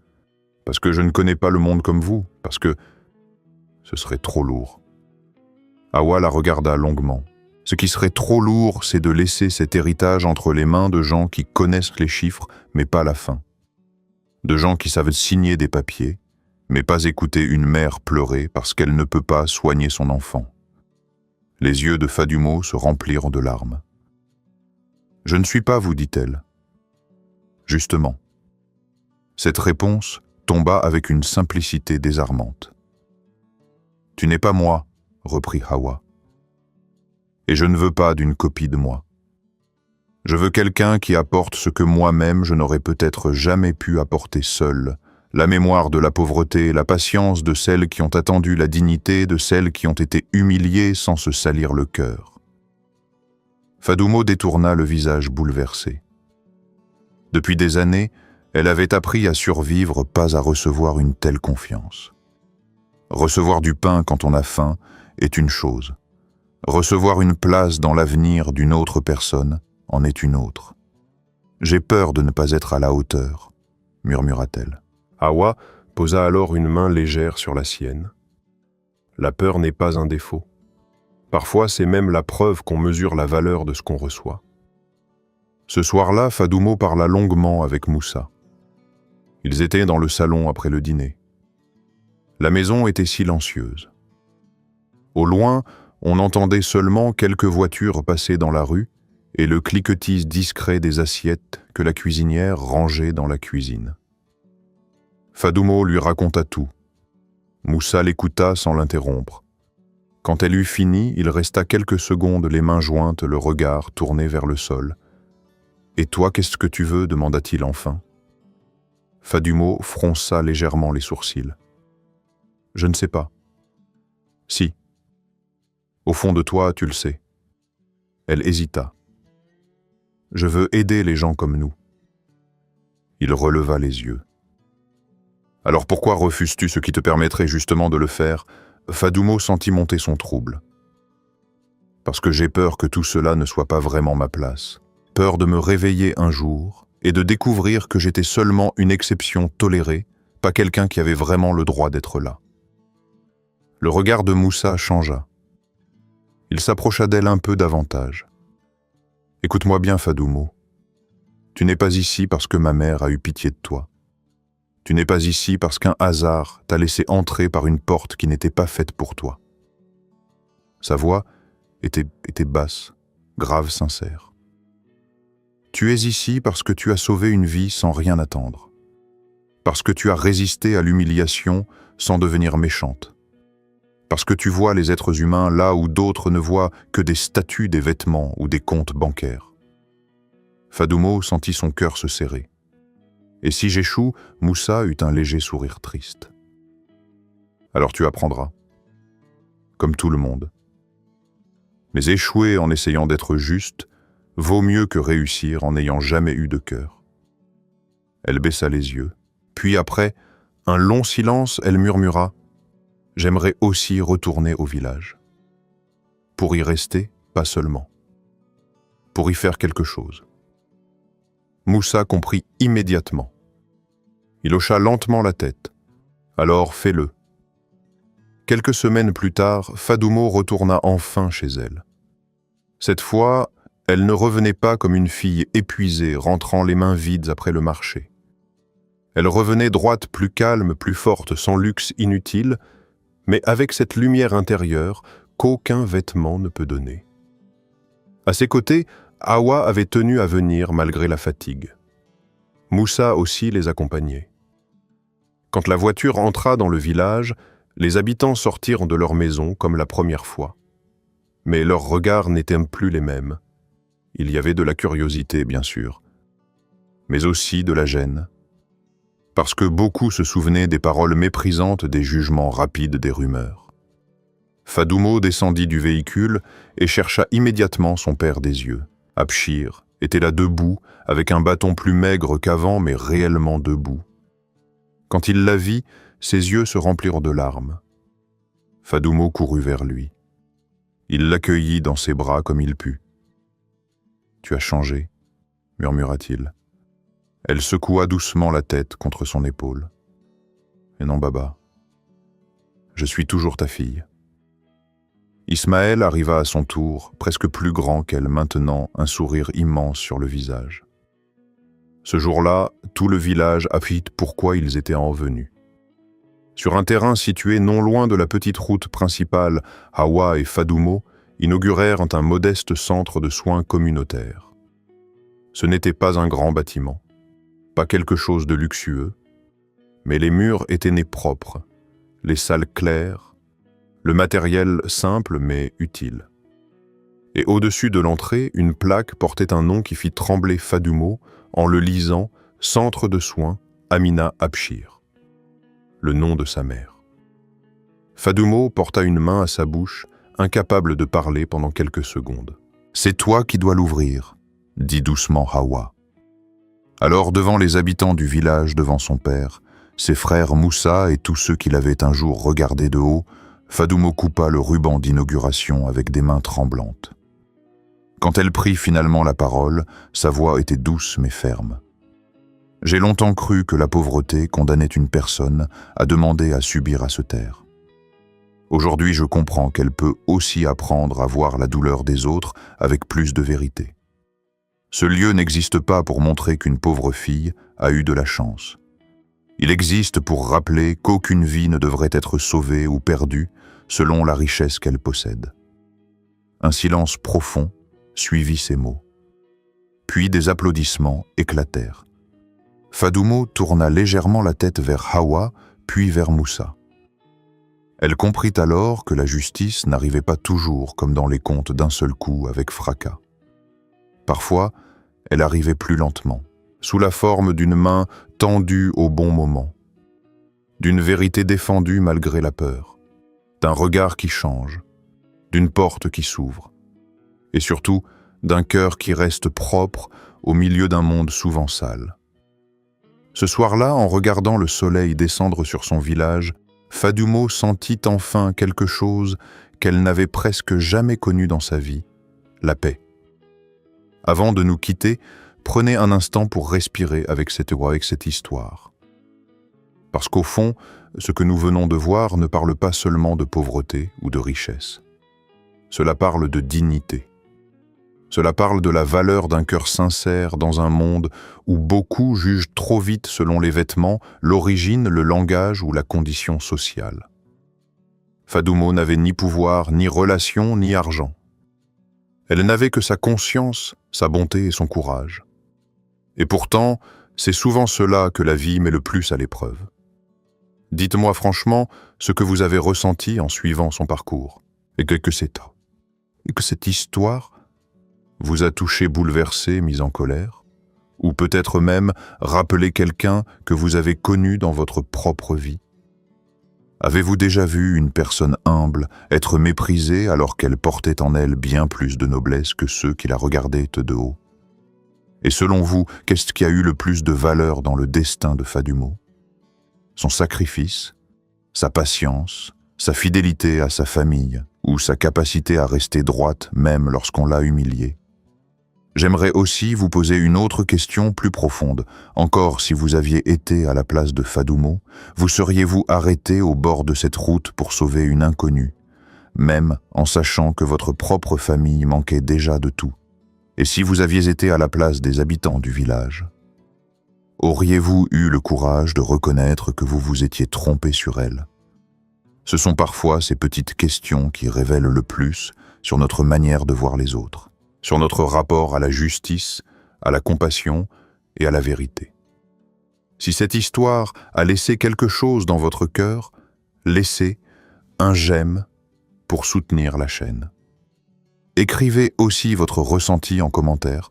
Parce que je ne connais pas le monde comme vous. Parce que ce serait trop lourd. Hawa la regarda longuement. Ce qui serait trop lourd, c'est de laisser cet héritage entre les mains de gens qui connaissent les chiffres, mais pas la fin. De gens qui savent signer des papiers, mais pas écouter une mère pleurer parce qu'elle ne peut pas soigner son enfant. Les yeux de Fadoumo se remplirent de larmes. « Je ne suis pas vous, dit-elle. » Justement. Cette réponse tomba avec une simplicité désarmante. « Tu n'es pas moi, » reprit Hawa. « Et je ne veux pas d'une copie de moi. Je veux quelqu'un qui apporte ce que moi-même je n'aurais peut-être jamais pu apporter seul, la mémoire de la pauvreté, la patience de celles qui ont attendu la dignité, de celles qui ont été humiliées sans se salir le cœur. » Fadoumo détourna le visage bouleversé. Depuis des années, elle avait appris à survivre, pas à recevoir une telle confiance. Recevoir du pain quand on a faim est une chose. Recevoir une place dans l'avenir d'une autre personne en est une autre. « J'ai peur de ne pas être à la hauteur », murmura-t-elle. Hawa posa alors une main légère sur la sienne. La peur n'est pas un défaut. Parfois, c'est même la preuve qu'on mesure la valeur de ce qu'on reçoit. Ce soir-là, Fadoumo parla longuement avec Moussa. Ils étaient dans le salon après le dîner. La maison était silencieuse. Au loin, on entendait seulement quelques voitures passer dans la rue et le cliquetis discret des assiettes que la cuisinière rangeait dans la cuisine. Fadoumo lui raconta tout. Moussa l'écouta sans l'interrompre. Quand elle eut fini, il resta quelques secondes les mains jointes, le regard tourné vers le sol. « Et toi, qu'est-ce que tu veux » demanda-t-il enfin. Fadoumo fronça légèrement les sourcils. « Je ne sais pas. »« Si. Au fond de toi, tu le sais. » Elle hésita. « Je veux aider les gens comme nous. » Il releva les yeux. « Alors pourquoi refuses-tu ce qui te permettrait justement de le faire ?» Fadoumo sentit monter son trouble. « Parce que j'ai peur que tout cela ne soit pas vraiment ma place. Peur de me réveiller un jour et de découvrir que j'étais seulement une exception tolérée
pas quelqu'un qui avait vraiment le droit d'être là. Le regard de Moussa changea. Il s'approcha d'elle un peu davantage. « Écoute-moi bien, Fadoumo. Tu n'es pas ici parce que ma mère a eu pitié de toi. Tu n'es pas ici parce qu'un hasard t'a laissé entrer par une porte qui n'était pas faite pour toi. » Sa voix était basse, grave, sincère. « Tu es ici parce que tu as sauvé une vie sans rien attendre. Parce que tu as résisté à l'humiliation sans devenir méchante. Parce que tu vois les êtres humains là où d'autres ne voient que des statues, des vêtements ou des comptes bancaires. » Fadoumo sentit son cœur se serrer. Et si j'échoue, Moussa eut un léger sourire triste. « Alors tu apprendras. Comme tout le monde. Mais échouer en essayant d'être juste vaut mieux que réussir en n'ayant jamais eu de cœur. » Elle baissa les yeux. Puis après un long silence, elle murmura « J'aimerais aussi retourner au village. Pour y rester, pas seulement. Pour y faire quelque chose. » Moussa comprit immédiatement. Il hocha lentement la tête. « Alors fais-le. » Quelques semaines plus tard, Fadoumo retourna enfin chez elle. Cette fois, elle ne revenait pas comme une fille épuisée rentrant les mains vides après le marché. Elle revenait droite, plus calme, plus forte, sans luxe inutile, mais avec cette lumière intérieure qu'aucun vêtement ne peut donner. À ses côtés, Hawa avait tenu à venir malgré la fatigue. Moussa aussi les accompagnait. Quand la voiture entra dans le village, les habitants sortirent de leur maison comme la première fois. Mais leurs regards n'étaient plus les mêmes. Il y avait de la curiosité, bien sûr, mais aussi de la gêne. Parce que beaucoup se souvenaient des paroles méprisantes, des jugements rapides des rumeurs. Fadoumo descendit du véhicule et chercha immédiatement son père des yeux. Abchir était là debout, avec un bâton plus maigre qu'avant, mais réellement debout. Quand il la vit, ses yeux se remplirent de larmes. Fadoumo courut vers lui. Il l'accueillit dans ses bras comme il put. « Tu as changé, » murmura-t-il. Elle secoua doucement la tête contre son épaule. « Mais non, Baba, je suis toujours ta fille. » Ismaël arriva à son tour, presque plus grand qu'elle maintenant, un sourire immense sur le visage. Ce jour-là, tout le village apprit pourquoi ils étaient en venue. Sur un terrain situé non loin de la petite route principale, Hawa et Fadoumo inaugurèrent un modeste centre de soins communautaires. Ce n'était pas un grand bâtiment, pas quelque chose de luxueux, mais les murs étaient nés propres, les salles claires, le matériel simple mais utile. Et au-dessus de l'entrée, une plaque portait un nom qui fit trembler Fadoumo en le lisant « Centre de soins Amina Abchir », le nom de sa mère. Fadoumo porta une main à sa bouche, incapable de parler pendant quelques secondes. « C'est toi qui dois l'ouvrir », dit doucement Hawa. Alors, devant les habitants du village, devant son père, ses frères Moussa et tous ceux qui l'avaient un jour regardé de haut, Fadoumo coupa le ruban d'inauguration avec des mains tremblantes. Quand elle prit finalement la parole, sa voix était douce mais ferme. « J'ai longtemps cru que la pauvreté condamnait une personne à demander à subir à se taire. Aujourd'hui, je comprends qu'elle peut aussi apprendre à voir la douleur des autres avec plus de vérité. Ce lieu n'existe pas pour montrer qu'une pauvre fille a eu de la chance. Il existe pour rappeler qu'aucune vie ne devrait être sauvée ou perdue selon la richesse qu'elle possède. » Un silence profond suivit ces mots. Puis des applaudissements éclatèrent. Fadoumo tourna légèrement la tête vers Hawa, puis vers Moussa. Elle comprit alors que la justice n'arrivait pas toujours comme dans les contes d'un seul coup avec fracas. Parfois, elle arrivait plus lentement, sous la forme d'une main tendue au bon moment, d'une vérité défendue malgré la peur, d'un regard qui change, d'une porte qui s'ouvre, et surtout d'un cœur qui reste propre au milieu d'un monde souvent sale. Ce soir-là, en regardant le soleil descendre sur son village, Fadoumo sentit enfin quelque chose qu'elle n'avait presque jamais connu dans sa vie, la paix. Avant de nous quitter, prenez un instant pour respirer avec cette histoire. Parce qu'au fond, ce que nous venons de voir ne parle pas seulement de pauvreté ou de richesse. Cela parle de dignité. Cela parle de la valeur d'un cœur sincère dans un monde où beaucoup jugent trop vite selon les vêtements, l'origine, le langage ou la condition sociale. Fadoumo n'avait ni pouvoir, ni relation, ni argent. Elle n'avait que sa conscience, sa bonté et son courage. Et pourtant, c'est souvent cela que la vie met le plus à l'épreuve. Dites-moi franchement ce que vous avez ressenti en suivant son parcours, et que cette histoire vous a touché, bouleversé, mis en colère, ou peut-être même rappelé quelqu'un que vous avez connu dans votre propre vie. Avez-vous déjà vu une personne humble être méprisée alors qu'elle portait en elle bien plus de noblesse que ceux qui la regardaient de haut? Et selon vous, qu'est-ce qui a eu le plus de valeur dans le destin de Fadoumo? Son sacrifice, sa patience, sa fidélité à sa famille, ou sa capacité à rester droite même lorsqu'on l'a humiliée? J'aimerais aussi vous poser une autre question plus profonde. Encore, si vous aviez été à la place de Fadoumo, vous seriez-vous arrêté au bord de cette route pour sauver une inconnue, même en sachant que votre propre famille manquait déjà de tout? Et si vous aviez été à la place des habitants du village, auriez-vous eu le courage de reconnaître que vous vous étiez trompé sur elle? Ce sont parfois ces petites questions qui révèlent le plus sur notre manière de voir les autres, sur notre rapport à la justice, à la compassion et à la vérité. Si cette histoire a laissé quelque chose dans votre cœur, laissez un j'aime pour soutenir la chaîne. Écrivez aussi votre ressenti en commentaire,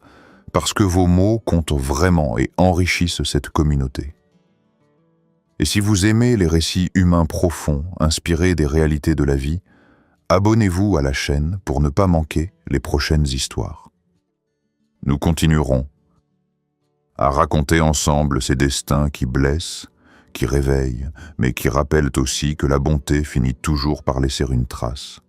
parce que vos mots comptent vraiment et enrichissent cette communauté. Et si vous aimez les récits humains profonds, inspirés des réalités de la vie, abonnez-vous à la chaîne pour ne pas manquer les prochaines histoires. Nous continuerons à raconter ensemble ces destins qui blessent, qui réveillent, mais qui rappellent aussi que la bonté finit toujours par laisser une trace.